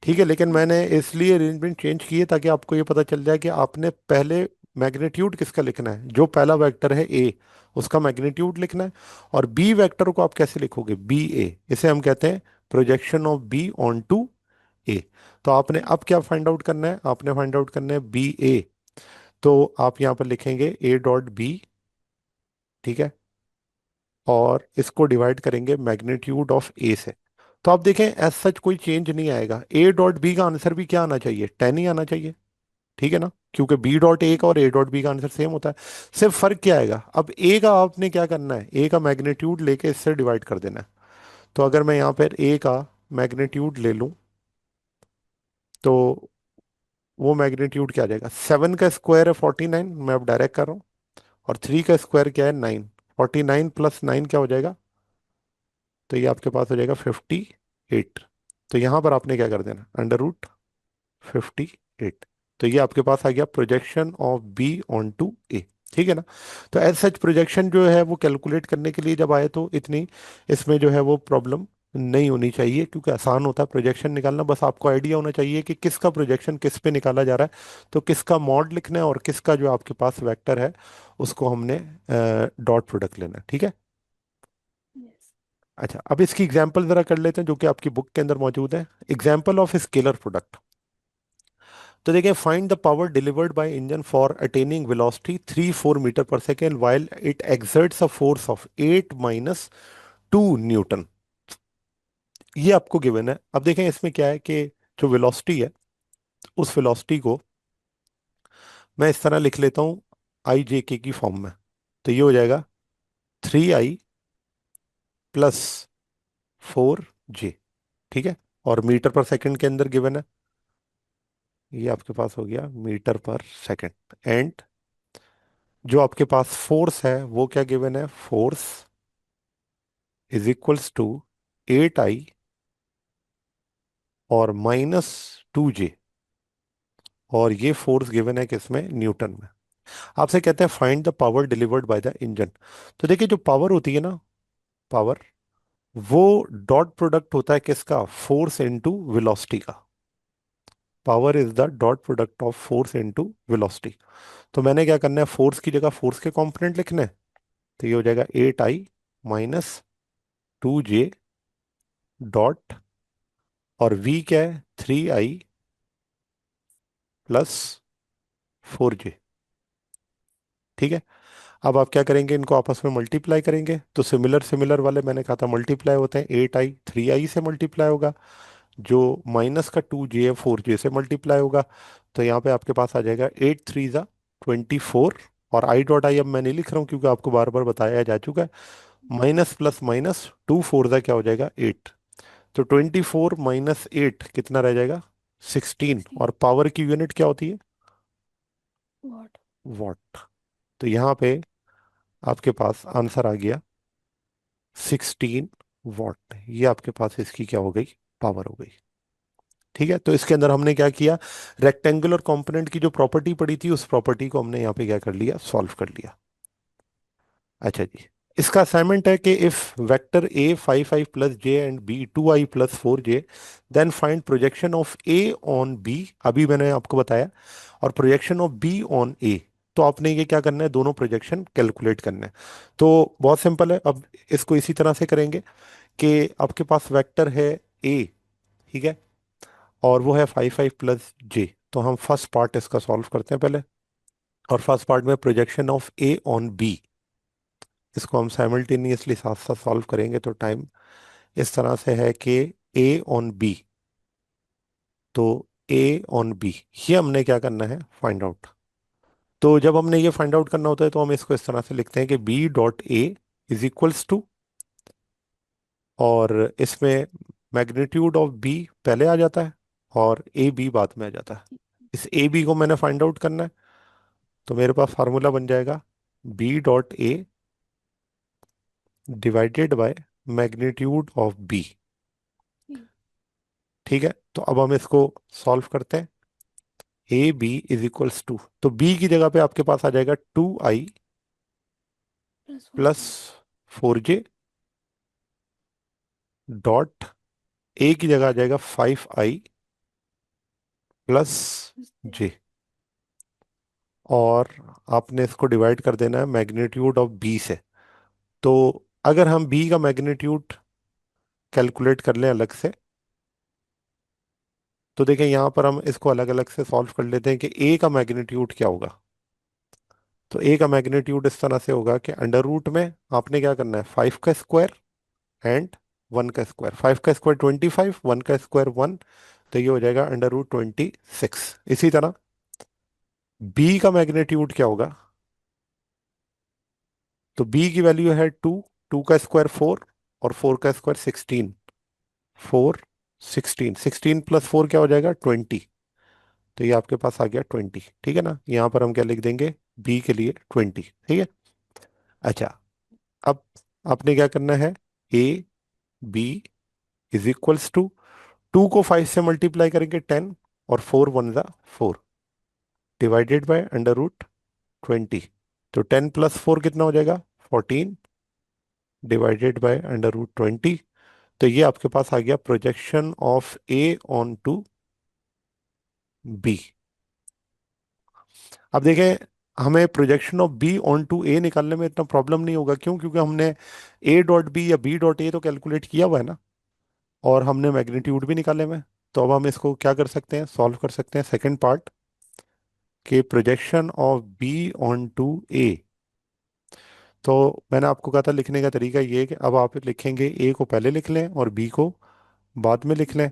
ठीक है, लेकिन मैंने यस। इसलिए अरेंजमेंट चेंज किए ताकि आपको ये पता चल जाए कि आपने पहले मैग्नीट्यूड किसका लिखना है। जो पहला वेक्टर है ए, उसका मैग्नीट्यूड लिखना है। और बी वेक्टर को आप कैसे लिखोगे, बी ए, इसे हम कहते हैं projection of B on to A. तो आपने अब क्या फाइंड आउट करना है, आपने फाइंड आउट करना है बी ए। तो आप यहाँ पर लिखेंगे ए डॉट बी, ठीक है, और इसको डिवाइड करेंगे मैग्नीट्यूड ऑफ ए से। तो आप देखें एज सच कोई चेंज नहीं आएगा, ए डॉट बी का आंसर भी क्या आना चाहिए, 10 ही आना चाहिए। ठीक है ना, क्योंकि बी डॉट ए का और ए डॉट बी का आंसर सेम होता है। सिर्फ फर्क क्या आएगा, अब ए का आपने क्या करना है, ए का मैग्नीट्यूड लेके इससे डिवाइड कर देना है। तो अगर मैं यहाँ पर ए का मैग्नीट्यूड ले लूँ, तो वो मैग्नीट्यूड क्या आ जाएगा, 7 का स्क्वायर है 49, मैं अब डायरेक्ट कर रहा हूँ, और 3 का स्क्वायर क्या है 9, 49 प्लस 9 क्या हो जाएगा, तो ये आपके पास हो जाएगा 58। तो यहाँ पर आपने क्या कर देना, √58। तो ये आपके पास आ गया projection of B on to A. ठीक है ना। तो एज सच प्रोजेक्शन जो है वो कैलकुलेट करने के लिए जब आए तो इतनी इसमें जो है वो प्रॉब्लम नहीं होनी चाहिए, क्योंकि आसान होता है प्रोजेक्शन निकालना। बस आपको आइडिया होना चाहिए कि किसका प्रोजेक्शन किस पे निकाला जा रहा है, तो किसका मॉड लिखना है और किसका जो आपके पास वेक्टर है उसको हमने डॉट प्रोडक्ट लेना है। ठीक है। यस। अच्छा, अब इसकी एग्जांपल जरा कर लेते हैं जो कि आपकी बुक के अंदर मौजूद है। Example of scalar product. तो देखिए, find the power delivered by engine for attaining velocity 3-4 metre per second while it exerts a force of 8 - 2 newton. ये आपको गिवन है। अब देखें इसमें क्या है कि जो वेलोसिटी है, उस वेलोसिटी को मैं इस तरह लिख लेता हूँ आई जे के की फॉर्म में। तो ये हो जाएगा 3I + 4J। ठीक है, और मीटर पर सेकंड के अंदर गिवन है, ये आपके पास हो गया मीटर पर सेकंड। एंड जो आपके पास फोर्स है वो क्या गिवन है, फोर्स = 8I और -2J। और ये फोर्स गिवन है किसमें, न्यूटन में। आपसे कहते हैं find the power delivered by the engine. तो देखिए, जो पावर होती है ना, पावर, वो डॉट प्रोडक्ट होता है किसका, फोर्स इनटू वेलोसिटी का। Power is the dot product of force into velocity. तो मैंने क्या करना है, फोर्स की जगह फोर्स के कंपोनेंट लिखने हैं। तो ये हो जाएगा 8I - 2J डॉट, और V क्या है, 3I + 4J। ठीक है। अब आप क्या करेंगे, इनको आपस में मल्टीप्लाई करेंगे। तो सिमिलर सिमिलर वाले मैंने कहा था मल्टीप्लाई होते हैं, 8I 3I से मल्टीप्लाई होगा, जो माइनस का 2J है 4J से मल्टीप्लाई होगा। तो यहाँ पे आपके पास आ जाएगा 8 3 = 24। और आई डॉट आई अब मैं नहीं लिख रहा हूँ क्योंकि आपको बार बार बताया जा चुका है। माइनस प्लस माइनस 2 4 क्या हो जाएगा 8। तो 24 - 8 कितना रह जाएगा, 16। 16 और पावर की यूनिट क्या होती है, वॉट। वॉट। तो यहाँ पे आपके पास आंसर आ गया 16 वॉट। ये आपके पास इसकी क्या हो गई, पावर हो गई। ठीक है। तो इसके अंदर हमने क्या किया, रेक्टेंगुलर कंपोनेंट की जो प्रॉपर्टी पड़ी थी उस प्रॉपर्टी को हमने यहाँ पे क्या कर लिया, सॉल्व कर लिया। अच्छा जी। इसका असाइनमेंट है कि if vector A 5I + J and B 2I + 4J, then find projection of A on B. अभी मैंने आपको बताया, और projection of B on A. तो आपने ये क्या करना है, दोनों प्रोजेक्शन कैलकुलेट करना है। तो बहुत सिंपल है। अब इसको इसी तरह से करेंगे कि आपके पास वेक्टर है ए, ठीक है, और वो है 5I + J। तो हम फर्स्ट पार्ट इसका सॉल्व करते हैं पहले। और फर्स्ट पार्ट में projection of A on B, इसको हम साइमल्टेनियसली साथ साथ सॉल्व करेंगे। तो टाइम इस तरह से है कि ए ऑन बी, तो ए ऑन बी, ये हमने क्या करना है, फाइंड आउट। तो जब हमने ये फाइंड आउट करना होता है तो हम इसको इस तरह से लिखते हैं कि बी डॉट ए = और इसमें मैग्नीट्यूड ऑफ बी पहले आ जाता है और ए बी बाद में आ जाता है। इस ए बी को मैंने फाइंड आउट करना है। तो मेरे पास फार्मूला बन जाएगा B dot A divided by magnitude of B. ठीक। ठीक है, तो अब हम इसको सॉल्व करते हैं। A B is equals to, तो बी की जगह पे आपके पास आ जाएगा 2i plus four plus G. 4j dot A की जगह आ जाएगा 5i प्लस प्लस थ्री। जे। और आपने इसको डिवाइड कर देना है मैग्नीट्यूड ऑफ बी से। तो अगर हम बी का मैग्नीट्यूड कैलकुलेट कर लें अलग से, तो देखें यहां पर हम इसको अलग अलग से सॉल्व कर लेते हैं कि ए का मैग्नीट्यूड क्या होगा। तो ए का मैग्नीट्यूड इस तरह से होगा कि अंडर रूट में आपने क्या करना है, 5 का स्क्वायर एंड 1 का स्क्वायर। 5 का स्क्वायर 25, 1 का स्क्वायर 1, तो ये हो जाएगा अंडर रूट 26। इसी तरह बी का मैग्नीट्यूड क्या होगा, तो बी की वैल्यू है 2, 2 का स्क्वायर 4 और 4 का स्क्वायर 16। 4 16, 16 प्लस 4 क्या हो जाएगा 20। तो ये आपके पास आ गया 20, ठीक है ना। यहाँ पर हम क्या लिख देंगे, बी के लिए 20, ठीक है। अच्छा, अब आपने क्या करना है, A B is equals to, 2 को 5 से मल्टीप्लाई करेंगे 10, और 4 1 ज़ा 4, डिवाइडेड बाय अंडर रूट 20। तो 10 प्लस 4 कितना हो जाएगा 14, डिवाइडेड बाय अंडर रूट 20। तो ये आपके पास आ गया projection of A on to B. अब देखें, हमें projection of B on to A निकालने में इतना प्रॉब्लम नहीं होगा। क्यों? क्योंकि हमने ए डॉट बी या बी डॉट ए तो कैलकुलेट किया हुआ है ना, और हमने मैग्नीट्यूड भी निकाले हुए हैं। तो अब हम इसको क्या कर सकते हैं, सॉल्व कर सकते हैं सेकंड पार्ट के projection of B on to A. तो मैंने आपको कहा था लिखने का तरीका ये है कि अब आप लिखेंगे ए को पहले लिख लें और बी को बाद में लिख लें।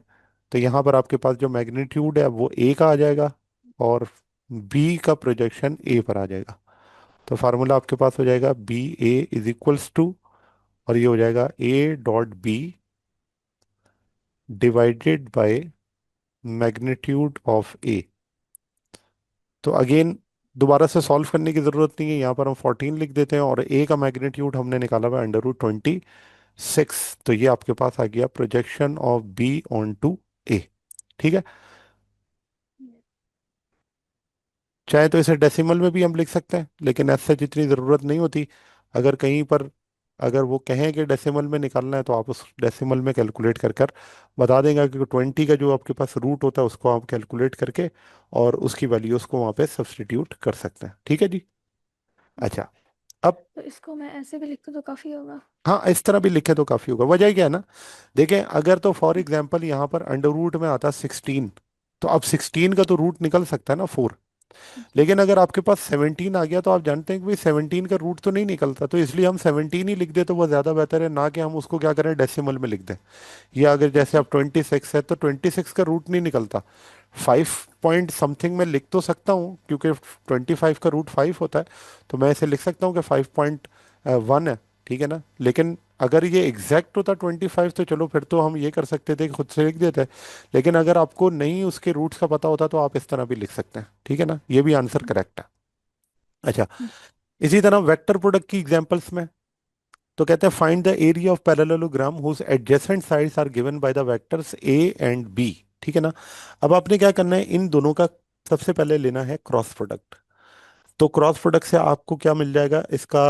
तो यहाँ पर आपके पास जो मैग्नीट्यूड है वो ए का आ जाएगा, और बी का प्रोजेक्शन ए पर आ जाएगा। तो फार्मूला आपके पास हो जाएगा B A is equals to, और ये हो जाएगा A dot B divided by magnitude of A. तो अगेन दोबारा से सॉल्व करने की जरूरत नहीं है, यहाँ पर हम 14 लिख देते हैं, और ए का मैग्नीट्यूड हमने निकाला हुआ अंडर रूट 26। तो ये आपके पास आ गया projection of B on to A, ठीक है। चाहे तो इसे डेसिमल में भी हम लिख सकते हैं, लेकिन ऐसा जितनी ज़रूरत नहीं होती। अगर कहीं पर अगर वो कहें कि डेसिमल में निकालना है, तो आप उस डेसिमल में कैलकुलेट कर कर बता देंगे, क्योंकि 20 का जो आपके पास रूट होता है उसको आप कैलकुलेट करके और उसकी वैल्यूज़ को वहाँ पे सब्सटीट्यूट कर सकते हैं, ठीक है जी। अच्छा, अब तो इसको मैं ऐसे भी लिखूँ तो काफी होगा। हाँ, इस तरह भी लिखे तो काफ़ी होगा। वजह क्या है ना, देखें अगर तो फॉर एग्जांपल यहाँ पर अंडर रूट में आता 16, तो अब 16 का तो रूट निकल सकता है ना 4। जी। लेकिन अगर आपके पास 17 आ गया, तो आप जानते हैं कि भाई 17 का रूट तो नहीं निकलता, तो इसलिए हम 17 ही लिख दे तो वो ज़्यादा बेहतर है, ना कि हम उसको क्या करें डेसिमल में लिख दें। या अगर जैसे जी। अब 26 है तो 26 का रूट नहीं निकलता। 5 पॉइंट समथिंग में लिख तो सकता हूँ, क्योंकि 25 का रूट 5 होता है। तो मैं इसे लिख सकता हूँ कि 5.1 है, ठीक है ना। लेकिन अगर ये एग्जैक्ट होता 25, तो चलो फिर तो हम ये कर सकते थे कि खुद से लिख देते। लेकिन अगर आपको नहीं उसके रूट्स का पता होता, तो आप इस तरह भी लिख सकते हैं, ठीक है ना। ये भी आंसर करेक्ट है। अच्छा, इसी तरह वेक्टर प्रोडक्ट की एग्जांपल्स में, तो कहते हैं find the area of parallelogram whose adjacent sides are given by the vectors A and B, ठीक है ना। अब आपने क्या करना है, इन दोनों का सबसे पहले लेना है क्रॉस प्रोडक्ट। तो क्रॉस प्रोडक्ट से आपको क्या मिल जाएगा, इसका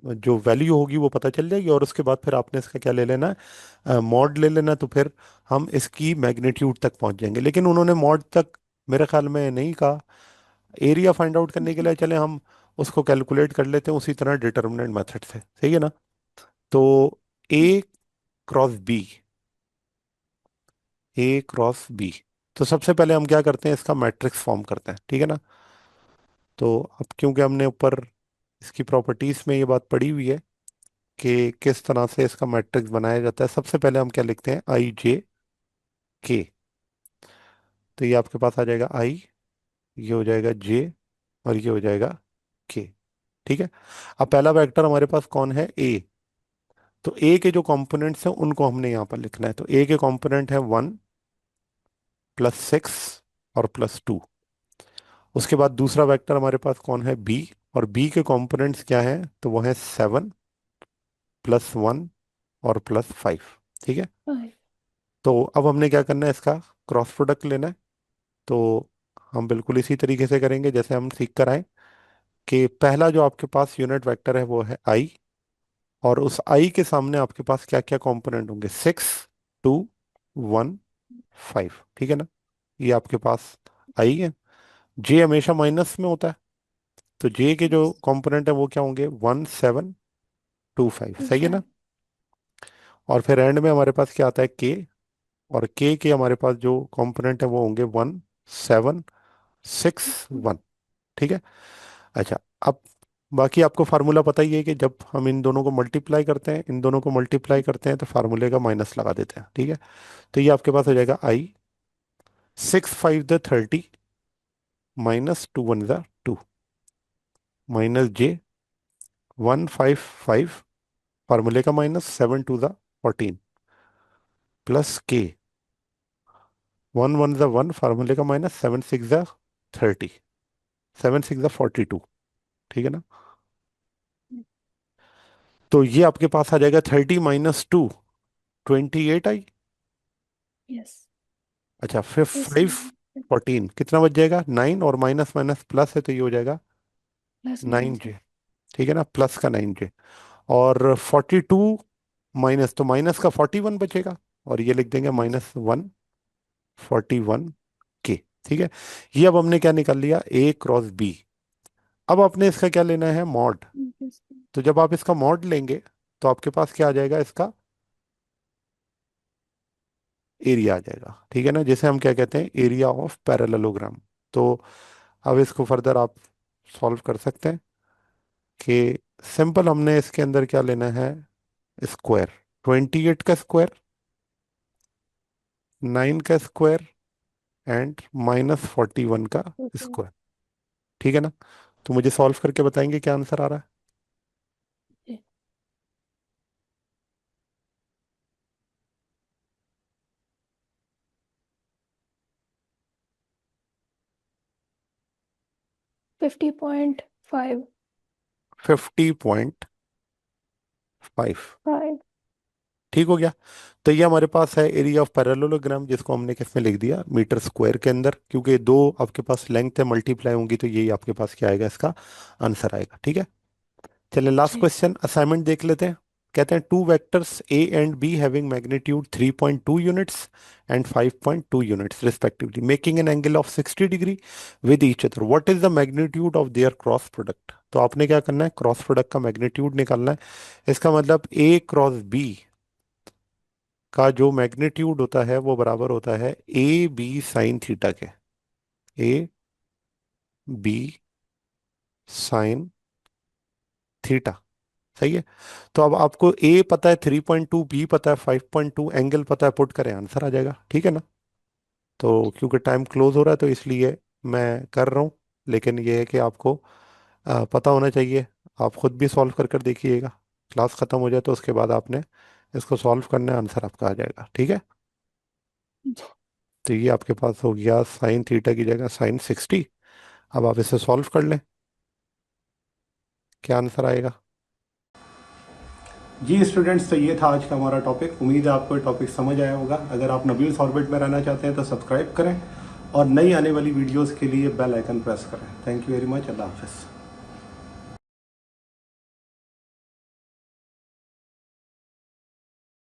जो वैल्यू होगी वो पता चल जाएगी, और उसके बाद फिर आपने इसका क्या ले लेना है, मॉड ले लेना। तो फिर हम इसकी मैग्नीट्यूड तक पहुंच जाएंगे। लेकिन उन्होंने मॉड तक मेरे ख्याल में नहीं कहा। एरिया फाइंड आउट करने के जी। लिए चले हम उसको कैलकुलेट कर लेते हैं उसी तरह डिटर्मिनेंट मेथड से, सही है ना। तो A cross B, A cross B, तो सबसे पहले हम क्या करते हैं, इसका मैट्रिक्स फॉर्म करते हैं, ठीक है ना। तो अब क्योंकि हमने ऊपर इसकी प्रॉपर्टीज में ये बात पड़ी हुई है कि किस तरह से इसका मैट्रिक्स बनाया जाता है, सबसे पहले हम क्या लिखते हैं, i j k। तो ये आपके पास आ जाएगा i, ये हो जाएगा j, और ये हो जाएगा k, ठीक है। अब पहला वेक्टर हमारे पास कौन है, a। तो a के जो कंपोनेंट्स हैं उनको हमने यहाँ पर लिखना है। तो a के कंपोनेंट है 1 +6 और +2। उसके बाद दूसरा वेक्टर हमारे पास कौन है, बी। और बी के कंपोनेंट्स क्या हैं, तो वो है 7 +1 और +5। ठीक है। फाइव। तो अब हमने क्या करना है, इसका क्रॉस प्रोडक्ट लेना है। तो हम बिल्कुल इसी तरीके से करेंगे जैसे हम सीख कर आए, कि पहला जो आपके पास यूनिट वेक्टर है वो है आई। और उस आई के सामने आपके पास क्या क्या कंपोनेंट होंगे, 6, 2, 1, 5। ठीक है ना। ये आपके पास आई है। जे हमेशा माइनस में होता है, तो जे के जो यस। कंपोनेंट है वो क्या होंगे, 1, 7, 2, 5। टू सही है ना। फाइव। और फिर एंड में हमारे पास क्या आता है, के। और के हमारे पास जो कंपोनेंट है वो होंगे 1, 7, 6, 1। ठीक है। अच्छा। अब बाकी आपको फार्मूला पता ही है कि जब हम इन दोनों को मल्टीप्लाई करते हैं, इन दोनों को मल्टीप्लाई करते हैं, तो फार्मूले का माइनस लगा देते हैं। ठीक है। तो ये आपके पास हो जाएगा आई, 6, 5 × 30 -2 × 1 = 2, -j 1, 5, 5, फार्मूले का माइनस 7, 2 = 14, +k 1, 1 = 1, फार्मूले का माइनस 7, 6 = 30, 7, 6 = 42। ठीक है ना। तो ये आपके पास आ जाएगा 30 - 2, 28 आई। यस। अच्छा, फिर इस 5, 14 कितना बच जाएगा, 9, और माइनस माइनस प्लस है तो ये हो जाएगा प्लस नाइन 9j। जी। ठीक है ना, प्लस का 9j। और 42 माइनस, तो माइनस का 41 बचेगा। और ये लिख देंगे यस। -1, 41k। ठीक है। ये अब हमने क्या निकाल लिया, A × B। अब आपने इसका क्या लेना है, मॉड। तो जब आप इसका मॉड लेंगे तो आपके पास क्या आ जाएगा, इसका एरिया आ जाएगा। ठीक है ना, जिसे हम क्या कहते हैं, एरिया ऑफ पैरेललोग्राम। तो अब इसको फर्दर आप सॉल्व कर सकते हैं कि सिंपल हमने इसके अंदर क्या लेना है, स्क्वायर। 28 का स्क्वायर, 9 का स्क्वायर, एंड -41 का स्क्वायर। ठीक है ना। तो मुझे सॉल्व करके बताएंगे क्या आंसर आ रहा है। 50.5। 50.5। 5। ठीक हो गया। तो ये हमारे पास है एरिया ऑफ पैरेललोग्राम, जिसको हमने किस में लिख दिया, मीटर स्क्वायर के अंदर, क्योंकि दो आपके पास लेंथ है, मल्टीप्लाई होंगी तो यही आपके पास क्या आएगा, इसका आंसर आएगा। ठीक है। चलिए लास्ट जी। क्वेश्चन असाइनमेंट देख लेते हैं। कहते हैं two vectors A and be having magnitude 3.2 units and 5.2 units respectively making an angle of 60 degree with each other, what is the magnitude of their cross product. तो आपने क्या करना है, क्रॉस प्रोडक्ट का मैग्नीट्यूड निकालना है। इसका मतलब A × B का जो मैग्नीट्यूड होता है वो बराबर होता है AB sin θ के। AB sin θ। सही है। तो अब आपको ए पता है 3.2, बी पता है 5.2, एंगल पता है, पुट करें आंसर आ जाएगा। ठीक है ना। तो क्योंकि टाइम क्लोज हो रहा है तो इसलिए मैं कर रहा हूँ, लेकिन ये है कि आपको पता होना चाहिए। आप खुद भी सॉल्व कर कर देखिएगा। क्लास खत्म हो जाए तो उसके बाद आपने इसको सॉल्व करना है, आंसर आपका आ जाएगा। ठीक है। तो ये आपके पास हो गया sin θ की जगह sin 60। अब आप इसे सॉल्व कर लें, क्या आंसर आएगा। जी स्टूडेंट्स, तो ये था आज का हमारा टॉपिक। उम्मीद है आपको टॉपिक समझ आया होगा। अगर आप नबील्स ऑर्बिट में रहना चाहते हैं तो सब्सक्राइब करें, और नई आने वाली वीडियोस के लिए बेल आइकन प्रेस करें। Thank you very much. अल्लाह हाफिज़।